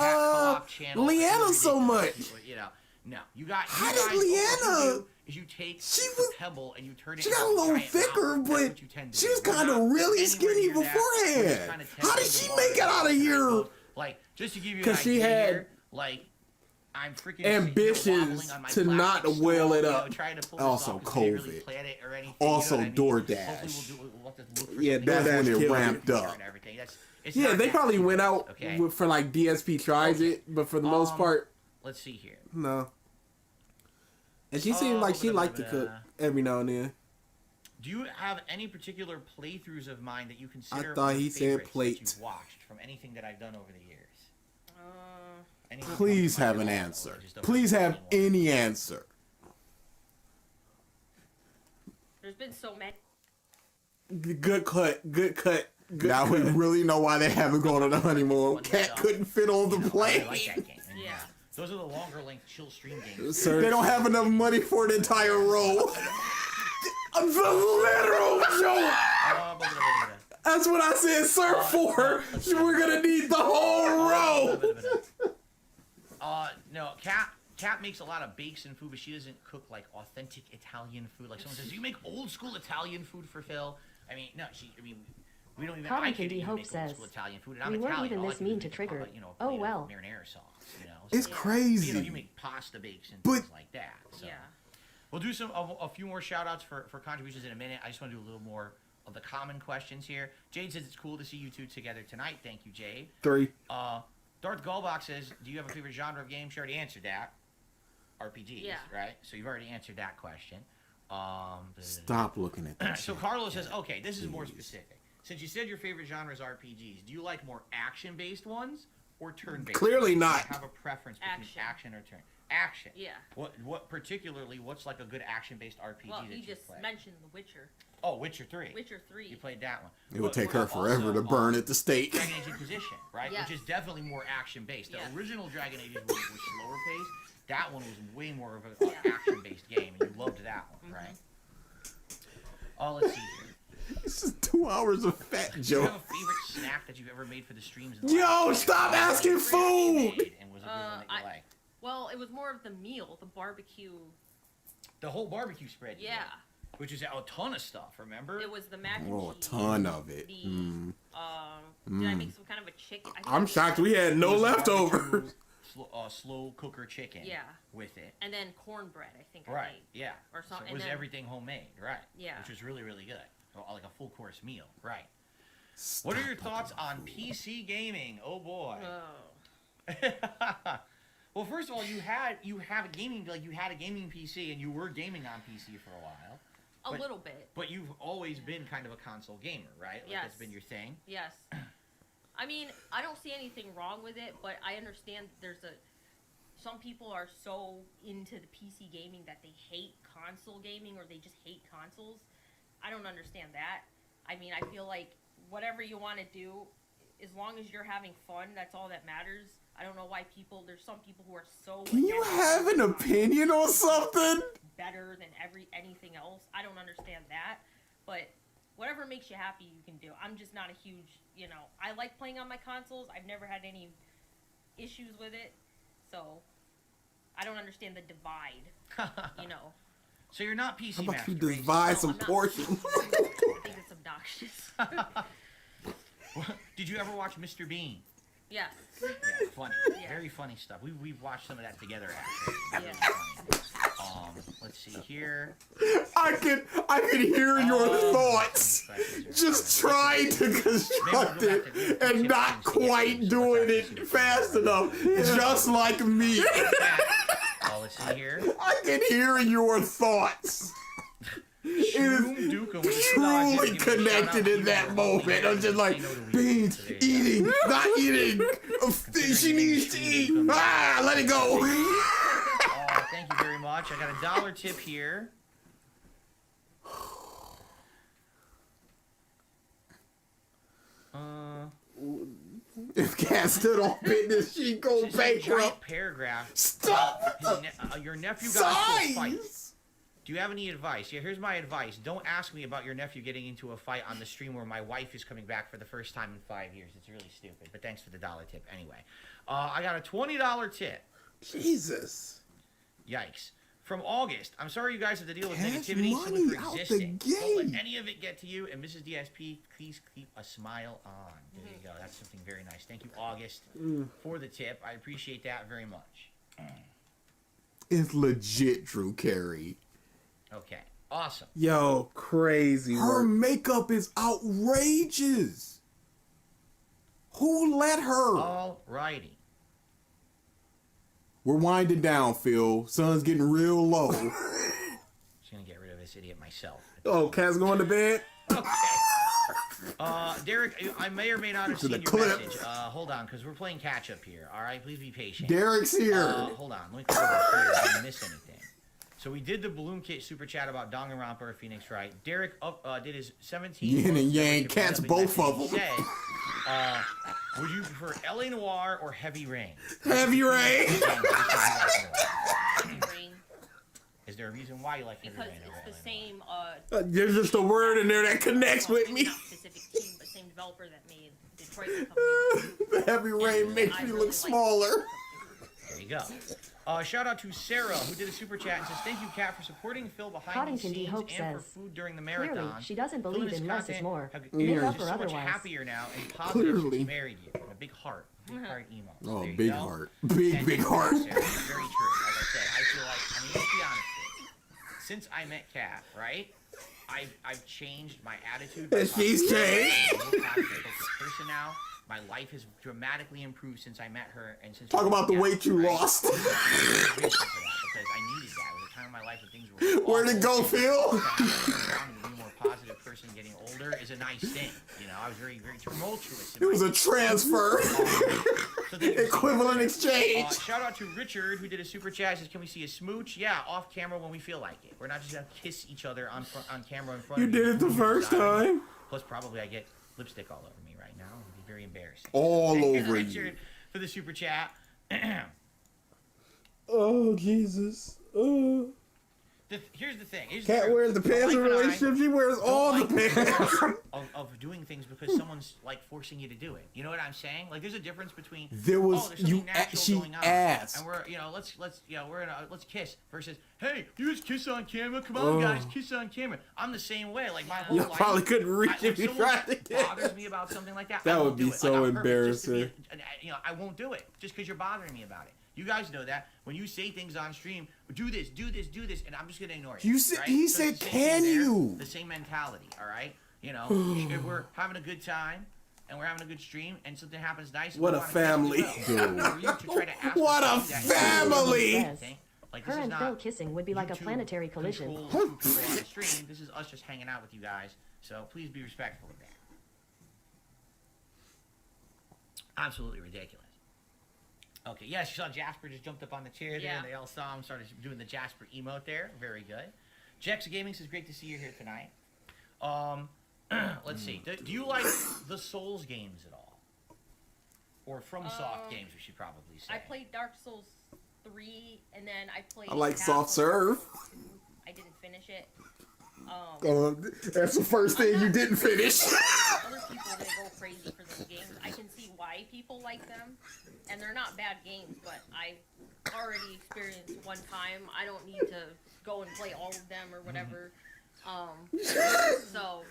Leanna so much. You know, no, you got. How did Leanna? Is you take a pebble and you turn it. She got a little thicker, but she was kind of really skinny beforehand. How did she make it out of here? Like, just to give you an Because she had like, I'm freaking ambitions to not whale it up. Also COVID. Also DoorDash. Yeah, That's when it ramped up. Yeah, they probably went out for like DSP tries it, but for the most part, let's see here. No. And she seemed like she liked to cook every now and then. Do you have any particular playthroughs of mine that you consider? I thought he said plate. That you've watched from anything that I've done over the years? Please have an answer. Please have any answer. There's been so many. Good cut. Good cut. Good now cut. we really know why they haven't gone on the honeymoon. Cat couldn't fit on the plane. I like that game. Yeah. Those are the longer length chill stream games. Sir, they don't have enough money for an entire row. A literal joke. That's what I said, sir, for. We're gonna need the whole row. No, Cat makes a lot of bakes and food, but she doesn't cook like authentic Italian food. Like someone says, "Do you make old school Italian food for Phil?" I mean, no, we don't even. Cotton I can't Candy even Hope make old says, school Italian food, and I'm "We weren't Italian. even All I this can do mean is to make, trigger. you know, Oh, well." marinara sauce. You know, It's crazy. You know, you make pasta bakes and But- things like that. So. Yeah. We'll do a few more shout outs for contributions in a minute. I just want to do a little more of the common questions here. Jade says it's cool to see you two together tonight. Thank you, Jade. 3. Darth Gullbox says, do you have a favorite genre of game? She already answered that. RPGs, Yeah. right? So you've already answered that question. Stop looking at that. So Carlos says, okay, this is more specific. Since you said your favorite genre is RPGs, do you like more action-based ones or turn-based? Clearly not. Do you have a preference between action or turn? Action. Yeah. What particularly? What's like a good action-based RPG Well, that you you just play? mentioned The Witcher. Oh, Witcher 3. Witcher 3. You played that one. It would But take her forever also, to burn at the stake. Dragon Age Inquisition, right? Yes. Which is definitely more action-based. The Yes. original Dragon Ages was slower paced. That one was way more of an action-based game, and you loved that one, right? Let's see here. It's just 2 hours of fat Do you joke. have a favorite snack that you've ever made for the streams? Yo, stop asking food! And was a good one that you liked? Well, it was more of the meal, the barbecue. The whole barbecue spread. you Yeah. did, which is a ton of stuff. Remember? It was the mac and Oh, a cheese. ton of it. The, Did I make some kind of a chicken? I think I'm I- shocked we had no It was leftovers. slow cooker chicken. Yeah. With it. And then cornbread, I think. I Right. made. Yeah. Or So something, it was and then- everything homemade. Right. Yeah. Which was really, really good. Like a full course meal. Right. What are your thoughts on PC gaming? Oh boy. Oh. Well, first of all, you have a gaming PC and you were gaming on PC for a while. A little bit. But you've always been kind of a console gamer, right? Like that's Yes. been your thing. Yes. I mean, I don't see anything wrong with it, but I understand some people are so into the PC gaming that they hate console gaming or they just hate consoles. I don't understand that. I mean, I feel like whatever you want to do, as long as you're having fun, that's all that matters. I don't know why there's some people who are so... Can you have an opinion on something? Better than anything else. I don't understand that. But whatever makes you happy, you can do. I'm just not a huge, I like playing on my consoles. I've never had any issues with it. So, I don't understand the divide, So you're not PC How about master you race. divide No, some I'm not. portions? I think it's obnoxious. Did you ever watch Mr. Bean? Yeah. Yeah, funny. Yeah. Very funny stuff. We've watched some of that together, actually. Yeah. Really funny. Let's see here. I can hear your thoughts. Just trying to construct it and not quite doing it fast enough. Just like me. Let's see here. I can hear your thoughts. It is truly connected in that moment. I'm just like, Beans, eating, not eating. She needs to eat. Ah, let it go. Thank you very much. I got a $1 tip here. If Cat stood on business, she'd go bankrupt. Giant paragraph. Stop! Your nephew got into a fight. Do you have any advice? Yeah, here's my advice. Don't ask me about your nephew getting into a fight on the stream where my wife is coming back for the first time in 5 years. It's really stupid. But thanks for the $1 tip anyway. I got a $20 tip. Jesus. Yikes. From August, I'm sorry you guys have to deal with Cash negativity money simply for out the existing. Don't let gate. any of it get to you. And Mrs. DSP, please keep a smile on. There you go. That's something very nice. Thank you, August, for the tip. I appreciate that very much. It's legit, Drew Carey. Okay. Awesome. Yo, crazy Her work. makeup is outrageous. Who let her? All righty. We're winding down, Phil. Sun's getting real low. Just gonna get rid of this idiot myself. Oh, Cat's going to bed? Okay. Derek, I may or may not have seen your clip. message. Hold on, because we're playing catch up here. All right, please be patient. Derek's here. Hold on, let me click over here. I didn't miss anything. So we did the Balloon Kit super chat about Danganronpa or Phoenix Wright. Derek did his 17. Yin and Yang cats, both of them. Said, would you prefer LA Noir or Heavy Rain? Heavy Rain. Heavy Rain. Is there a reason why you like Heavy Because Rain? it's the same. There's just a word in there that connects with me. Not specific team, but same developer that made Detroit Become Human. The Heavy Rain makes me look smaller. There you go. Shout out to Sarah, who did a super chat and says, "Thank you, Kat, for supporting Phil behind Coddington the D. scenes Hope and for says, food during the clearly, marathon. she doesn't Phil believe and his in less is content more. have- Make is up just or so much otherwise. happier now and positive Clearly. he married you. And a big heart. Big heart emo. Oh, There you big go. heart. And Big heart. Sarah, very true. Like I said, I feel like, I mean, let's be honest here. Since I met Kat, right? I've changed my attitude. And she's changed. I'm a more positive person now. My life has dramatically improved since I met her and since Talk about the weight you lost. I'm grateful for that because I needed that. It was a time in my life when things were Where'd it go, Phil? Being a more positive person getting older is a nice thing. You know, I was very, very tumultuous. It was a transfer. So thank you. Equivalent exchange. Shout out to Richard who did a super chat. Says, "Can we see a smooch?" Yeah, off camera when we feel like it. We're not just gonna kiss each other on camera in front You of you. did it the first time. Plus, probably I get lipstick all over me right now. It'd be very embarrassing. All Thank over you. Richard for the super chat. Oh, Jesus. Here's the thing. Cat wears the pants in a relationship. She wears all the pants. Of doing things because someone's like forcing you to do it. You know what I'm saying? Like there's a difference between There was- there's something you a- natural she going on, asked. and we're let's kiss versus hey, you just kiss on camera. Come on, guys, kiss on camera. I'm the same way. Like my whole You life, probably couldn't reach when if you someone tried to kiss. bothers me about something like that. That I would won't be do it. so Like, on purpose, just to be- embarrassing. I won't do it just because you're bothering me about it. You guys know that when you say things on stream, do this, and I'm just gonna ignore it. You said- right? he So said, it's the same "Can thing there, you?" The same mentality, all right? You know, if we're having a good time and we're having a good stream, and something happens nice. What we a wanna kiss, family. we will. For you to try to ask What for a something that you family. don't think, like, Her this is and not Phil kissing would be like a YouTube planetary collision. controls two people on the stream. This is us just hanging out with you guys. So please be respectful of that. Absolutely ridiculous. Okay, yes, you saw Jasper just jumped up on the chair there, Yeah. and they all saw him, started doing the Jasper emote there. Very good. Jex Gaming says, great to see you here tonight. Let's see. Do you like the Souls games at all? Or FromSoft games, we should probably say. I played Dark Souls 3, and then I played. I like Castle soft serve. 2. I didn't finish it. That's the first thing you didn't finish. Other people they go crazy for those games. I can see why people like them, and they're not bad games. But I already experienced one time. I don't need to go and play all of them or whatever. So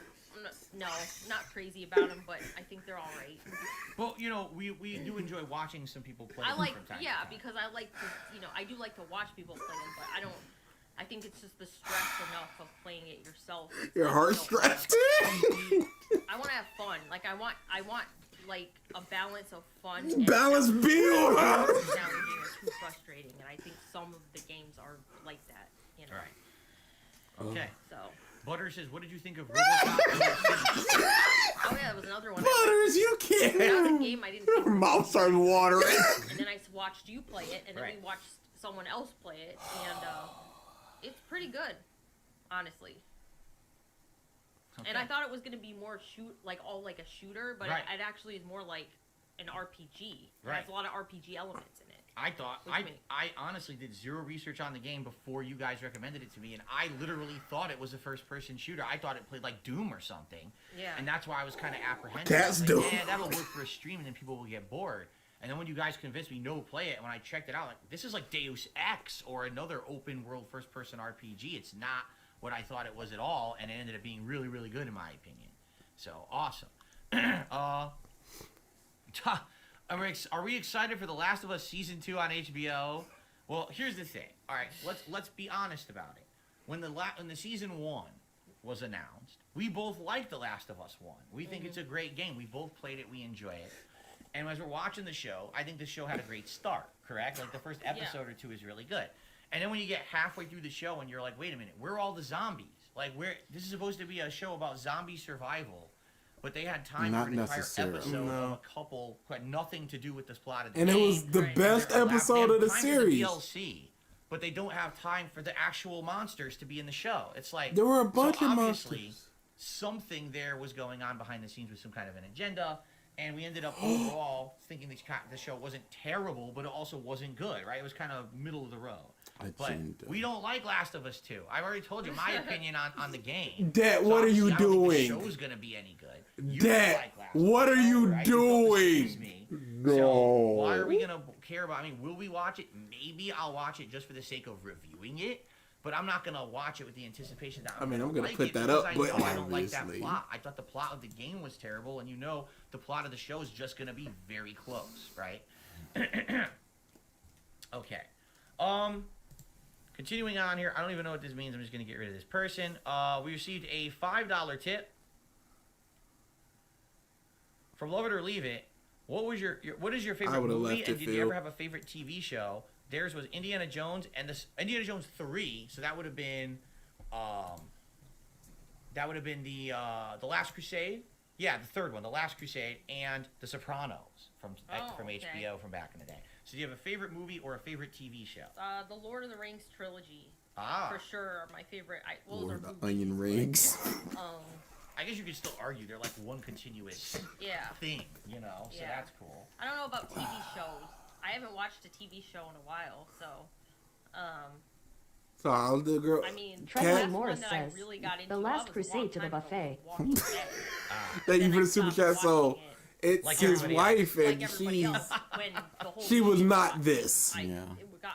no, not crazy about them, but I think they're all right. Well, you know, we do enjoy watching some people play I them like from time to yeah time. because I like to I do like to watch people play them, but I I think it's just the stress enough of playing it yourself. Your heart stretched. I want to have fun. Like I want like a balance of fun. And Balance challenging. bill. Challenging or too frustrating, and I think some of the games are like that. You know. All right. Okay. So. Butters says, what did you think of RoboCop? Oh yeah, that was another one. Butters, you can't. Another game I didn't. Your mouth started watering. And then I watched you play it, and then we watched someone else play it, and it's pretty good, honestly. Okay. And I thought it was gonna be more like a shooter, but it actually is more like an RPG. It has a lot of RPG elements in it. I honestly did zero research on the game before you guys recommended it to me, and I literally thought it was a first-person shooter. I thought it played like Doom or something. Yeah. And that's why I was kind of apprehensive. That's Doom. Yeah, that'll work for a stream, and then people will get bored. And then when you guys convinced me, no, play it, and when I checked it out, like, this is like Deus Ex or another open-world first-person RPG. It's not what I thought it was at all, and it ended up being really, really good in my opinion. So, awesome. Are we excited for The Last of Us Season 2 on HBO? Well, here's the thing. All right, let's be honest about it. When the Season 1 was announced, we both liked The Last of Us 1. We think it's a great game. We both played it. We enjoy it. And as we're watching the show, I think the show had a great start, correct? Like, the first episode or two is really good. And then when you get halfway through the show and you're like, wait a minute, where are all the zombies? Like, this is supposed to be a show about zombie survival. But they had time for an entire episode of a couple who had nothing to do with this plot of the game. And it was the best episode of the series. DLC, but they don't have time for the actual monsters to be in the show. It's like there were a bunch of obviously monsters. Something there was going on behind the scenes with some kind of an agenda, and we ended up overall thinking the show wasn't terrible, but it also wasn't good, right? It was kind of middle of the road. But we don't like Last of Us 2. I've already told you my opinion on the game. Dad, so what are you I don't doing? think the show's gonna be any good. You Dad, like Last what are you right? doing? No. So why are we gonna care about? I mean, will we watch it? Maybe I'll watch it just for the sake of reviewing it. But I'm not gonna watch it with the anticipation that I'm gonna like put that up, but I don't like that plot. I thought the plot of the game was terrible, and the plot of the show is just gonna be very close, right? Okay. Continuing on here, I don't even know what this means. I'm just gonna get rid of this person. We received a $5 tip from Love It or Leave It. What is your favorite movie? And did you ever have a favorite TV show? Theirs was Indiana Jones and Indiana Jones 3, so that would have been the Last Crusade. Yeah, the third one, The Last Crusade, and The Sopranos from HBO from back in the day. So do you have a favorite movie or a favorite TV show? The Lord of the Rings trilogy. Ah. For sure, are my favorite. Lord of the Onion Rings. I guess you could still argue they're like one continuous thing, so that's cool. I don't know about TV shows. I haven't watched a TV show in a while, so. So I'll do, girl. I mean, Trevor Morris says, really got into The Last Crusade to the buffet. Thank you for the super chat. So it's like his wife, and she was not this.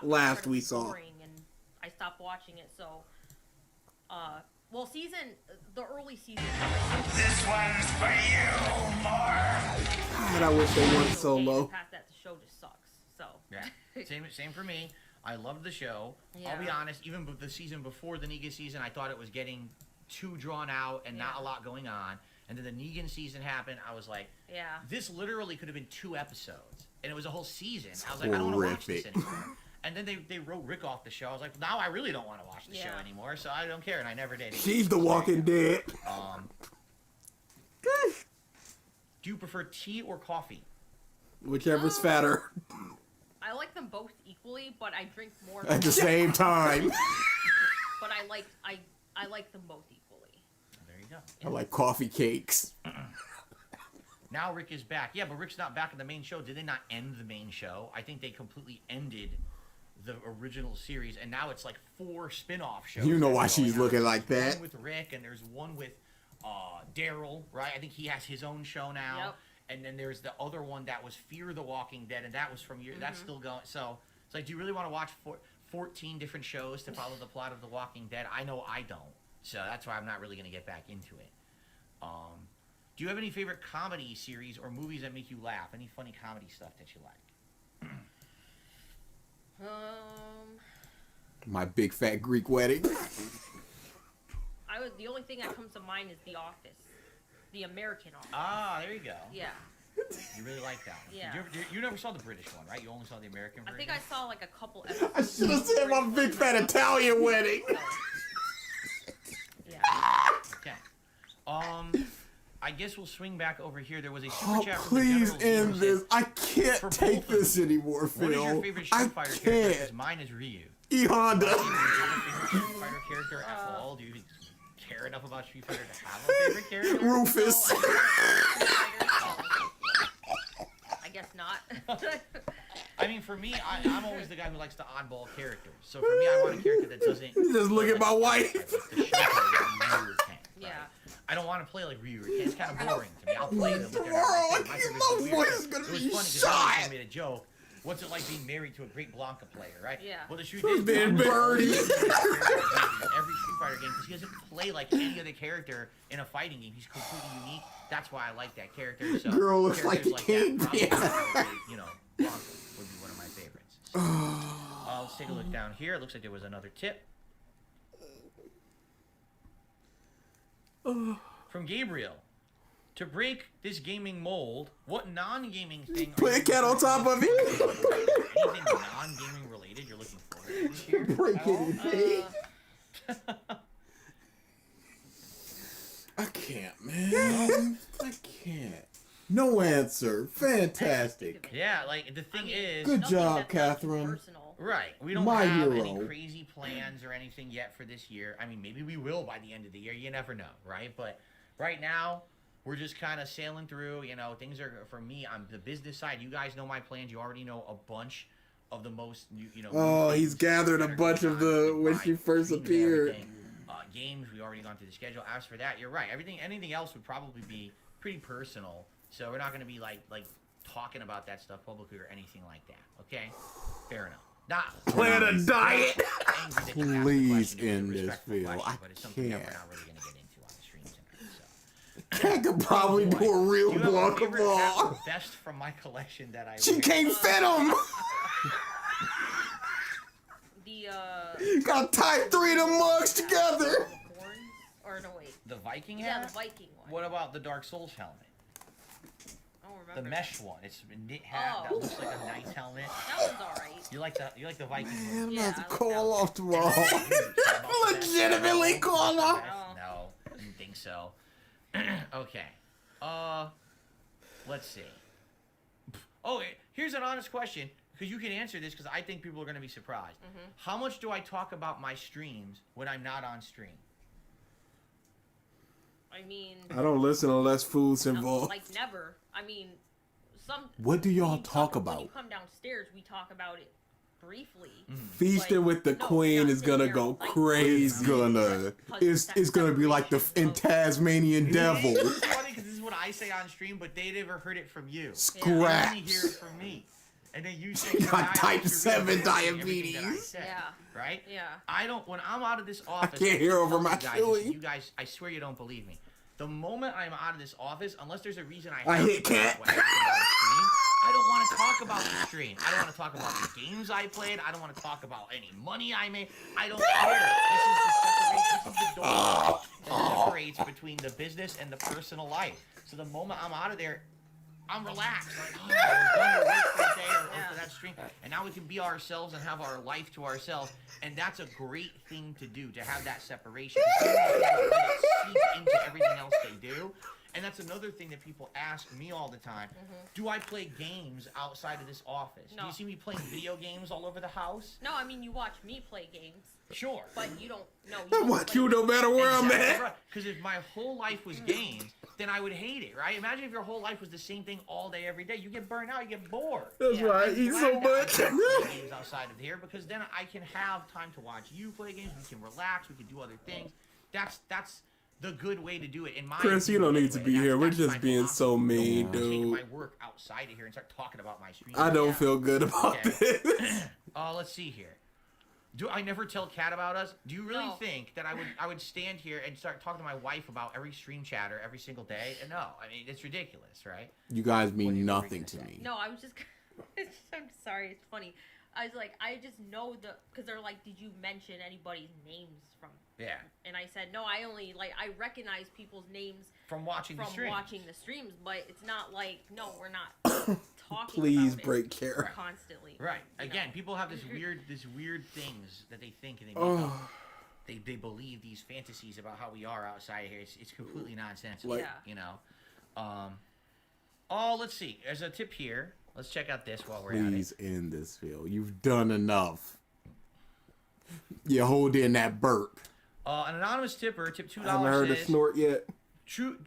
Last we saw. And I stopped watching it, so. The early season. This one's for you, Mark. God, I wish they weren't so low. Past that, the show just sucks. So. Yeah. Same for me. I loved the show. Yeah. I'll be honest, even the season before the Negan season, I thought it was getting too drawn out and not a lot going on. And then the Negan season happened. I was like, this literally could have been 2 episodes. And it was a whole season. I was like, I don't want to watch this anymore. And then they wrote Rick off the show. I was like, now I really don't want to watch the show anymore, so I don't care, and I never did. She's The Walking Dead. Do you prefer tea or coffee? Whichever's fatter. I like them both equally, but I drink more at the same time. But I like them both equally. There you go. I like coffee cakes. Now Rick is back. Yeah, but Rick's not back in the main show. Did they not end the main show? I think they completely ended the original series, and now it's like 4 spin-off shows. You know why she's looking like that. One with Rick, and there's one with Daryl, right? I think he has his own show now. Yep. And then there's the other one that was Fear the Walking Dead, and that was from that's still going. So it's like, do you really want to watch 14 different shows to follow the plot of The Walking Dead? I know I don't. So that's why I'm not really going to get back into it. Do you have any favorite comedy series or movies that make you laugh? Any funny comedy stuff that you like? My big fat Greek wedding. The only thing that comes to mind is The Office, the American Office. Ah, there you go. Yeah. You really like that one. Yeah. You never saw the British one, right? You only saw the American version? I think I saw like a couple episodes. I should have said my big fat Italian wedding. Yeah. Okay. I guess we'll swing back over here. There was a super chat from the Please Generals end who this. said, I can't For take both of this anymore, Phil. What is your favorite I Street Fighter character? Because can't. mine is Ryu. E Honda. Do you have a favorite Street Fighter character at all? Do you care enough about Street Fighter to have a favorite character? Rufus. I guess not. I mean, for me, I'm always the guy who likes the oddball characters. So for me, I want a character that doesn't... Just look at my wife. Like the Shinkai or Ryu or Ken, Yeah. right? I don't want to play like Ryu or Ken. It's kind of boring to me. I'll play them. But Tomorrow, my my voice is gonna It was be funny because shot. made a joke. What's it like being married to a great Blanca player, right? Yeah. Well, the truth is, being Blanca Birdie. every Street Fighter game because he doesn't play like any other character in a fighting game. He's completely unique. That's why I like that character. So Girl looks like characters the king. that probably you know, Blanca would be one of my favorites. So, let's take a look down here. It looks like there was another tip. From Gabriel. To break this gaming mold, what non-gaming thing Put a cat on top of it. anything non-gaming related you're looking forward to this year? Break it. I can't, man. I can't. No answer. Fantastic. Yeah, like the thing is, Good Nothing job, that's Catherine. personal. right? We don't My have any hero. crazy plans or anything yet for this year. I mean, maybe we will by the end of the year. You never know, right? But right now, we're just kind of sailing through. You know, things are for me. I'm the business side. You guys know my plans. You already know a bunch of the most. You know. Oh, new he's things gathered a that are bunch going of on the with when my she first streams and appeared. everything. Games, we already gone through the schedule. As for that, you're right. Anything else would probably be pretty personal. So we're not going to be like talking about that stuff publicly or anything like that. Okay, fair enough. Not Plan a diet. angry that you asked the Please question. It was a end this, respectful Phil. question, I but it's something that can't. we're not really going to get into on the stream tonight. So. Cat could probably do a real Do you have a block of favorite hat or all. best from my collection that I She wear? can't fit him. The Gotta tie 3 of them mugs together. horns, or no wait. The Viking Yeah, hat? the Viking one. What about the Dark Souls helmet? I don't The remember. mesh one. It's a knit hat that Oh. looks like a nice helmet. That one's alright. You like the Viking one? Man, I'm Yeah, gonna have to I like call that. off tomorrow. Legitimately call off. No, I didn't think so. Okay. Let's see. Oh, here's an honest question, because you can answer this, because I think people are going to be surprised. How much do I talk about my streams when I'm not on stream? I mean, I don't listen unless food's no, involved. like never. I mean, What do y'all when you talk When about? you come downstairs, we talk about it briefly. Feasting Like, with the no, queen not is gonna sitting go there, like, crazy. It's gonna be like the in Tasmanian devil. It's funny because this is what I say on stream, but they never heard it from you. They only Scraps. hear it from me. And then you say Got type you're 7 everything that I diabetes. say, Yeah. Right? Yeah. I don't. When I'm out of this office, can't hear over tell my you guys, chewing. You guys, I swear you don't believe me. The moment I'm out of this office, unless there's a reason I have hit to go cat. away from the stream, I don't want to talk about the stream. I don't want to talk about the games I played. I don't want to talk about any money I made. I don't care. This is the door that separates between the business and the personal life. So the moment I'm out of there, I'm relaxed. Like, oh, we're done with work for the day or for that stream. And now we can be ourselves and have our life to ourselves. And that's a great thing to do, to have that separation. Because let it seep into everything else they do. And that's another thing that people ask me all the time. Do I play games outside of this office? No. Do you see me playing video games all over the house? No, I mean you watch me play games, Sure. but you don't. No, you I don't watch play you no matter where I'm at. Right. Because if my whole life was games, then I would hate it, right? Imagine if your whole life was the same thing all day, every day. You get burnt out, you get bored. That's Yeah. right. I eat so Right now, much. I don't play games outside of here because then I can have time to watch you play games. We can relax. We can do other things. That's the good way to do it. In my Chris, you don't need to be opinion, here. We're that's my just being so philosophy. mean, Don't take dude. my work outside of here and start talking about my stream. I don't Yeah. feel good about Okay. this. Let's see here. Do I never tell Kat about us? Do you really No. think that I would stand here and start talking to my wife about every stream chatter every single day? No, I mean it's ridiculous, right? You guys What are mean you nothing gonna to say? me. No, I was just. I'm sorry. It's funny. I was like, I just know because they're like, did you mention anybody's names from? Yeah. And I said, no, I only I recognize people's names from watching the streams, but it's not like, no, we're not talking. Please about break it care constantly. Right. Again, people have this weird things that they think and they make up. They believe these fantasies about how we are outside here. It's completely nonsensical. You know. Let's see. There's a tip here. Let's check out this while we're at it. Please end this, Phil. You've done enough. You hold in that burp. An anonymous tipper, tip $2. I haven't heard a snort yet.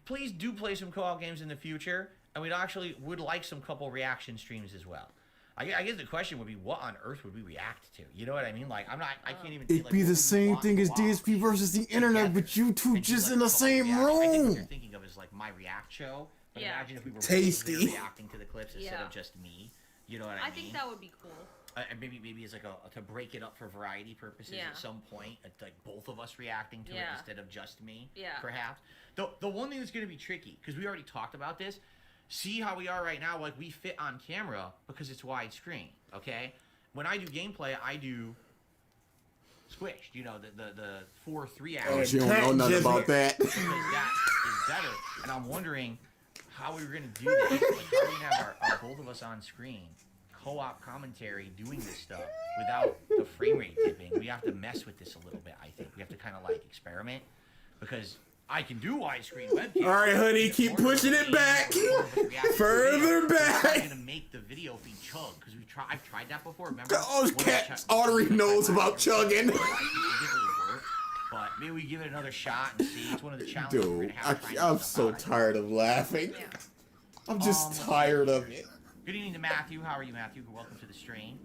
Please do play some co-op games in the future, and would like some couple reaction streams as well. I guess the question would be, what on earth would we react to? You know what I mean? Like, I can't even. It'd be the same thing as DSP versus the internet, but you two just in the same room. I think what you're thinking of is like my react show. But imagine if we were tasty reacting to the clips instead of just me. You know what I mean? I think that would be cool. Maybe it's like to break it up for variety purposes at some point, like both of us reacting to it instead of just me. Perhaps. The one thing that's going to be tricky, because we already talked about this. See how we are right now? Like, we fit on camera because it's widescreen. Okay. When I do gameplay, I do squished. You know, the 4:3 action. You don't know nothing about that. Because that is better. And I'm wondering how we were going to do this. Like, how are we going to have our both of us on screen, co-op commentary, doing this stuff without the frame rate dipping? We have to mess with this a little bit, I think. We have to kind of, like, experiment. Because I can do widescreen webcam. All right, honey, keep pushing it back. Further back. I'm going to make the video feed chug. Because I've tried that before. Remember? Oh, cat already knows about chugging. It didn't really work. But maybe we give it another shot and see. It's one of the challenges we're gonna have. I'm so tired of laughing. I'm just tired of it. Good evening to Matthew. How are you, Matthew? Welcome to the stream.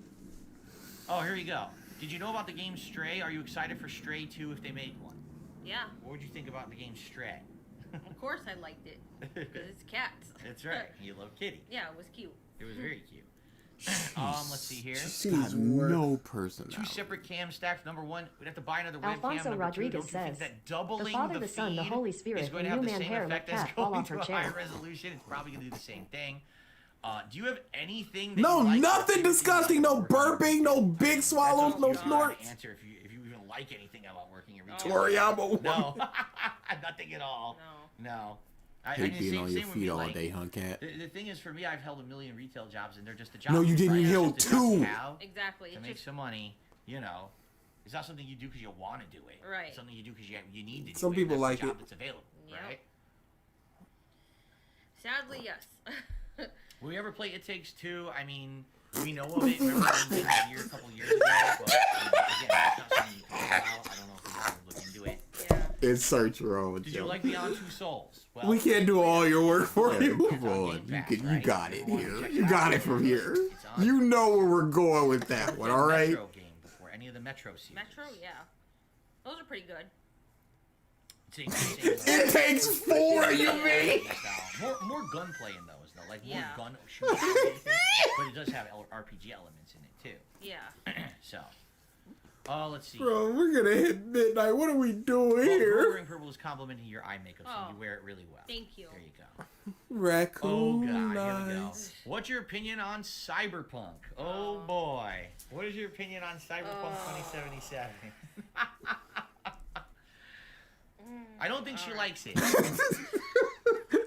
Oh, here you go. Did you know about the game Stray? Are you excited for Stray 2 if they make one? Yeah. What would you think about the game Stray? Of course I liked it. Because it's cats. That's right. You love Kitty. Yeah, it was cute. It was very cute. Let's see here. She's got no personality. 2 separate cam stacks. Number 1, we'd have to buy another Alfonso webcam. Number Rodriguez 2, don't you think says, that doubling the Father, the Son, the Holy Spirit, is going to and have new the man same hair effect let as cat fall going off to her a chair. higher resolution? It's probably going to do the same thing. Do you have anything that No, you like nothing disgusting. No burping, no big swallows, no snorts. Answer if you even like anything about working in retail. No, nothing at all. No. I hate being on your feet all day, huh, cat? The thing is, for me, I've held a million retail jobs, and they're just a job. No, you didn't. You held 2. Exactly. To make some money, you know. It's not something you do because you want to do it. Right. It's something you do because you need to do it. Some people like job it. That's available, right? Sadly, yes. Will we ever play It Takes Two? I mean, we know of it. Remember it here a couple years ago, but again, it's not something you talk about. I don't know if we ever look into it. Yeah. Insert your own. Did you like Beyond Two Souls? Well, We can't do all your work for you. Come on, you got it here. Check You it got out. it from here. It's on. You know where we're going with that one, all right? Metro game before any of the Metro series. Metro, yeah. Those are pretty good. It takes 4, you mean? More gunplay in those though, like more Yeah. gun shooting, but it does have RPG elements in it too. Yeah. So, let's see. Bro, we're gonna hit midnight. What are we doing here? Wearing purple is complimenting your eye makeup, so you wear it really well. Thank you. There you go. Oh Raccoon. God, here we go. Nice. What's your opinion on Cyberpunk? Oh boy, what is your opinion on Cyberpunk 2077? I don't think she likes it.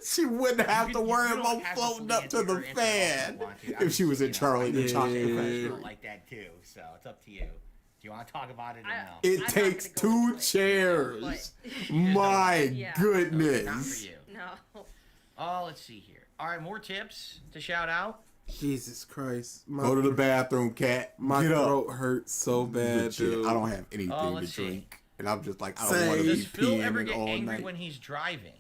She wouldn't have to worry about floating up to the fan if she was in Charlie the Chocolate I Factory. like that too, so it's up to you. Do you want to talk about it or no? It I'm takes not gonna go 2 into it, chairs. but- My Yeah. Not for goodness. you. No. Let's see here. All right, more tips to shout out. Jesus Christ. Go to the bathroom, cat. My Get up. throat hurts so bad, Legit, dude. I don't have anything to let's see. drink. And I'm just like, I Say, don't want to be Does Phil ever peeing get all angry night. when he's driving?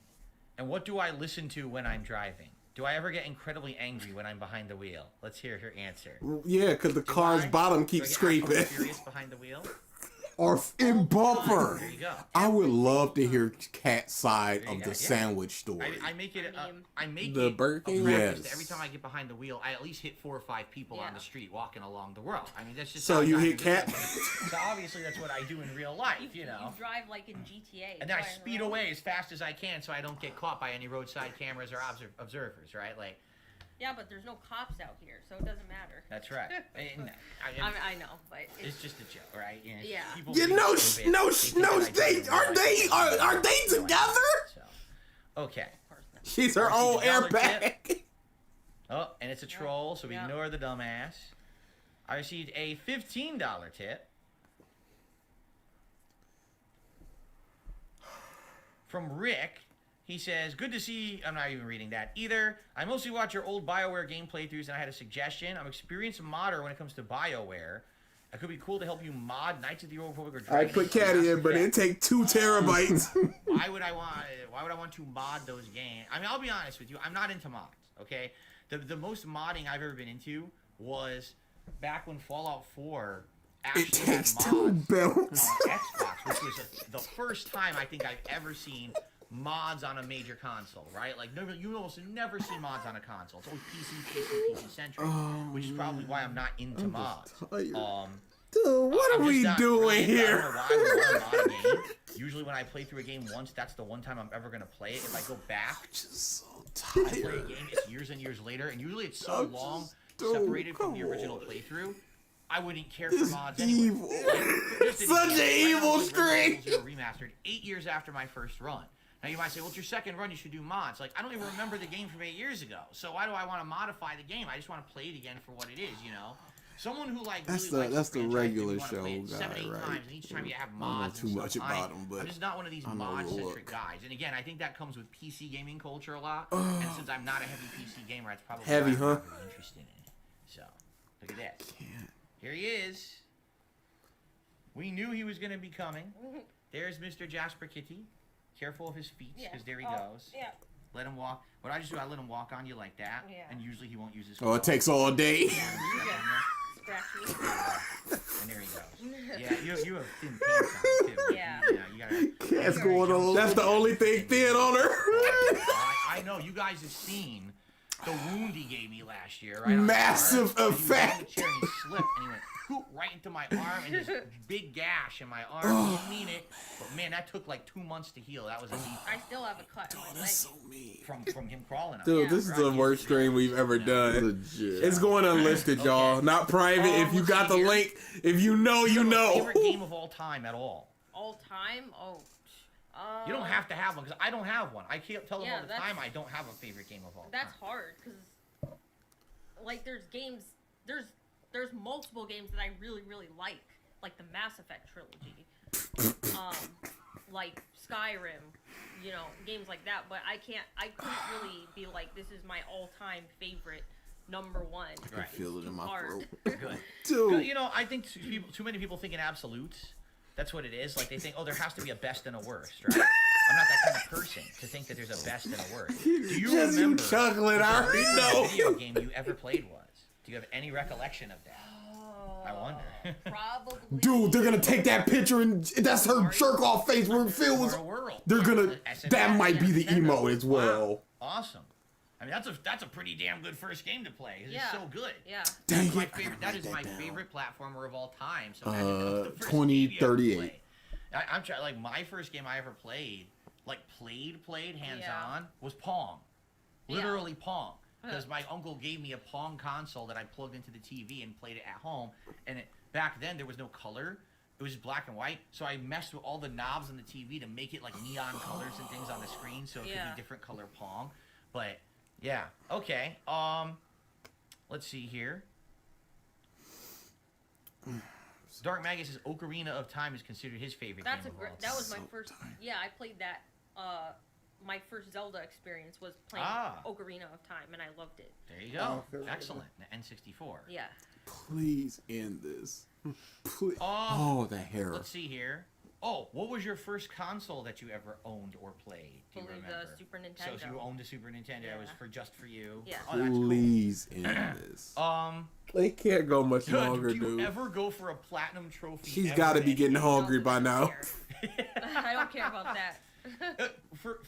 And what do I listen to when I'm driving? Do I ever get incredibly angry when I'm behind the wheel? Let's hear her answer. Yeah, because the car's bottom Do I keeps get scraping. absolutely furious behind the wheel? Or in bumper. There you go. I would love to hear Cat's side There you of go, the yeah. sandwich story. I make it. I make The it Burger King? a practice Yes. that every time I get behind the wheel, I at least hit 4 or 5 people on Yeah. the street walking along the road. I mean, that's just So how you I hit do Cat? it. So obviously that's what I do in real life, you know. You drive like in GTA. And then I flying speed around. away as fast as I can so I don't get caught by any roadside cameras or observers, right? Like, Yeah, but there's no cops out here, so it doesn't matter. That's right. And, I know, but it's just a joke, right? You know, Yeah. people You being know, stupid, no, think no, that I they don't are they realize are they that. together? So, okay. of course not. She's her Darcy, own the dollar airbag. Oh, and it's a troll, so we Yeah. ignore the dumbass. I received a $15 tip from Rick. He says, good to see, I'm not even reading that either. I mostly watch your old BioWare game playthroughs, and I had a suggestion. I'm an experienced modder when it comes to BioWare. It could be cool to help you mod Knights of the Old Republic or I Dragon put Age Caddy in, Mass but Effect. it take 2 terabytes. Why would I want to mod those games? I mean, I'll be honest with you. I'm not into mods, okay? The most modding I've ever been into was back when Fallout 4 actually It takes had 2 mods belts. on Xbox, which was the first time I think I've ever seen mods on a major console, right? Like, you almost never see mods on a console. It's always PC centric, which is probably why I'm not into mods. Dude, what are I'm we just not doing really into- here? I don't know why I would want to mod a game. Usually when I play through a game once, that's the one time I'm ever going to play it. If I go back Just so to play a tired. game, it's years and years later, and usually it's so I'm long just- dude, separated from the come original on. playthrough. I wouldn't care This for mods anyway. evil. Just an Such an example. evil I played streak. Resident Evil 0 Remastered 8 years after my first run. Now you might say, well, it's your second run, you should do mods. Like, I don't even remember the game from 8 years ago. So why do I want to modify the game? I just want to play it again for what it is, you know? Someone who like That's really the- likes that's the franchise, regular they wanna play it show 7, guy, 8 right? times, and each time you have I don't know mods too and much stuff. about 'em, but I'm just not one of these I know the mod-centric look. guys. And again, I think that comes with PC gaming culture a lot. And since I'm not a heavy PC gamer, that's probably Heavy, why I'm huh? not really interested in it. So, look at that. Here he is. We knew he was going to be coming. There's Mr. Jasper Kitty. Careful of his feet, because there he goes. Yeah. Let him walk. What I just do, I let him walk on you like that, Yeah. and usually he won't use his. Oh, it takes all day. Scratch me. And there he goes. Yeah, you have thin pants on too. Yeah. You gotta. That's going on. That's the only thing thin on her. I know you guys have seen the wound he gave me last year, right? Massive on his arm. effect. He was on the chair and he slipped and he went poop right into my arm and this big gash in my arm. He didn't mean it, but man, that took like 2 months to heal. That was a deep I still have a cut on my leg. That's so mean. from him crawling on Dude, me. this is Right? the worst stream we've ever done. Legit. It's going unlisted, y'all. Not private. If you let's got the see here. link, if you know, you know. Favorite game of all time at all? All time? Oh. You don't have to have one because I don't have one. I can't tell them Yeah, all the that's- time I don't have a favorite game of all time. That's hard, because, like, there's games, there's multiple games that I really, really like the Mass Effect trilogy, like Skyrim, you know, games like that, but I couldn't really be like, this is my all-time favorite number one. I can feel it in my throat. Good. Dude. You know, I think too many people think in absolutes. That's what it is. Like, they think, oh, there has to be a best and a worst, right? I'm not that kind of person to think that there's a best and a worst. Do you Just you remember chuckling, I what the already first know. video game you ever played was? Do you have any recollection of that? I wonder. Probably. Dude, they're gonna take that picture and that's her jerk off face where Phil was. Mario World. They're gonna. SNES, That might be the Nintendo. emo as well. Wow. Awesome. I mean, that's a pretty damn good first game to play. It's Yeah. so good. Yeah. Dang That's my it. favorite. That is my favorite platformer of all time. So imagine the first 2038. game you ever played. I'm trying. Like, my first game I ever played, like played hands on, was Pong. Literally Pong. Because my uncle gave me a Pong console that I plugged into the TV and played it at home. And back then there was no color. It was just black and white. So I messed with all the knobs on the TV to make it like neon colors and things on the screen, so it could be different color Pong. But yeah, okay. Let's see here. Dark Magus says Ocarina of Time is considered his favorite That's game a of great. all That time. was my first. Yeah, I played that. My first Zelda experience was playing Ocarina of Time, and I loved it. There you go. Excellent. The N64. Yeah. Please end this. Please. Oh, Oh, the hair. let's see here. Oh, what was your first console that you ever owned or played? Do you Believe remember? the Super So Nintendo. if you owned a Super Nintendo, it was Yeah. for you. Yeah. Oh, that's cool. Please end this. They can't go much Dude, longer, do you dude. ever go for a platinum trophy? She's ever got to in be any getting game? hungry No, by I don't now. care. I don't care about that.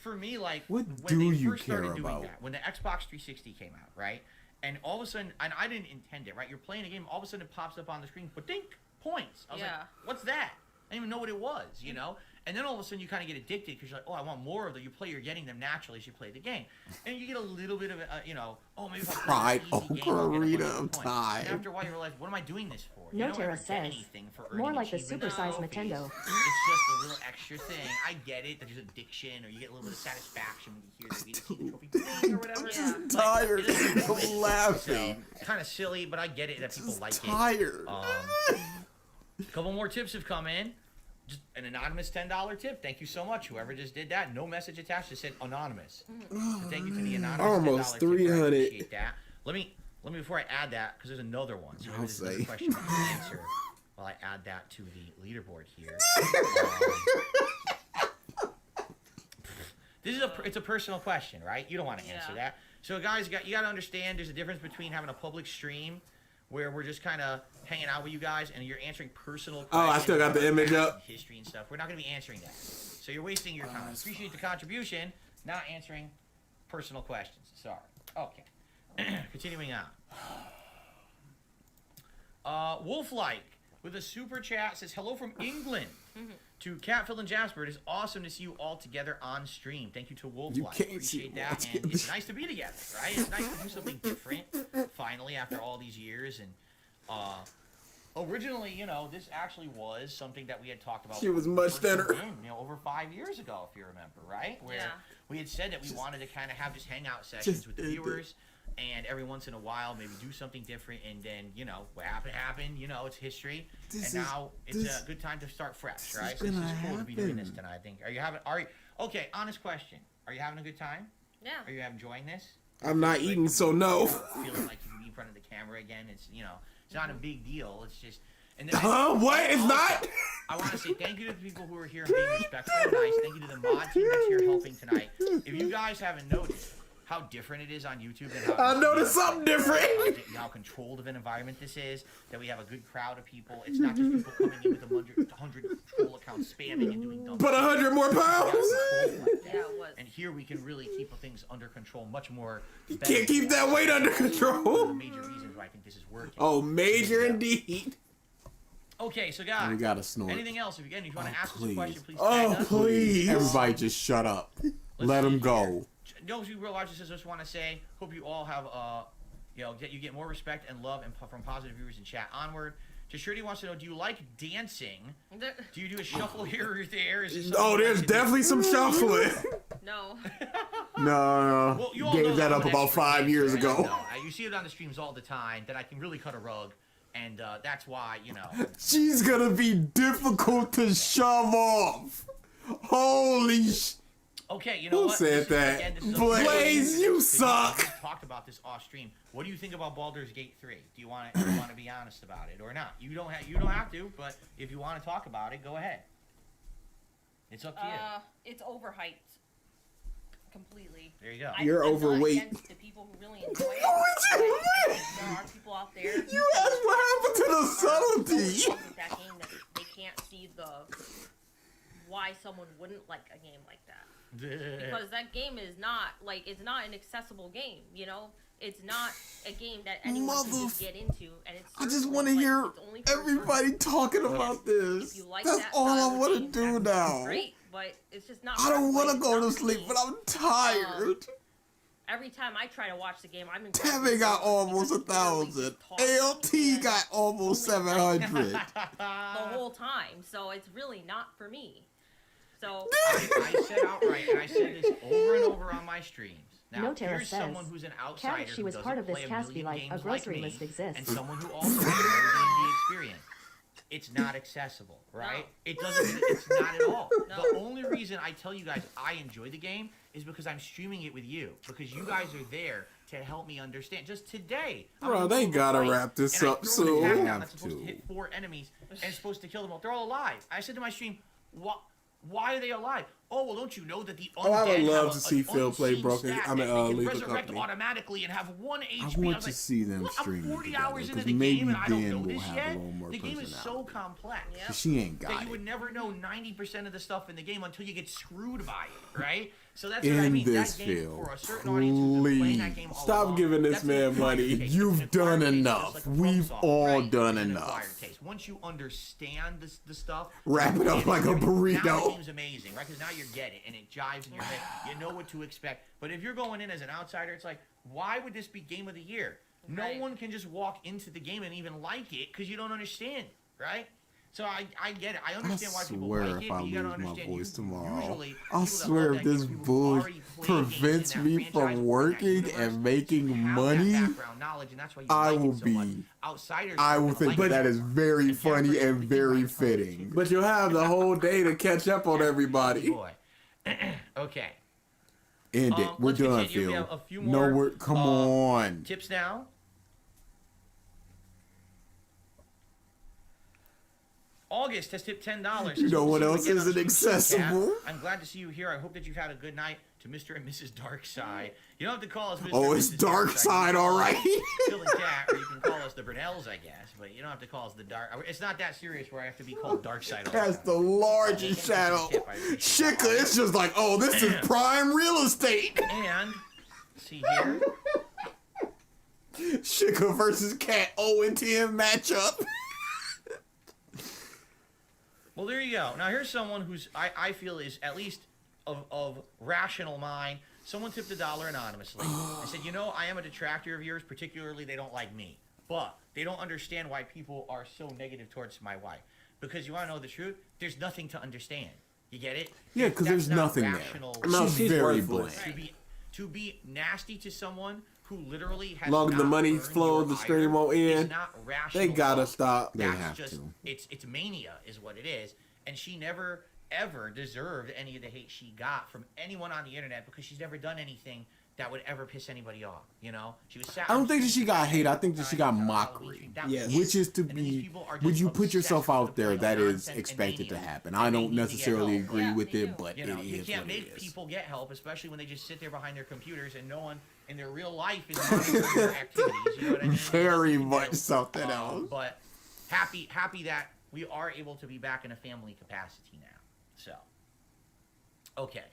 For me, like, What when do they you first started care doing about? that, when the Xbox 360 came out, right? And all of a sudden, and I didn't intend it, right? You're playing a game, all of a sudden it pops up on the screen, but dink, points. I was like, Yeah. what's that? I didn't even know what it was, you know? And then all of a sudden you kind of get addicted because you're like, oh, I want more of them. You play, you're getting them naturally as you play the game. And you get a little bit of, maybe if I play Fried an easy game, okra I'll get a bunch arena of points. time. And after a while you realize, what am I doing this for? No You don't Terra ever get says, anything for earning more like the achievements supersized or trophies. Nintendo. It's just a little extra thing. I get it. There's addiction, or you get a little bit of satisfaction when you hear that you see the trophy thing or whatever. Yeah. Tired. Like, I'm laughing. So, kind of silly, but I get it that people like Tired. it. A couple more tips have come in. Just an anonymous $10 tip. Thank you so much. Whoever just did that, no message attached. Just said anonymous. So thank you for the anonymous Almost $10 tip. I 300. appreciate that. Let me before I add that, because there's another one. So maybe I'll there's another say. question I can answer while I add that to the leaderboard here. It's a personal question, right? You don't want to answer that. So guys, you got to understand there's a difference between having a public stream where we're just kind of hanging out with you guys and you're answering personal questions. Oh, I still got the image up. History and stuff. We're not going to be answering that. So you're wasting your time. Appreciate the contribution, not answering personal questions. Sorry. Okay. Continuing on. Wolf-like with a super chat says, hello from England. To Catfill and Jasper, it is awesome to see you all together on stream. Thank you to Wolf-like. can't see Appreciate that. And it's nice to be together, right? It's nice to do something different, finally, after all these years. And originally, this actually was something that we had talked about. She was much thinner. Over 5 years ago, if you remember, right? Where we had said that we wanted to kind of have just hangout sessions just with the viewers. And every once in a while, maybe do something different, and then, what happened, it's history. It's a good time to start fresh, right? So this is cool to be doing this tonight, I think. Okay, honest question. Are you having a good time? Yeah. Are you enjoying this? I'm not eating, so no. Feeling like you can be in front of the camera again. It's, it's not a big deal. It's just... And then What? It's not? I want to say thank you to the people who are here and being respectful and nice. Thank you to the mod team that's here helping tonight. If you guys haven't noticed how different it is on YouTube than how I noticed something different. How controlled of an environment this is, that we have a good crowd of people. It's not just people coming in with 100 troll accounts spamming and doing dumb But 100 more pounds? Yeah, it was. And here we can really keep things under control much more. Can't keep that weight under One of the control. major reasons why I think this is working. Oh, major indeed. Okay, so guys, We gotta snort. anything else? If you want to ask us a please. question, please Oh, tag us. please. Everybody just shut up. Let see them here. go. Those who realize this, I just want to say, hope you all have, you get more respect and love from positive viewers in chat onward. Jashriti wants to know, do you like dancing? Do you do a shuffle here or there? Is it Oh, there's definitely some shuffling. No. No. Well, you all Gave know that I'm up an about expert 5 dancer, years right? ago. No, you see it on the streams all the time that I can really cut a rug, and that's why, She's gonna be difficult to shove off. Holy sh... Okay, you know Who what? said that? Blaze, you suck. We talked about this off stream. What do you think about Baldur's Gate 3? Do you want to be honest about it or not? You don't have to, but if you want to talk about it, go ahead. It's up to you. It's overhyped. Completely. There you go. You're I'm overweight. Not against the people who really enjoy it. I think there are people out there. You asked what happened to the subtlety. With that game that they can't see why someone wouldn't like a game like that. Because that game is not it's not an accessible game, It's not a game that anyone can just get into, and it's. I just want to hear everybody talking about this. That's all I want to do now. Great, but it's just not. I don't want to it's go not to for sleep, me. but I'm tired. Every time I try to watch the game, I'm in. Tevin got almost 1,000. ALT got almost 700. the whole time, so it's really not for me. So I said outright, and I said this over and over on my streams. Now, No Terra here's says, someone who's an outsider Cat, she who was doesn't part of this play a Caspi million like a games grocery me, list exists. and someone who also has no D&D experience. It's not accessible, right? No. It doesn't. It's not at all. No. The only reason I tell you guys I enjoy the game is because I'm streaming it with you, because you guys are there to help me understand. Just today, Bro, they gotta wrap this up soon. That's Have supposed to to. hit 4 enemies and it's supposed to kill them all. They're all alive. I said to my stream, why are they alive? oh, well, don't you know that the undead I would love have to see Phil play unseen Broken. stat I mean, that they can Lethal resurrect Company. automatically and have 1 HP. I want was to like, see them what, stream I'm 40 together, hours into 'cause the maybe game and I don't Dan know will this have a yet. little more The game is so personality. complex. Yep. 'Cause she ain't That got you would it. never know 90% of the stuff in the game until you get screwed by it, right? So that's what I In mean. this That game, film, for a certain audience who's been playing that game all Stop along, giving this that's an man acquired money. taste. It's You've an acquired done taste, enough. just like a drum We've song, all right? done It's an enough. acquired taste. Once you understand the stuff, Wrap it up like a Now the burrito. game's amazing, right? Because now you get it and it jives in your head. You know what to expect. But if you're going in as an outsider, it's like, why would this be game of the year? No Right. one can just walk into the game and even like it because you don't understand, right? So I get it. I understand why people swear like it, if but I you gotta lose my understand. voice tomorrow, Usually, I people that swear love if that this game, people who've bull already played games in prevents that me franchise from or in that working universe, and you making have money, that background knowledge, and that's why you I like will it so be. much. Outsiders, I will don't think like that it. is very And funny Jasper, and we very can find fitting. But you'll have the whole day to catch up on everybody. Boy. Okay. End it. We're Let's done, continue. We Phil. have a few No, more, we're come on. Tips now. August has tipped $10. You know what else Again on isn't the Super Chat. accessible? I'm glad to see you here. I hope that you've had a good night. To Mr. and Mrs. Darkside. You don't have to call us Mr. Oh, and it's Mrs. Darkside, You all can right. call us Phil and Cat, or you can call us the Brunels, I guess. But you don't have to call us the Dark. It's not that serious where I have to be called Darkside all That's the the time. largest shadow. Shika, it's just like, oh, this is prime real estate. And, see here. Shika versus Cat 0-10 matchup. Well, there you go. Now, here's someone who's, I feel, is at least of rational mind. Someone tipped $1 anonymously. I said, you know, I am a detractor of yours, particularly they don't like me. But they don't understand why people are so negative towards my wife. Because you want to know the truth? There's nothing to understand. You get it? Yeah, because That's there's not nothing rational. there. No, She's she's very worthless. bland. To be nasty to someone who literally has Long as the not money earned flows, your the stream ire won't is end. not rational They gotta love. stop. They That's have just, to. It's mania is what it is. And she never, ever deserved any of the hate she got from anyone on the internet because she's never done anything that would ever piss anybody off, you know? She was sat I don't on think that she got hate. I think that she got Halloween mockery. stream. That was Yes. it. Which is to And then these be, people are would just you put obsessed yourself with out the there, point that of is nonsense and expected to mania. happen. And I they don't need to get necessarily help. agree Yeah, with they it, do. but You it know, you is can't what it make is. people get help, especially when they just sit there behind their computers and no one in their real life is monitoring their activities. You know what I mean? Very You know, much something else. But happy that we are able to be back in a family capacity now. So, okay.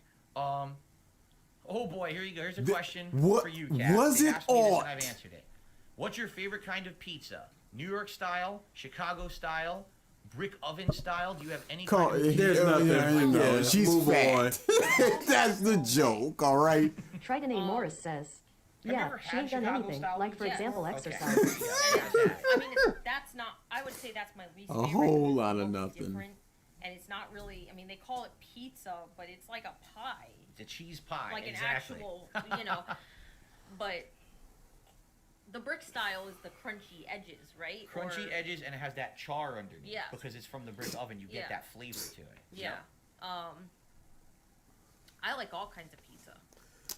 Oh boy, here you go. Here's a question what- for you, Kat. was They it asked me this and ought? I've answered it. What's your favorite kind of pizza? New York style, Chicago style, brick oven style? Do you have any kind of There's nothing. Yeah, she's move fat. That's the joke, all right? Triton A. Morris says, you yeah, ever she had ain't done Chicago anything, style like for pizza? example Okay. exercise. I mean, that's not. I would say that's my least A favorite. whole It's lot of totally nothing. different, and it's not really. I mean, they call it pizza, but it's like a pie, The cheese pie, like exactly. an actual, you know. But the brick style is the crunchy edges, right? Crunchy Or- edges, and it has that char underneath. Yes. Because it's from the brick oven, you get Yeah. that flavor to it. Yeah. I like all kinds of pizza,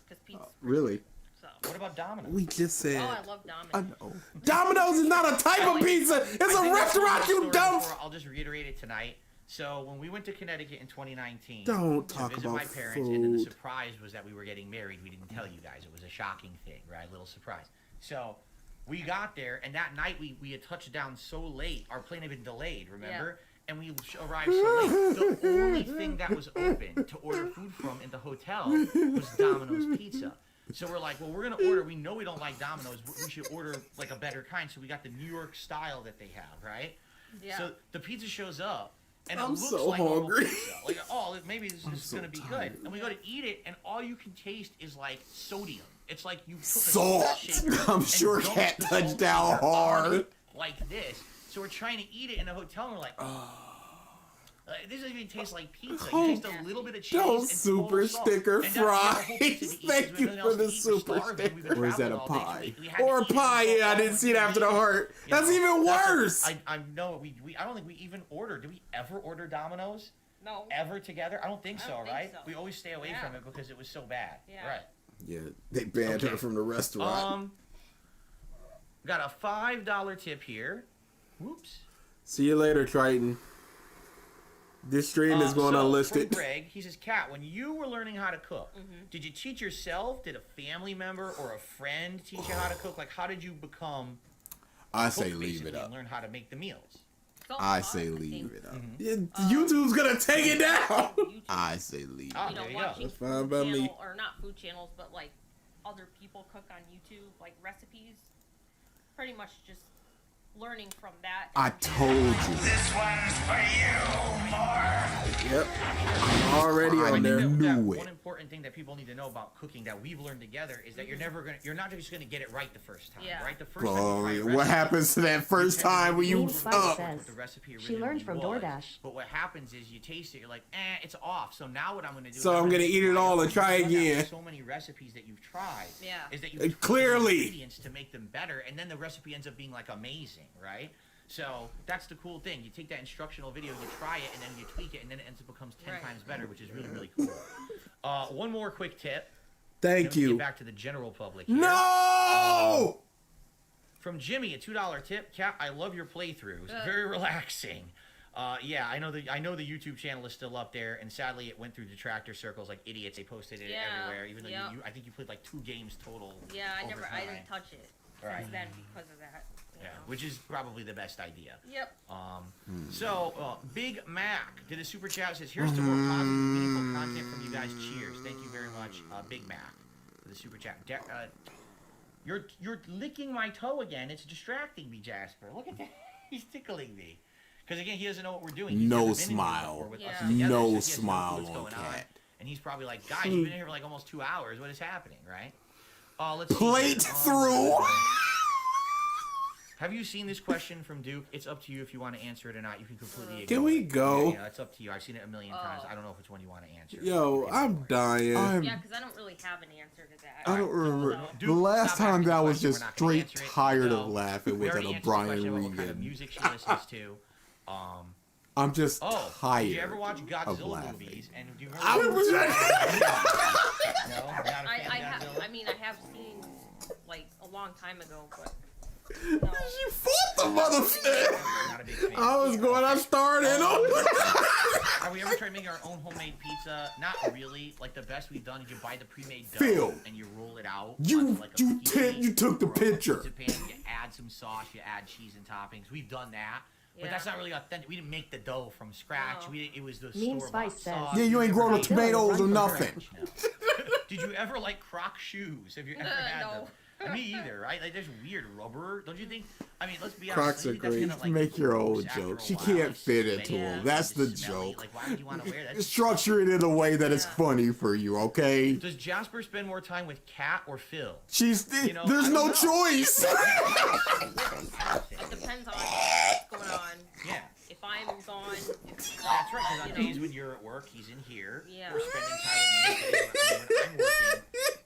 because pizza. Really? So. What about Domino's? We just said. Oh, I love Domino's. I know. Domino's is not a type of pizza. It's I a think I've told restaurant, this you story dumb. before. I'll just reiterate it tonight. So when we went to Connecticut in 2019 Don't to talk visit about my parents, and then the food. surprise was that we were getting married. We didn't tell you guys. It was a shocking thing, right? Little surprise. So we got there, and that night we had touched down so late. Our plane had been delayed, remember? And we arrived so late. The only thing that was open to order food from in the hotel was Domino's Pizza. So we're like, well, we're going to order. We know we don't like Domino's. We should order like a better kind. So we got the New York style that they have, right? Yeah. So the pizza shows up, and I'm it looks so like normal hungry. pizza. Like, oh, maybe this is so going to be tired. good. And we go to eat it, and all you can taste is like sodium. It's like you took a Salt. salt shaker I'm and sure dumped Cat the touched salt down shaker on hard. it like this. So we're trying to eat it in a hotel, and we're like, this doesn't even taste like pizza. You taste a little bit of cheese Don't and super total salt. sticker And that's the whole fries. pizza to eat, 'cause Thank we you have nothing for else the to eat. We're super starving. We've been Or is that traveling a all day, so pie? we had to Or a eat it pie, before yeah, I all didn't we see it could after the eat. heart. You That's know, even that's what- worse. I know I don't think we even ordered. Did we ever order Domino's? No. Ever together? I don't think I so, don't think right? so. We always stay away Yeah. from it because it was so bad. Yeah. Right. Yeah, they banned her Okay. from the restaurant. Got a $5 tip here. Whoops. See you later, Triton. This stream is going unlisted. From Greg, he says, Kat, when you were learning how to cook, did you teach yourself? Did a family member or a friend teach you how to cook? Like, how did you become? I say leave it up. And learn how to make the meals. I say leave it up. YouTube's gonna take it down. I say leave. Oh, You know, there you go. watching fine food by me. channel, or not food channels, but like other people cook on YouTube, like recipes. Pretty much just learning from that. I told you. This one's for you, Mark. Yep. I'm already I on there. knew that it. one important thing that people need to know about cooking that we've learned together is that you're not just gonna get it right the first time, Yeah. right? The first time Oh, you try a what recipe, happens to that first time when you Mean Spice up? says, what the recipe she learned originally from was. DoorDash. But what happens is you taste it, you're like, it's off. So now what I'm gonna do? So is I'm gonna eat it all and try find out again. So many recipes that you've tried. Yeah. Is that you Clearly. ingredients to make them better, and then the recipe ends up being like amazing, right? So that's the cool thing. You take that instructional video, you try it, and then you tweak it, and then it ends up becomes 10 Right. times better, which is really, really cool. One more quick tip. Thank Then we you. Get back to the general public here. No! From Jimmy, a $2 tip. Kat, I love your playthroughs. Very relaxing. Yeah, I know the YouTube channel is still up there, and sadly it went through detractor circles like idiots. They posted it Yeah, everywhere, even though yep. I think you played like 2 games total. Yeah, I over didn't time. touch it Right. since then because of that. you Yeah, know. which is probably the best idea. Yep. So, Big Mac did a super chat. Says, "Here's to more positive, meaningful content from you guys. Cheers! Thank you very much, Big Mac, for the super chat." You're licking my toe again. It's distracting me, Jasper. Look at that. He's tickling me. Because again, he doesn't know what we're doing. He's No never been in here smile. before with us Yeah. together, No so he has clue smile what's on going Cat. And he's probably like, "Guys, you've been here for like almost 2 hours. What is happening, right?" Let's see. Plate here. through. Have you seen this question from Duke? It's up to you if you want to answer it or not. You can completely Can ignore we it. go? Yeah, it's up to you. I've seen it a million times. I don't know if it's one you want to answer. Yo, I'm dying. Yeah, because I don't really have an answer to that. I don't remember. So- The Duke, last stop time asking that I the was question. just We're not gonna straight answer it. tired No. of laughing We was at already a answered the question Brian about what kind of Regan. music she listens to. I'm just Oh, tired. did you ever watch of Godzilla laughing. movies? And do you I remember? was No, you're not a fan of Godzilla? I mean, I have seen like a long time ago, but She fought the motherfucker. Not a big fan. I was going, I started on. Have we ever tried making our own homemade pizza? Not really. Like the best we've done is you buy the pre-made dough Phil, and you roll it out. you- onto, like, a you pizza you took the or a picture. pizza pan. You add some sauce. You add cheese and toppings. We've done that. But Yeah. that's not really authentic. We didn't make the dough from scratch. No. It was the Mean store-bought Spice says, sauce. Yeah, you ain't never grown no made it. tomatoes or Run from nothing. No. Did you ever like Croc shoes? Have you ever had No. them? Me either, right? Like, there's weird rubber. Don't you think? I mean, let's be honest. Crocs don't are you think that's great. gonna, like, Make your own ooze after joke. a She while? can't Like, fit sweaty, into 'em. it's That's the smelly. joke. Like, why would you want to wear that? Structure it in a way that is Yeah. funny for you, okay? Does Jasper spend more time with Kat or Phil? There's I no don't know. choice. it depends on what's going on. Yeah. If I'm gone, That's right, because on you know. days when you're at work, he's in here. Yeah. We're spending time with me. When I'm working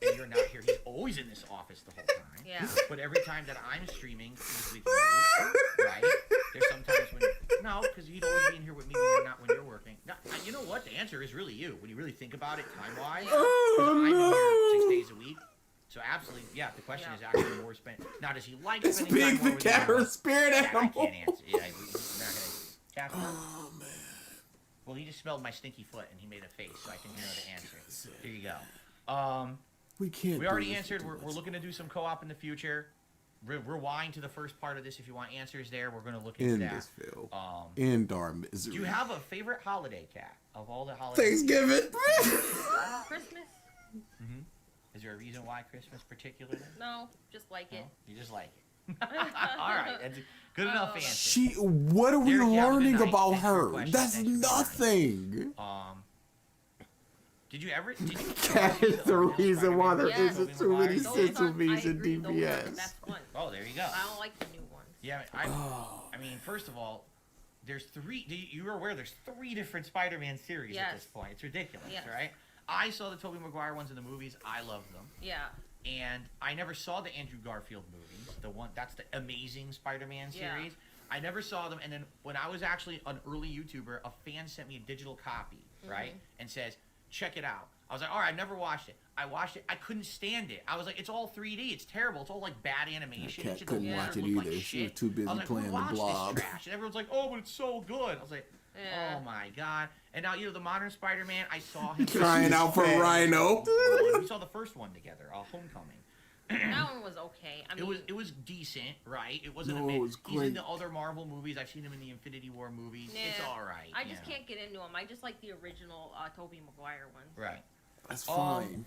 and you're not here, he's always in this office the whole time. Yeah. But every time that I'm streaming, he's with you, right? There's sometimes when, no, because he'd always be in here with me when you're working. No, you know what? The answer is really you. When you really think about it time-wise. I'm here 6 days a week. So absolutely, yeah, the question is actually more spent. Now, does he like It's spending time big, more the with camera you? spirit Yeah, I animal. can't answer. Yeah, we're not gonna. Casper? Oh, man. Well, he just smelled my stinky foot and he made a face, so I think you know the answer. Here you go. We can't. We do already this answered. for We're looking to do some co-op in the future. Rewind to the first part of this if you want answers there. We're going to look into End that. this, Phil. Um, End our misery. Do you have a favorite holiday, Kat? Of all the holidays? Thanksgiving. Christmas? Is there a reason why Christmas particularly? No, just like No? it. You just like it. All right. That's a good enough answer. What are we Derek, you have a good learning night. about Thanks for your her? question. That's Thanks for nothing. Did you ever? That is the reason why there Yeah. isn't too many Those sense are- movies I in agree, those are the DBS. best ones. Oh, there you go. I don't like the new ones. Yeah, I mean, first of all, there's three. You were aware there's 3 different Spider-Man series at Yes. this point. It's ridiculous, Yes. right? I saw the Tobey Maguire ones in the movies. I loved them, Yeah. and I never saw the Andrew Garfield movies. The one that's the Amazing Spider-Man Yeah. series. I never saw them, and then when I was actually an early YouTuber, a fan sent me a digital copy, right, and says, "Check it out." I was like, all right, I've never watched it. I watched it. I couldn't stand it. I was like, it's all 3D. It's terrible. It's all like bad animation. Kat It just couldn't doesn't watch it look like either. She was shit. too busy I was like, playing who the watched Blob. This trash? And everyone's like, oh, but it's so good. I was like, Yeah. Oh my god! And now the modern Spider-Man. I saw him Crying out for Rhino. We saw the first one together, Homecoming. That one was okay. I mean, It was decent, right? It wasn't No, amazing. it was He's in great. the other Marvel movies. I've seen him in the Infinity War movies. Yeah. It's all right. I just can't get into him. I just like the original Tobey Maguire ones. Right. That's fine.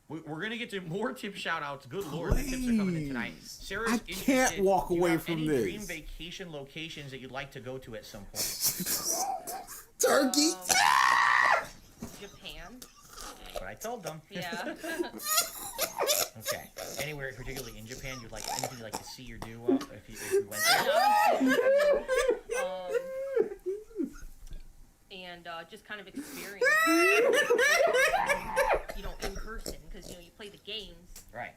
We're gonna get to more tip shout outs. Good lord, the tips are coming in tonight. Sarah's I can't interested. walk Do you away have from any this. dream vacation locations that you'd like to go to at some point? Turkey. Japan. That's what I told them. Yeah. Okay. Anywhere, particularly in Japan, you'd like anything you'd like to see or do if you went there? And just kind of experience, in person, because you play the games. Right.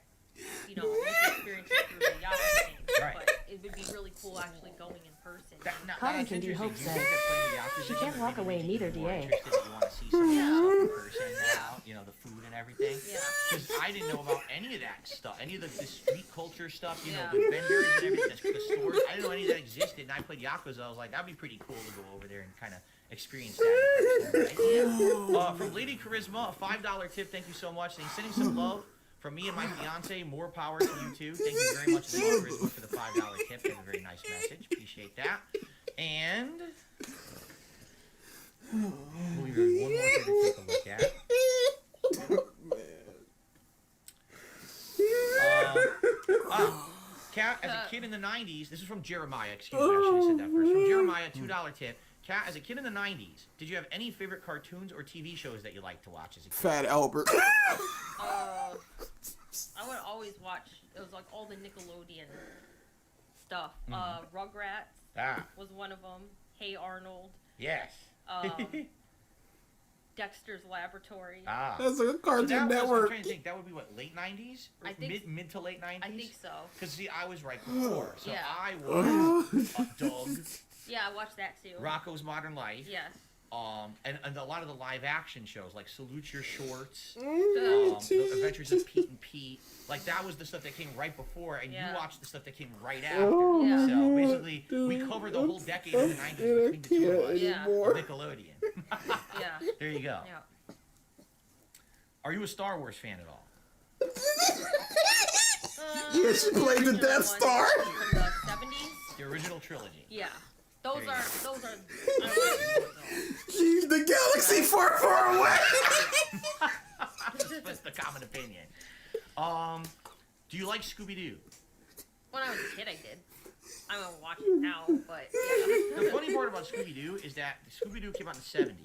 You can experience it through the Yakuza games. Right. But it would be really cool actually going in person. Cotton can do Hope says. She can't walk away, neither DA. You want to see some of that stuff in person now, the food and everything. Yeah. Because I didn't know about any of that stuff, any of the street culture stuff, Yeah. the vendors and everything, the stores. I didn't know any of that existed, and I played Yakuza. I was like, that'd be pretty cool to go over there and kind of experience that. Right? From Lady Charisma, a $5 tip. Thank you so much. Sending some love. From me and my fiance, more power to you too. Thank you very much, Lady Charisma, for the $5 tip. That's a very nice message. Appreciate that. And we'll leave one more thing to take a look at. Cat, as a kid in the 90s, this is from Jeremiah, excuse me, I should have said that first. From Jeremiah, $2 tip. Cat, as a kid in the 90s, did you have any favorite cartoons or TV shows that you liked to watch as a kid? Fat Albert. I would always watch. It was like all the Nickelodeon stuff. Rugrats was one of them. Hey Arnold. Yes. Dexter's Laboratory. That's a Cartoon I'm Network. trying to think, that would be what, late 90s? I think mid to late 90s? I think so. Because see, I was right before. So Yeah. I was Doug, Yeah, I watched that too. Rocco's Modern Life. Yes. And a lot of the live action shows like Salute Your Shorts, Uh, The Adventures of Pete and Pete. Like that was the stuff that came right before, and Yeah. you watched the stuff that came right after. Yeah. So basically, we covered the whole decade of the 90s between the two of us. Yeah. Nickelodeon. Yeah. There you go. Yeah. Are you a Star Wars fan at all? Yeah, she played the original Death ones Star. from the 70s. The original trilogy. Yeah. Those There you are. go. I don't know those. She's the galaxy far, far away. That's the common opinion. Do you like Scooby-Doo? When I was a kid, I did. I don't watch it now, but yeah. The funny part about Scooby-Doo is that Scooby-Doo came out in the 70s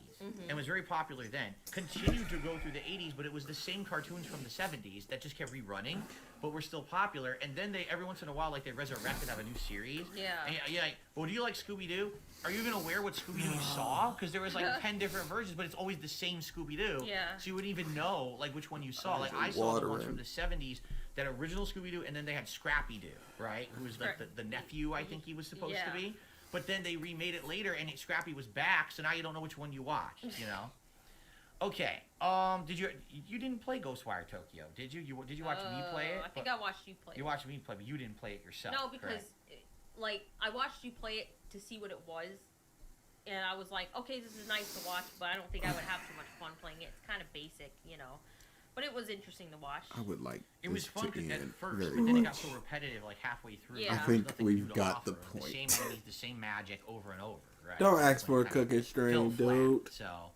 and was very popular then. Continued to go through the 80s, but it was the same cartoons from the 70s that just kept rerunning, but were still popular. And then they, every once in a while, like they resurrected, have a new series. Yeah. And you're like, well, do you like Scooby-Doo? Are you even aware what Scooby-Doo you saw? Because there was like 10 different versions, but it's always the same Scooby-Doo. Yeah. So you wouldn't even know like which one you saw. Like I saw the ones from the 70s, that original Scooby-Doo, and then they had Scrappy-Doo, right? Who was like the nephew, I think he was supposed to be. But then they remade it later, and Scrappy was back, so now you don't know which one you watched, you know? Okay. Did you didn't play Ghostwire Tokyo, did you? Did you watch me play it? I think I watched you play it. You watched me play, but you didn't play it yourself. No, because correct? I watched you play it to see what it was, and I was like, okay, this is nice to watch, but I don't think I would have too much fun playing it. It's kind of basic, you know. But it was interesting to watch. I would like it was this fun to at end first, very but then it got much. so repetitive, like halfway through. Yeah. I There was think nothing we've new to got the offer. point. The same enemies, the same magic over and over, right? Don't So ask it's for a like kind cookie of string, fell flat. dude. So,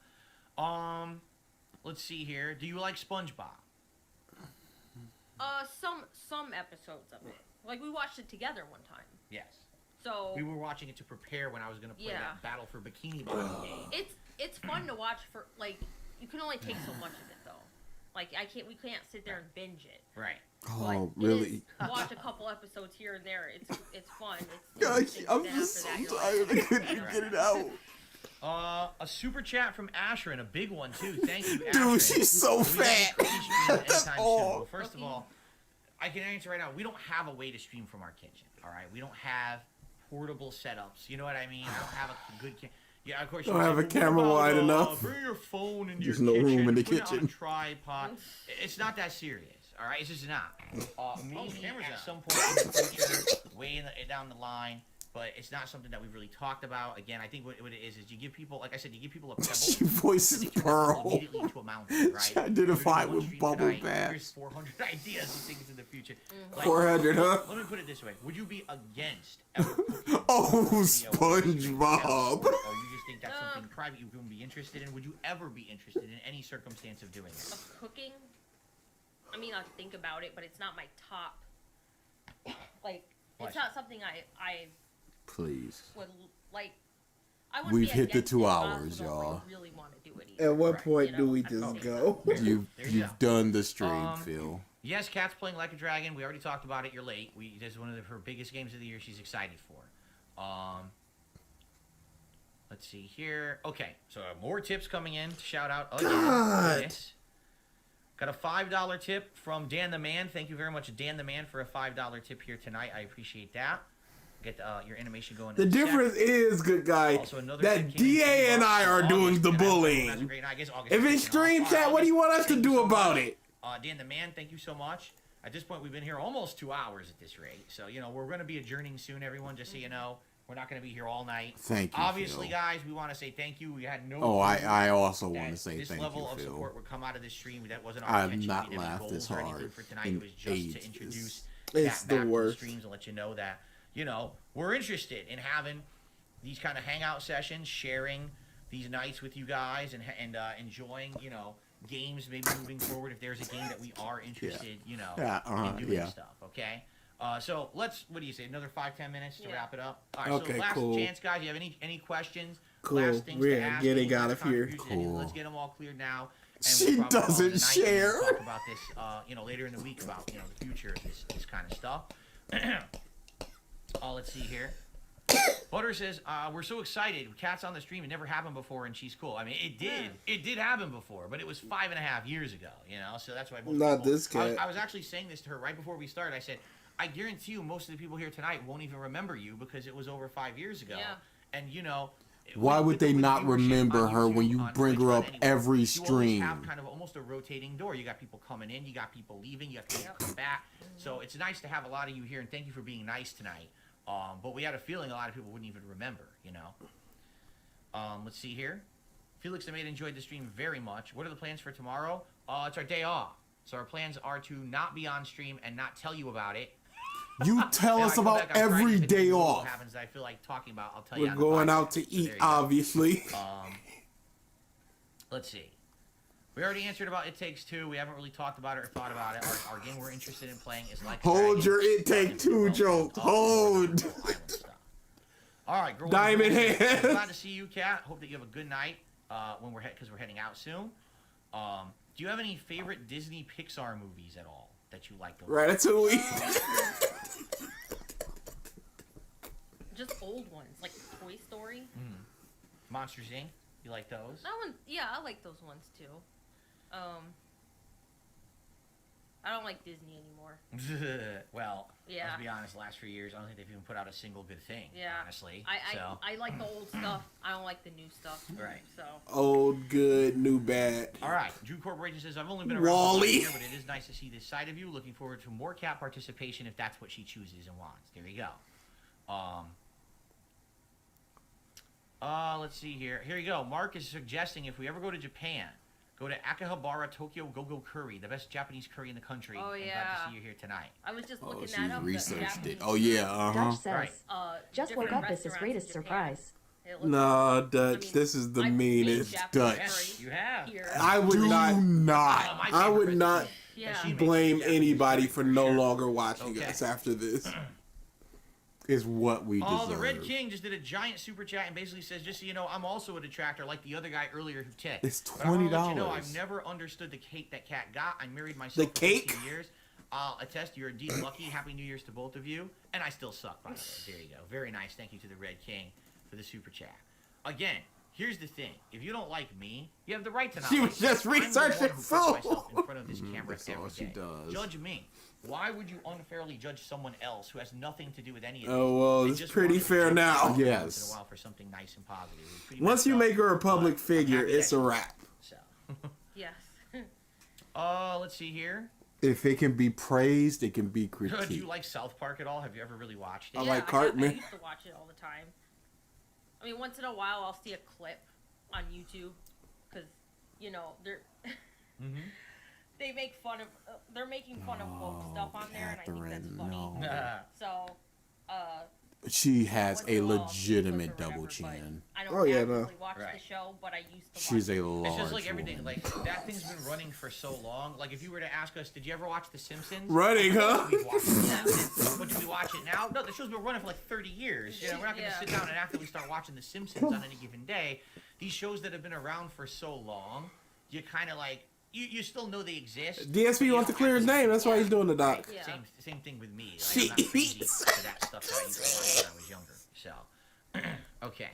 let's see here. Do you like SpongeBob? Some episodes of it. Like we watched it together one time. Yes. So We were watching it to prepare when I was going to play Yeah. that Battle for Bikini Bottom game. it's fun to watch for like you can only take so much of it though. Like we can't sit there and binge it. Right. Oh, But it really? is- watch a couple episodes here and there. It's fun. It's Gosh, interesting, I'm then just so after that, tired. you're I couldn't Right. get it out. A super chat from Asher, and a big one too. Thank you, Asher. Dude, she's so We don't fat. cookie stream anytime soon. all. Well, first of all, I can answer right now. We don't have a way to stream from our kitchen. All right, we don't have portable setups. You know what I mean? I don't have a good. Yeah, of course. Don't you have say, a camera "What wide about, enough." Bring your phone into There's your no kitchen. room in the put it on a kitchen. tripod. It's not that serious. All right, it's just not. Maybe at some point in the future, way down the line, but it's not something that we've really talked about. Again, I think what it is you give people, like I said, you give people a pebble. She voices and they turn that pebble Pearl. immediately into a mountain, right? She identified There's one with stream bubble tonight, baths. Here's 400 ideas and things in the future. Like, 400, huh? Let me put it this way: would you be against ever Oh, video SpongeBob. or you just think that's something private you wouldn't be interested in? Would you ever be interested in any circumstance of doing it? Of cooking, I mean, I'll think about it, but it's not my top. Like, it's not something I Please. would like. I wouldn't We've be hit the against 2 it, but I hours, also don't, y'all. like, really want to do it either. At what Right. point You do know, we at the just same go? You've There you done the stream, Um, Phil. Yes, Cat's playing Like a Dragon. We already talked about it. You're late. This is one of her biggest games of the year. She's excited for. Let's see here. Okay, so more tips coming in. Shout out again. God. Yes. Got a $5 tip from Dan the Man. Thank you very much, Dan the Man, for a $5 tip here tonight. I appreciate that. Get your animation going. The in a sec. difference is, good guy, Also, another that tip came in DA and I are August, doing the and I thought, well, that's bullying. great. I guess August If is it's kicking off. stream All chat, right, what do you want us August, to thank you do so about much. it? Dan the Man, thank you so much. At this point, we've been here almost 2 hours at this rate. So, we're going to be adjourning soon, everyone, just so you know. We're not going to be here all night. Thank you, Obviously, Phil. guys, we want to say thank you. We had no Oh, clue I also that want to say this thank level you, of Phil. support would come out of this stream. That wasn't our I have intention. not We didn't have laughed goals this or anything hard for tonight. in It was just ages. to introduce It's Cat the back to worst. streams and let you know that, we're interested in having these kind of hangout sessions, sharing these nights with you guys, and enjoying, games maybe moving forward if there's a game that we are interested, in doing stuff. Okay. So what do you say? Another 5-10 minutes to wrap it up. All right. Okay, so last cool. chance, guys. You have any questions? Cool. Last things We're to ask, getting any out last of here. contributions? Cool. Let's get them all cleared now. And She we'll probably call it doesn't a night, and we'll share. Talk about this, later in the week about the future of this kind of stuff. Let's see here. Butter says, we're so excited. Cat's on the stream. It never happened before, and she's cool. I mean, it did. It did happen before, but it was 5.5 years ago, So that's why most Not people, this cat. I was actually saying this to her right before we started. I said, I guarantee you most of the people here tonight won't even remember you because it was over 5 years ago. Yeah. And, Why would they not remember her when you bring her up every You stream? always have kind of almost a rotating door. You got people coming in, you got people leaving, you got people come back. So it's nice to have a lot of you here, and thank you for being nice tonight. But we had a feeling a lot of people wouldn't even remember, Let's see here. Felix the Maid enjoyed the stream very much. What are the plans for tomorrow? It's our day off. So our plans are to not be on stream and not tell you about it. You tell And us I come about back on Friday, every if anything day cool off. happens that I feel like talking about, I'll tell you We're on the going podcast. out to So eat, there you go. obviously. Let's see. We already answered about It Takes Two. We haven't really talked about it or thought about it. Our game we're interested in playing is Like a Hold Dragon. your It Take Two joke. Hold. All right, girl. Diamond hands. Glad to see you, Kat. Hope that you have a good night when because we're heading out soon. Do you have any favorite Disney Pixar movies at all that you like? Ratatouille. Just old ones, like Toy Story. Monsters Inc. You like those? That one, yeah, I like those ones too. I don't like Disney anymore. Well, Yeah. let's be honest. The last few years, I don't think they've even put out a single good thing. Yeah. Honestly. I like the old stuff. I don't like the new stuff. Right. So. Old, good, new, bad. All right. Drew Corporation says, I've only been around for Wally. 1 year, but it is nice to see this side of you. Looking forward to more Cat participation if that's what she chooses and wants. There you go. Let's see here. Here you go. Mark is suggesting if we ever go to Japan, go to Akihabara Tokyo Go-Go Curry, the best Japanese curry in the country. Oh, I'm glad yeah. to see you here tonight. I was just Oh, looking she's that up. the researched Japanese it. Oh, yeah, Dutch says, Right. just woke different up is his restaurants greatest in Japan. surprise. It looks- Nah, Dutch. I mean, This is the I've made meanest. Japanese Dutch. curry You have. Here. I would Do not. not. My I would favorite not recipe Yeah. that she makes blame is Japanese anybody curry, for no sure. longer watching Okay. us after this. Is what we deserve. Oh, the Red King just did a giant super chat and basically says, just so you know, I'm also a detractor like the other guy earlier who tipped. It's But I wanna let you know, $20. I've never understood the cake that Cat got. I married myself The for cake? 15 years. I'll attest you're indeed lucky. Happy New Year's to both of you. And I still suck, by the way. There you go. Very nice. Thank you to the Red King for the super chat. Again, here's the thing. If you don't like me, you have the right to not She like was me. just I'm the one researching who puts food. myself in front of this camera that's all every she day. does. Judge me. Why would you unfairly judge someone else who has nothing to do with any of this? Oh, well, They it's just pretty wanted to fair judge now. someone Yes. Once in a while for something nice and positive. It was pretty Once messed you up, make her a public but I'm figure, happy it's that a you- wrap. So, Yes. let's see here. If it can be praised, it can be Do you critiqued. like South Park at all? Have you ever really watched it? I Yeah, like I Cartman. used to watch it all I mean, once in a while, I'll see a clip on YouTube because, you know, they're they make fun of they're making fun of folk stuff on there, and I think that's funny. No. So, She has once in a while I'll see a clip or legitimate whatever, double but chin. I don't Oh, yeah, actively no. watch Right. the show, but I used to. She's watch a it. large It's just like everything. woman. Like that thing's been running for so long. Like if you were to ask us, did you ever watch The Simpsons? Running, huh? We've watched The Simpsons. But do we watch it now? No, the show's been running for like 30 years. You know, we're not going to Yeah. sit down and after we start watching The Simpsons on any given day. These shows that have been around for so long, you kind of like you still know they exist. DSP wants to clear his name. That's why he's doing the doc. Yeah. Same thing with me. Like, She I'm not crazy eats. for that stuff that I used to watch when I was younger. So, okay.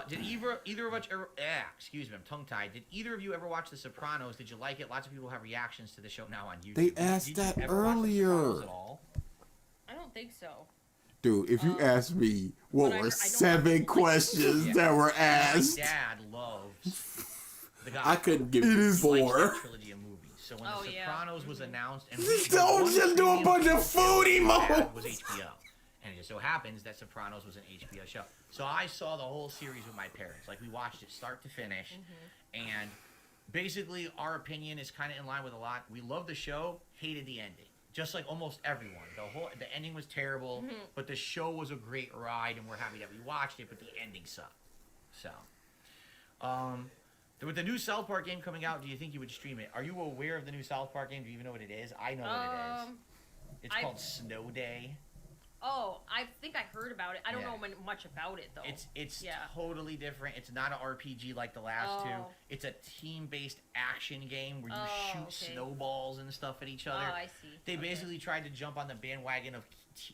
Did either of us ever? Excuse me, I'm tongue tied. Did either of you ever watch The Sopranos? Did you like it? Lots of people have reactions to the show now on YouTube. They asked Did you that ever watch The earlier. Sopranos at all? I don't think so. Dude, if you ask me what but I were don't 7 like- questions Yeah. that were My asked, dad loves the guy. I couldn't give It you is four. Trilogy of movies. So when Oh, The yeah. Sopranos was announced, and Don't just do a bunch of foodie mode. was HBO, and it just so happens that Sopranos was an HBO show. So I saw the whole series with my parents. Like we watched it start to finish, and basically our opinion is kind of in line with a lot. We loved the show, hated the ending. Just like almost everyone, the ending was terrible, but the show was a great ride, and we're happy that we watched it. But the ending sucked. So, with the new South Park game coming out, do you think you would stream it? Are you aware of the new South Park game? Do you even know what it is? I know what it is. It's called Snow Day. Oh, I think I heard about it. I don't Yeah. know much about it though. It's Yeah. totally different. It's not an RPG like the last two. Oh. It's a team-based action game where you Oh, shoot okay. snowballs and stuff at each other. Oh, I see. They Okay. basically tried to jump on the bandwagon of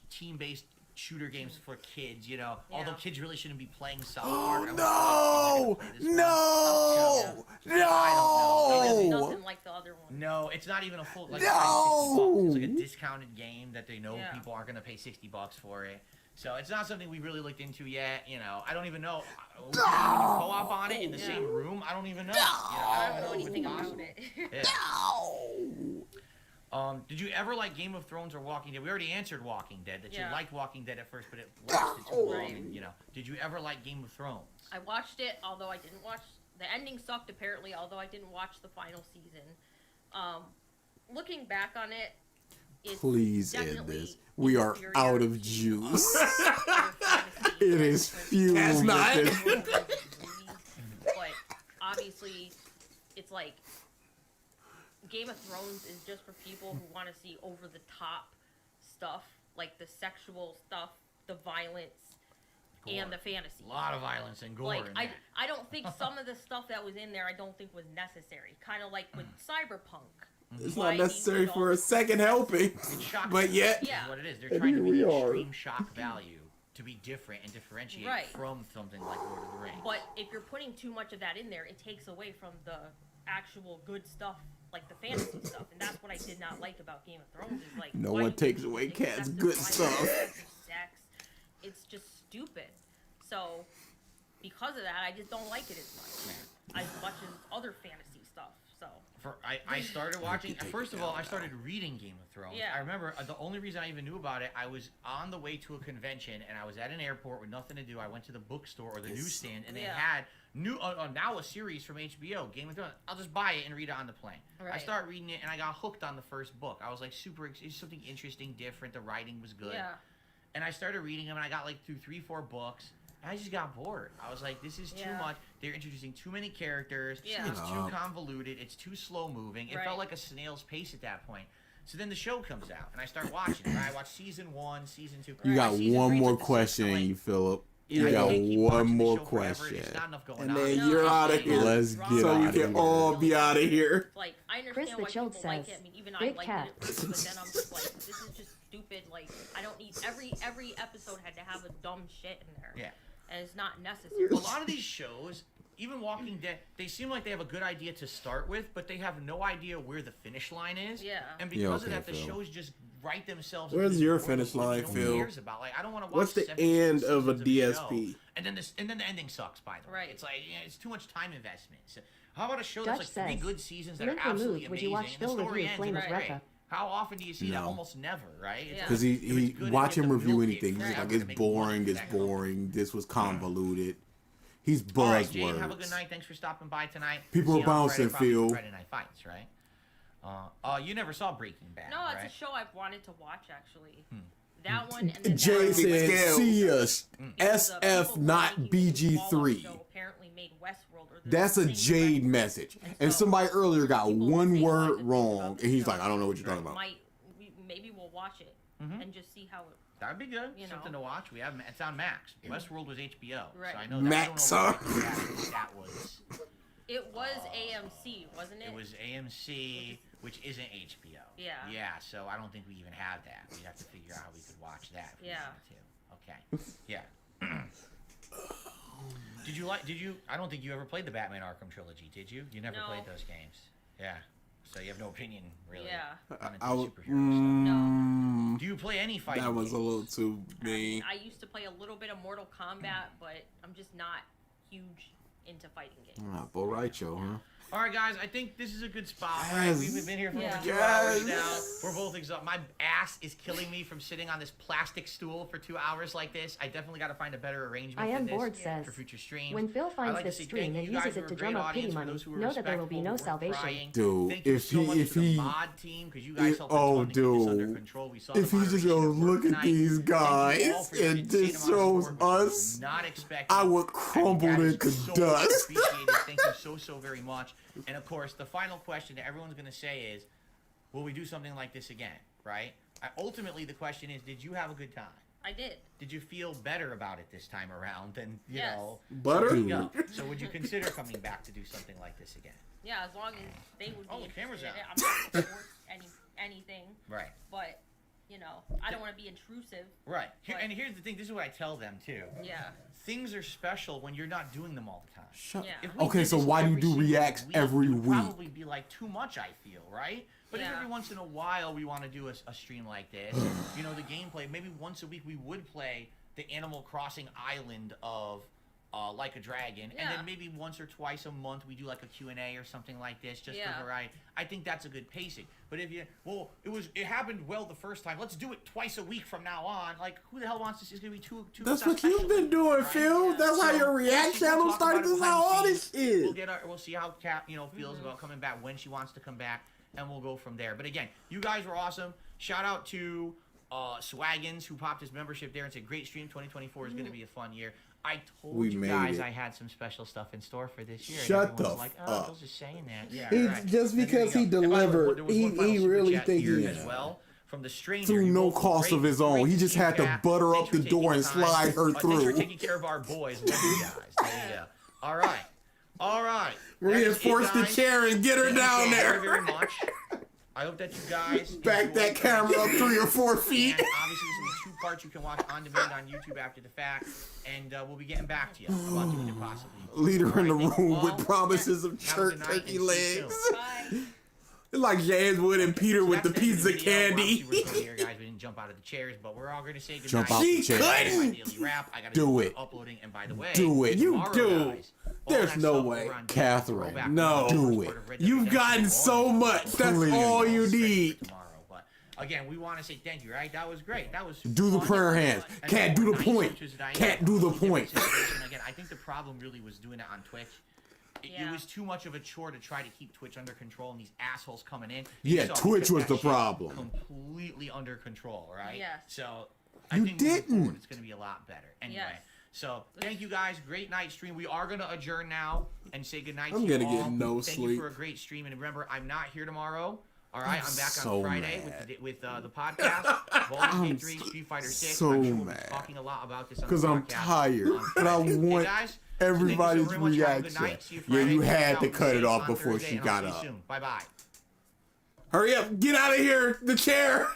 team-based shooter games for kids, you know. Yeah. Although kids really shouldn't be playing South Oh, Park. no! No! It's No! nothing like the other one. No, it's not even a full like No! $60. It's like a discounted game that they know Yeah. people aren't going to pay $60 for it. So it's not something we really looked into yet. You know, I don't even know. We can co-op on it in the same room. I don't even know. You know, I don't know if it's anything about possible. it. Yeah. Did you ever like Game of Thrones or Walking Dead? We already answered Walking Dead. That Yeah. you liked Walking Dead at first, but it lasted too long. Right. And, you know, did you ever like Game of Thrones? I watched it, although I didn't watch the ending. Sucked apparently, although I didn't watch the final season. Looking back on it, it's Please end definitely this. We are inferior out of to juice. other fantasy It is and fueled That's with not- this. but obviously, it's like Game of Thrones is just for people who want to see over the top stuff, like the sexual stuff, the violence, and the fantasy. A lot of violence and gore Like in I, that. I don't think some of the stuff that was in there, I don't think was necessary. Kind of like with Cyberpunk. It's Why not do necessary you for know? a second helping. It's shock But value yet- is Yeah. what it is. They're And trying to here be we the are. extreme shock value to be different and differentiate Right. from something like Lord of the Rings. But if you're putting too much of that in there, it takes away from the actual good stuff, like the fantasy stuff. And that's what I did not like about Game of Thrones. Is like No why one do takes people away think Cat's excessive good violence, stuff. excessive Sex. It's just stupid. So because of that, I just don't like it as much as other fantasy stuff. So I started watching. First of all, I started reading Game of Thrones. Yeah. I remember the only reason I even knew about it, I was on the way to a convention and I was at an airport with nothing to do. I went to the bookstore or the newsstand and they Yeah. had now a series from HBO, Game of Thrones. I'll just buy it and read it on the plane. I Right. started reading it and I got hooked on the first book. I was like it's something interesting, different. The writing was good. yeah, And I started reading them, and I got like through 3-4 books. And I just got bored. I was like, this is too Yeah. much. They're introducing too many characters. Yeah. It's too convoluted. It's too slow moving. It Right. felt like a snail's pace at that point. So then the show comes out, and I start watching it. Right? I watched season 1, season 2. You got Season one 3's more up to question, 6. I'm you like, Philip. yeah, You I got can't keep one watching the more show forever. question. There's not enough going And on. then No, you're it's out of like- here. Let's Rob- get So out you of can here. all be out of here. like I Chris understand the why Chilled people like says, it. I mean, even I "Big liked cat." it at first, but then I'm just like, this is just stupid. Like I don't need every episode had to have a dumb shit in there. Yeah. And it's not necessary. A lot of these shows, even Walking Dead, they seem like they have a good idea to start with, but they have no idea where the finish line is. Yeah. And Yeah, because okay, of that, the Phil. shows just write themselves. Where's into this your world finish that no line, one Phil? cares about. Like I don't want to watch. What's the 76 end of a seasons DSP? show. And then the ending sucks. By the way, Right. it's like it's too much time investment. So how about a show Dutch that's like 3 says, good seasons that are "Link absolutely removed. Would you amazing, watch and the Phil story review ends Flame and of it's great? Recca? How often do you see that? No. Almost never, right? It's Because like, if he it's good, watch it gets him a review milk anything. it He's forever like, to it's make boring, money for it's that company. boring. This was convoluted. He's All right, buzzwords. Jade, have a good night. Thanks for stopping by tonight. People See are you on bouncing, Friday, probably Phil. Friday Night Fights, right? You never saw Breaking Bad, No, right? it's a show I've wanted to watch actually. That one and then Jay that said, one. see us. Because the SF, people not who make the Fallout BG3. show apparently made Westworld, or That's a the same Jade director. message. And And so, somebody earlier got people one say a lot word of things wrong. about the And he's show. like, I don't know what you're talking about. Maybe we'll watch it and just see how it. That'd be good. You Something know. to watch. It's on Max. Westworld was HBO, Right. so I know Max, that. I don't know if that was. It was AMC, wasn't it? It was AMC, which isn't HBO. Yeah. Yeah. So I don't think we even have that. We'd have to figure out how we could watch that. If we Yeah. wanted to. Okay. Yeah. Did you? I don't think you ever played the Batman Arkham trilogy, did you? You never No. played those games. Yeah. So you have no opinion, really. Yeah. On I would, superhero stuff. No. Do you play any fighting that was a games? little too mean. I used to play a little bit of Mortal Kombat, but I'm just not huge into fighting games. Borracho, huh? All right, guys. I think this is a good spot. Yes. Right? We've been here for Yeah. over 2 hours now. We're both exhausted. My ass is killing me from sitting on this plastic stool for 2 hours like this. I definitely got to find a better arrangement. I am for this bored says, for future streams. when Phil I'd finds like to this say stream thank and you guys. uses You it were to a great drum up pity audience. For money, those who were know that there will be no respectful, weren't salvation. crying. Dude, Thank you if so he- much if to the he- mod team, because you guys helped a oh, ton to keep this under dude. control. We saw If the he just moderation goes, work look at tonight. these Thank you all guys, for your and insane just amount of shows support, which I was us, not expecting. I would crumble That is into so dust. appreciated. Thank you so very much. And of course, the final question that everyone's going to say is, will we do something like this again, right? Ultimately, the question is, did you have a good time? I did. Did you feel better about it this time around than, you Yes. know? Butter? There you go. So would you consider coming back to do something like this again? Yeah, as long as they would be Oh, the camera's interested in it. out. I'm not going to force anything, Right. but, you know, I don't want to be intrusive. Right. Here, But- and here's the thing. This is what I tell them, too. Yeah. Things are special when you're not doing them all the time. Shut Yeah. If we Okay, did so this why do you every do single reacts every it would week? probably be like too much, I feel, right? But if Yeah. every once in a while we want to do a stream like this, you know, the gameplay, maybe once a week we would play the Animal Crossing island of Like a Dragon, and Yeah. then maybe once or twice a month we do like a Q&A or something like this, just Yeah. for variety. I think that's a good pacing. But if you, well, it happened well the first time, let's do it twice a week from now on. Like, who the hell wants this? It's gonna be two. That's what you've been doing, Phil. Right? That's how So, your we'll react see- we'll channel talk about started. it This is behind how the all this scenes. is. We'll see how Kat, feels about coming back, when she wants to come back, and we'll go from there. But again, you guys were awesome. Shout out to Swaggins, who popped his membership there and said, great stream. 2024 is going to be a fun year. I told We you made guys it. I had some special stuff in store for this year. Shut and everyone's the like, up. Phil's just saying that. Yeah, He- right. just And there because you he go. And by the way, delivered, there was he one final super really chat think here he- as well. From the stranger, Through you're no both cost great. of his own. Great He to just see had to Kat. butter Thanks up for the taking door and time. slide her Thanks for through. taking care of our boys. Love you guys. There you go. All right. That is it, Reinforce the guys. chair and get her Thank you down so there. very much. I hope that you guys Back that enjoyed camera up 3 or 4 feet. And obviously, this will be 2 parts you can watch on demand on YouTube after the fact, and we'll be getting back to you about doing it possibly. Lead her in the All right, thank you room all. with promises of Have a church good night and turkey see you legs. soon. Bye. Like James Wood and Peter So with the that's the end of pizza video. We're candy. obviously recording here, guys. We didn't jump out of the chairs, but we're all going to say goodnight. Jump out the She chair. couldn't. Daily wrap. I gotta Do do it. Uploading, and by the way, Do it. You tomorrow, do. guys, all There's that no stuff way. over on Catherine, Throwback no. Thursday, Do Red it. Dead Redemption You've gotten 2 so much. That's Please. all you need. tomorrow. But again, we want to say thank you. Right? That was great. That was Do the fun. prayer hands. And Can't then do the nice point. switches that I Can't had. do the Different point. situation. Again, I think the problem really was doing it on Twitch. It Yeah. was too much of a chore to try to keep Twitch under control and these assholes coming in. Yeah, You saw we Twitch took was that the shit problem. Completely under control, right? Yes. So You I think moving didn't. forward, it's going to be a lot better. Anyway. Yes. So thank you guys. Great night stream. We are going to adjourn now and say goodnight I'm to you gonna get all. no Thank you sleep. for a great stream. And remember, I'm not here tomorrow. All right, I'm back so on Friday mad. with the podcast. Volume 3, Street Fighter 6. so I'm sure we'll be mad. talking a lot about this on the Because I'm podcast tired. on And I Friday. want guys, so everybody's thank you so very much. Have a good reaction. night. See you Yeah, Friday. you Check had out to cut it Wednesdays off on before Thursday, she and I'll got see you up. soon. Bye-bye. Hurry up. Get out of here. The chair.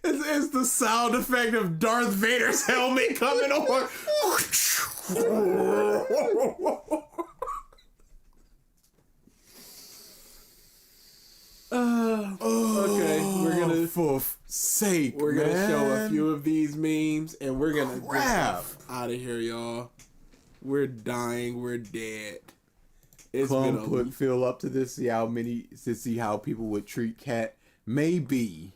It's the sound effect of Darth Vader's helmet coming on. Okay, we're gonna sake, We're man. gonna show a few of these memes, and we're gonna Crap. get out of here, y'all. We're dying. We're dead. It's Come been put Phil up to this. See how people would treat Cat. Maybe.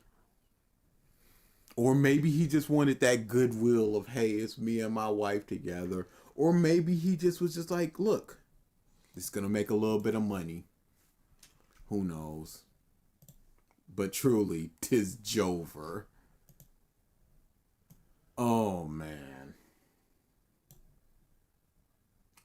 Or maybe he just wanted that goodwill of, hey, it's me and my wife together. Or maybe he just was just like, look, it's going to make a little bit of money. Who knows? But truly, 'tis Jover. Oh, man.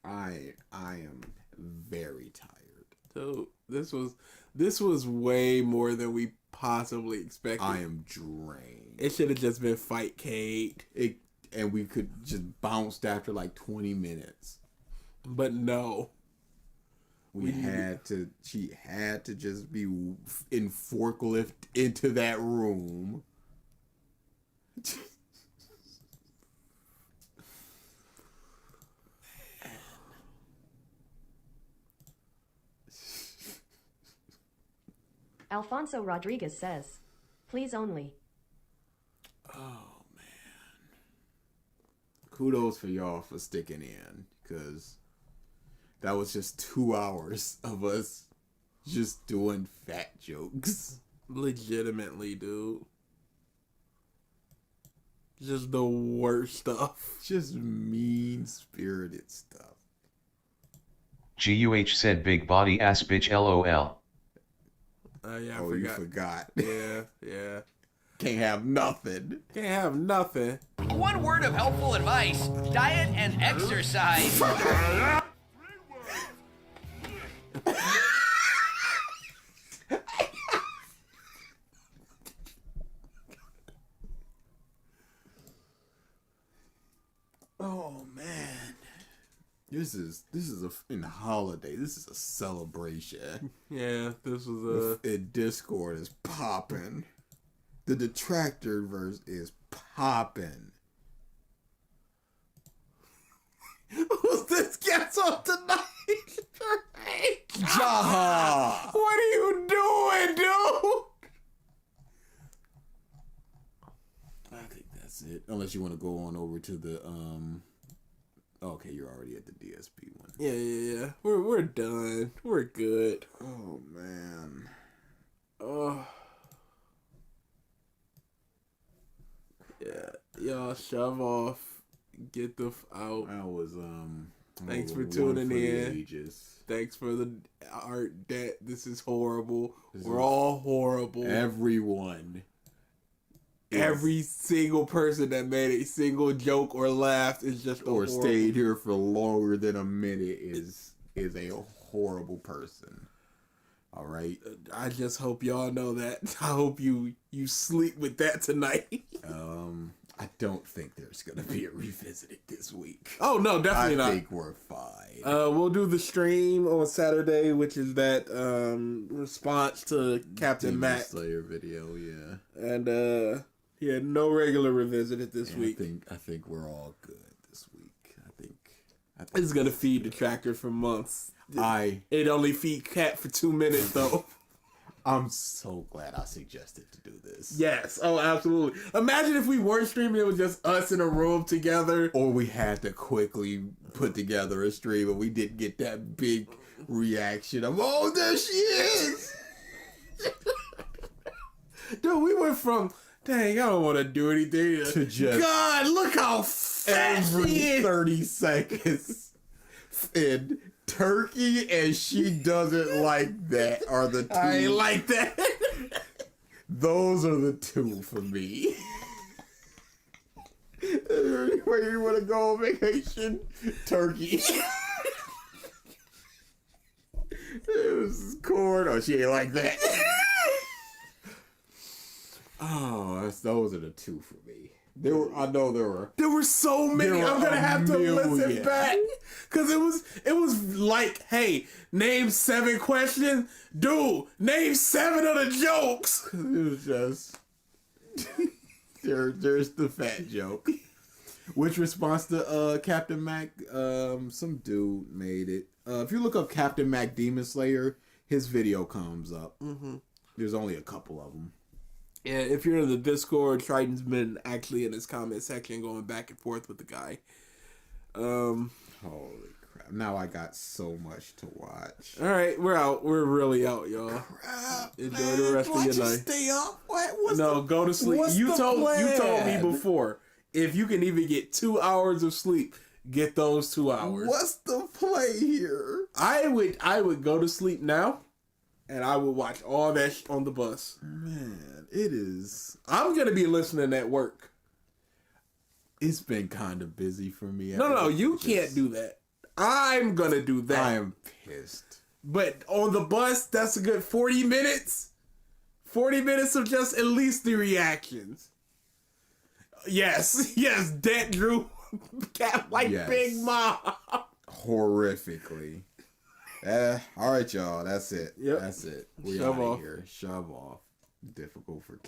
I am very tired. Dude, this was way more than we possibly expected. I am drained. It should have just been Fight Cade. And we could just bounced after like 20 minutes. But no. She had to just be in forklift into that room. Alfonso Rodriguez says, please only. Oh, man. Kudos for y'all for sticking in, because that was just 2 hours of us just doing fat jokes. Legitimately, dude. Just the worst stuff. Just mean-spirited stuff. GUH said big body ass bitch LOL. Yeah, I Oh, forgot. you forgot. Yeah. Can't have nothing. Can't have nothing. One word of helpful advice: diet and exercise. Oh man, this is in the holiday. This is a celebration. Yeah, this was Discord is popping. The detractor verse is popping. Who's this guest on tonight? Jaha! What are you doing, dude? I think that's it. Unless you want to go on over to the Okay, you're already at the DSP one. Yeah. We're done. We're good. Oh man. Oh. Yeah, y'all shove off. Get the out. I was Thanks for one tuning for the in. ages. Thanks for the art that this is horrible. We're all horrible. Everyone. Every single person that made a single joke or laughed is just Or stayed here for longer than a minute is a horrible person. All right. I just hope y'all know that. I hope you sleep with that tonight. I don't think there's gonna be a revisited this week. Oh no, definitely not. I think we're fine. We'll do the stream on Saturday, which is that response to Captain Demon Mac Slayer video, yeah. And yeah, no regular revisited this week. I think we're all good this week. I think It's gonna feed the tractor for months. It only feed Cat for 2 minutes though. I'm so glad I suggested to do this. Yes. Oh, absolutely. Imagine if we weren't streaming, it was just us in a room together. Or we had to quickly put together a stream and we didn't get that big reaction of, oh, there she is! Dude, we went from, dang, I don't want to do anything, to just God, look how fat every she is. 30 seconds. And Turkey and She Doesn't Like That are the two. I ain't like that. Those are the two for me. Where you want to go on vacation? Turkey. This is corn. Oh, she ain't like that. Oh, those are the two for me. I know there were. There were so many. There I'm were gonna have to listen million. back because it was like, hey, name 7 questions, dude. Name 7 of the jokes. It was just there's the fat joke. Which response to Captain Mac? Some dude made it. If you look up Captain Mac Demon Slayer, his video comes up. Mm-hmm. There's only a couple of them. Yeah, if you're in the Discord, Triton's been actually in his comment section going back and forth with the guy. Holy crap. Now I got so much to watch. All right, we're out. We're really out, y'all. Crap, Enjoy man. the rest of your night. Stay up? Go to sleep. You told me before, if you can even get 2 hours of sleep, get those 2 hours. What's the play here? I would go to sleep now, and I would watch all that on the bus. Man, it is. I'm gonna be listening at work. It's been kind of busy for me. No, you can't do that. I'm gonna do that. I am pissed. But on the bus, that's a good 40 minutes. 40 minutes of just at least the reactions. Yes, that Drew cat like Yes. Big Mom. Horrifically. All right, y'all. That's it. Yep. That's it. We Shove out of off. here. Shove off. Difficult for Cat.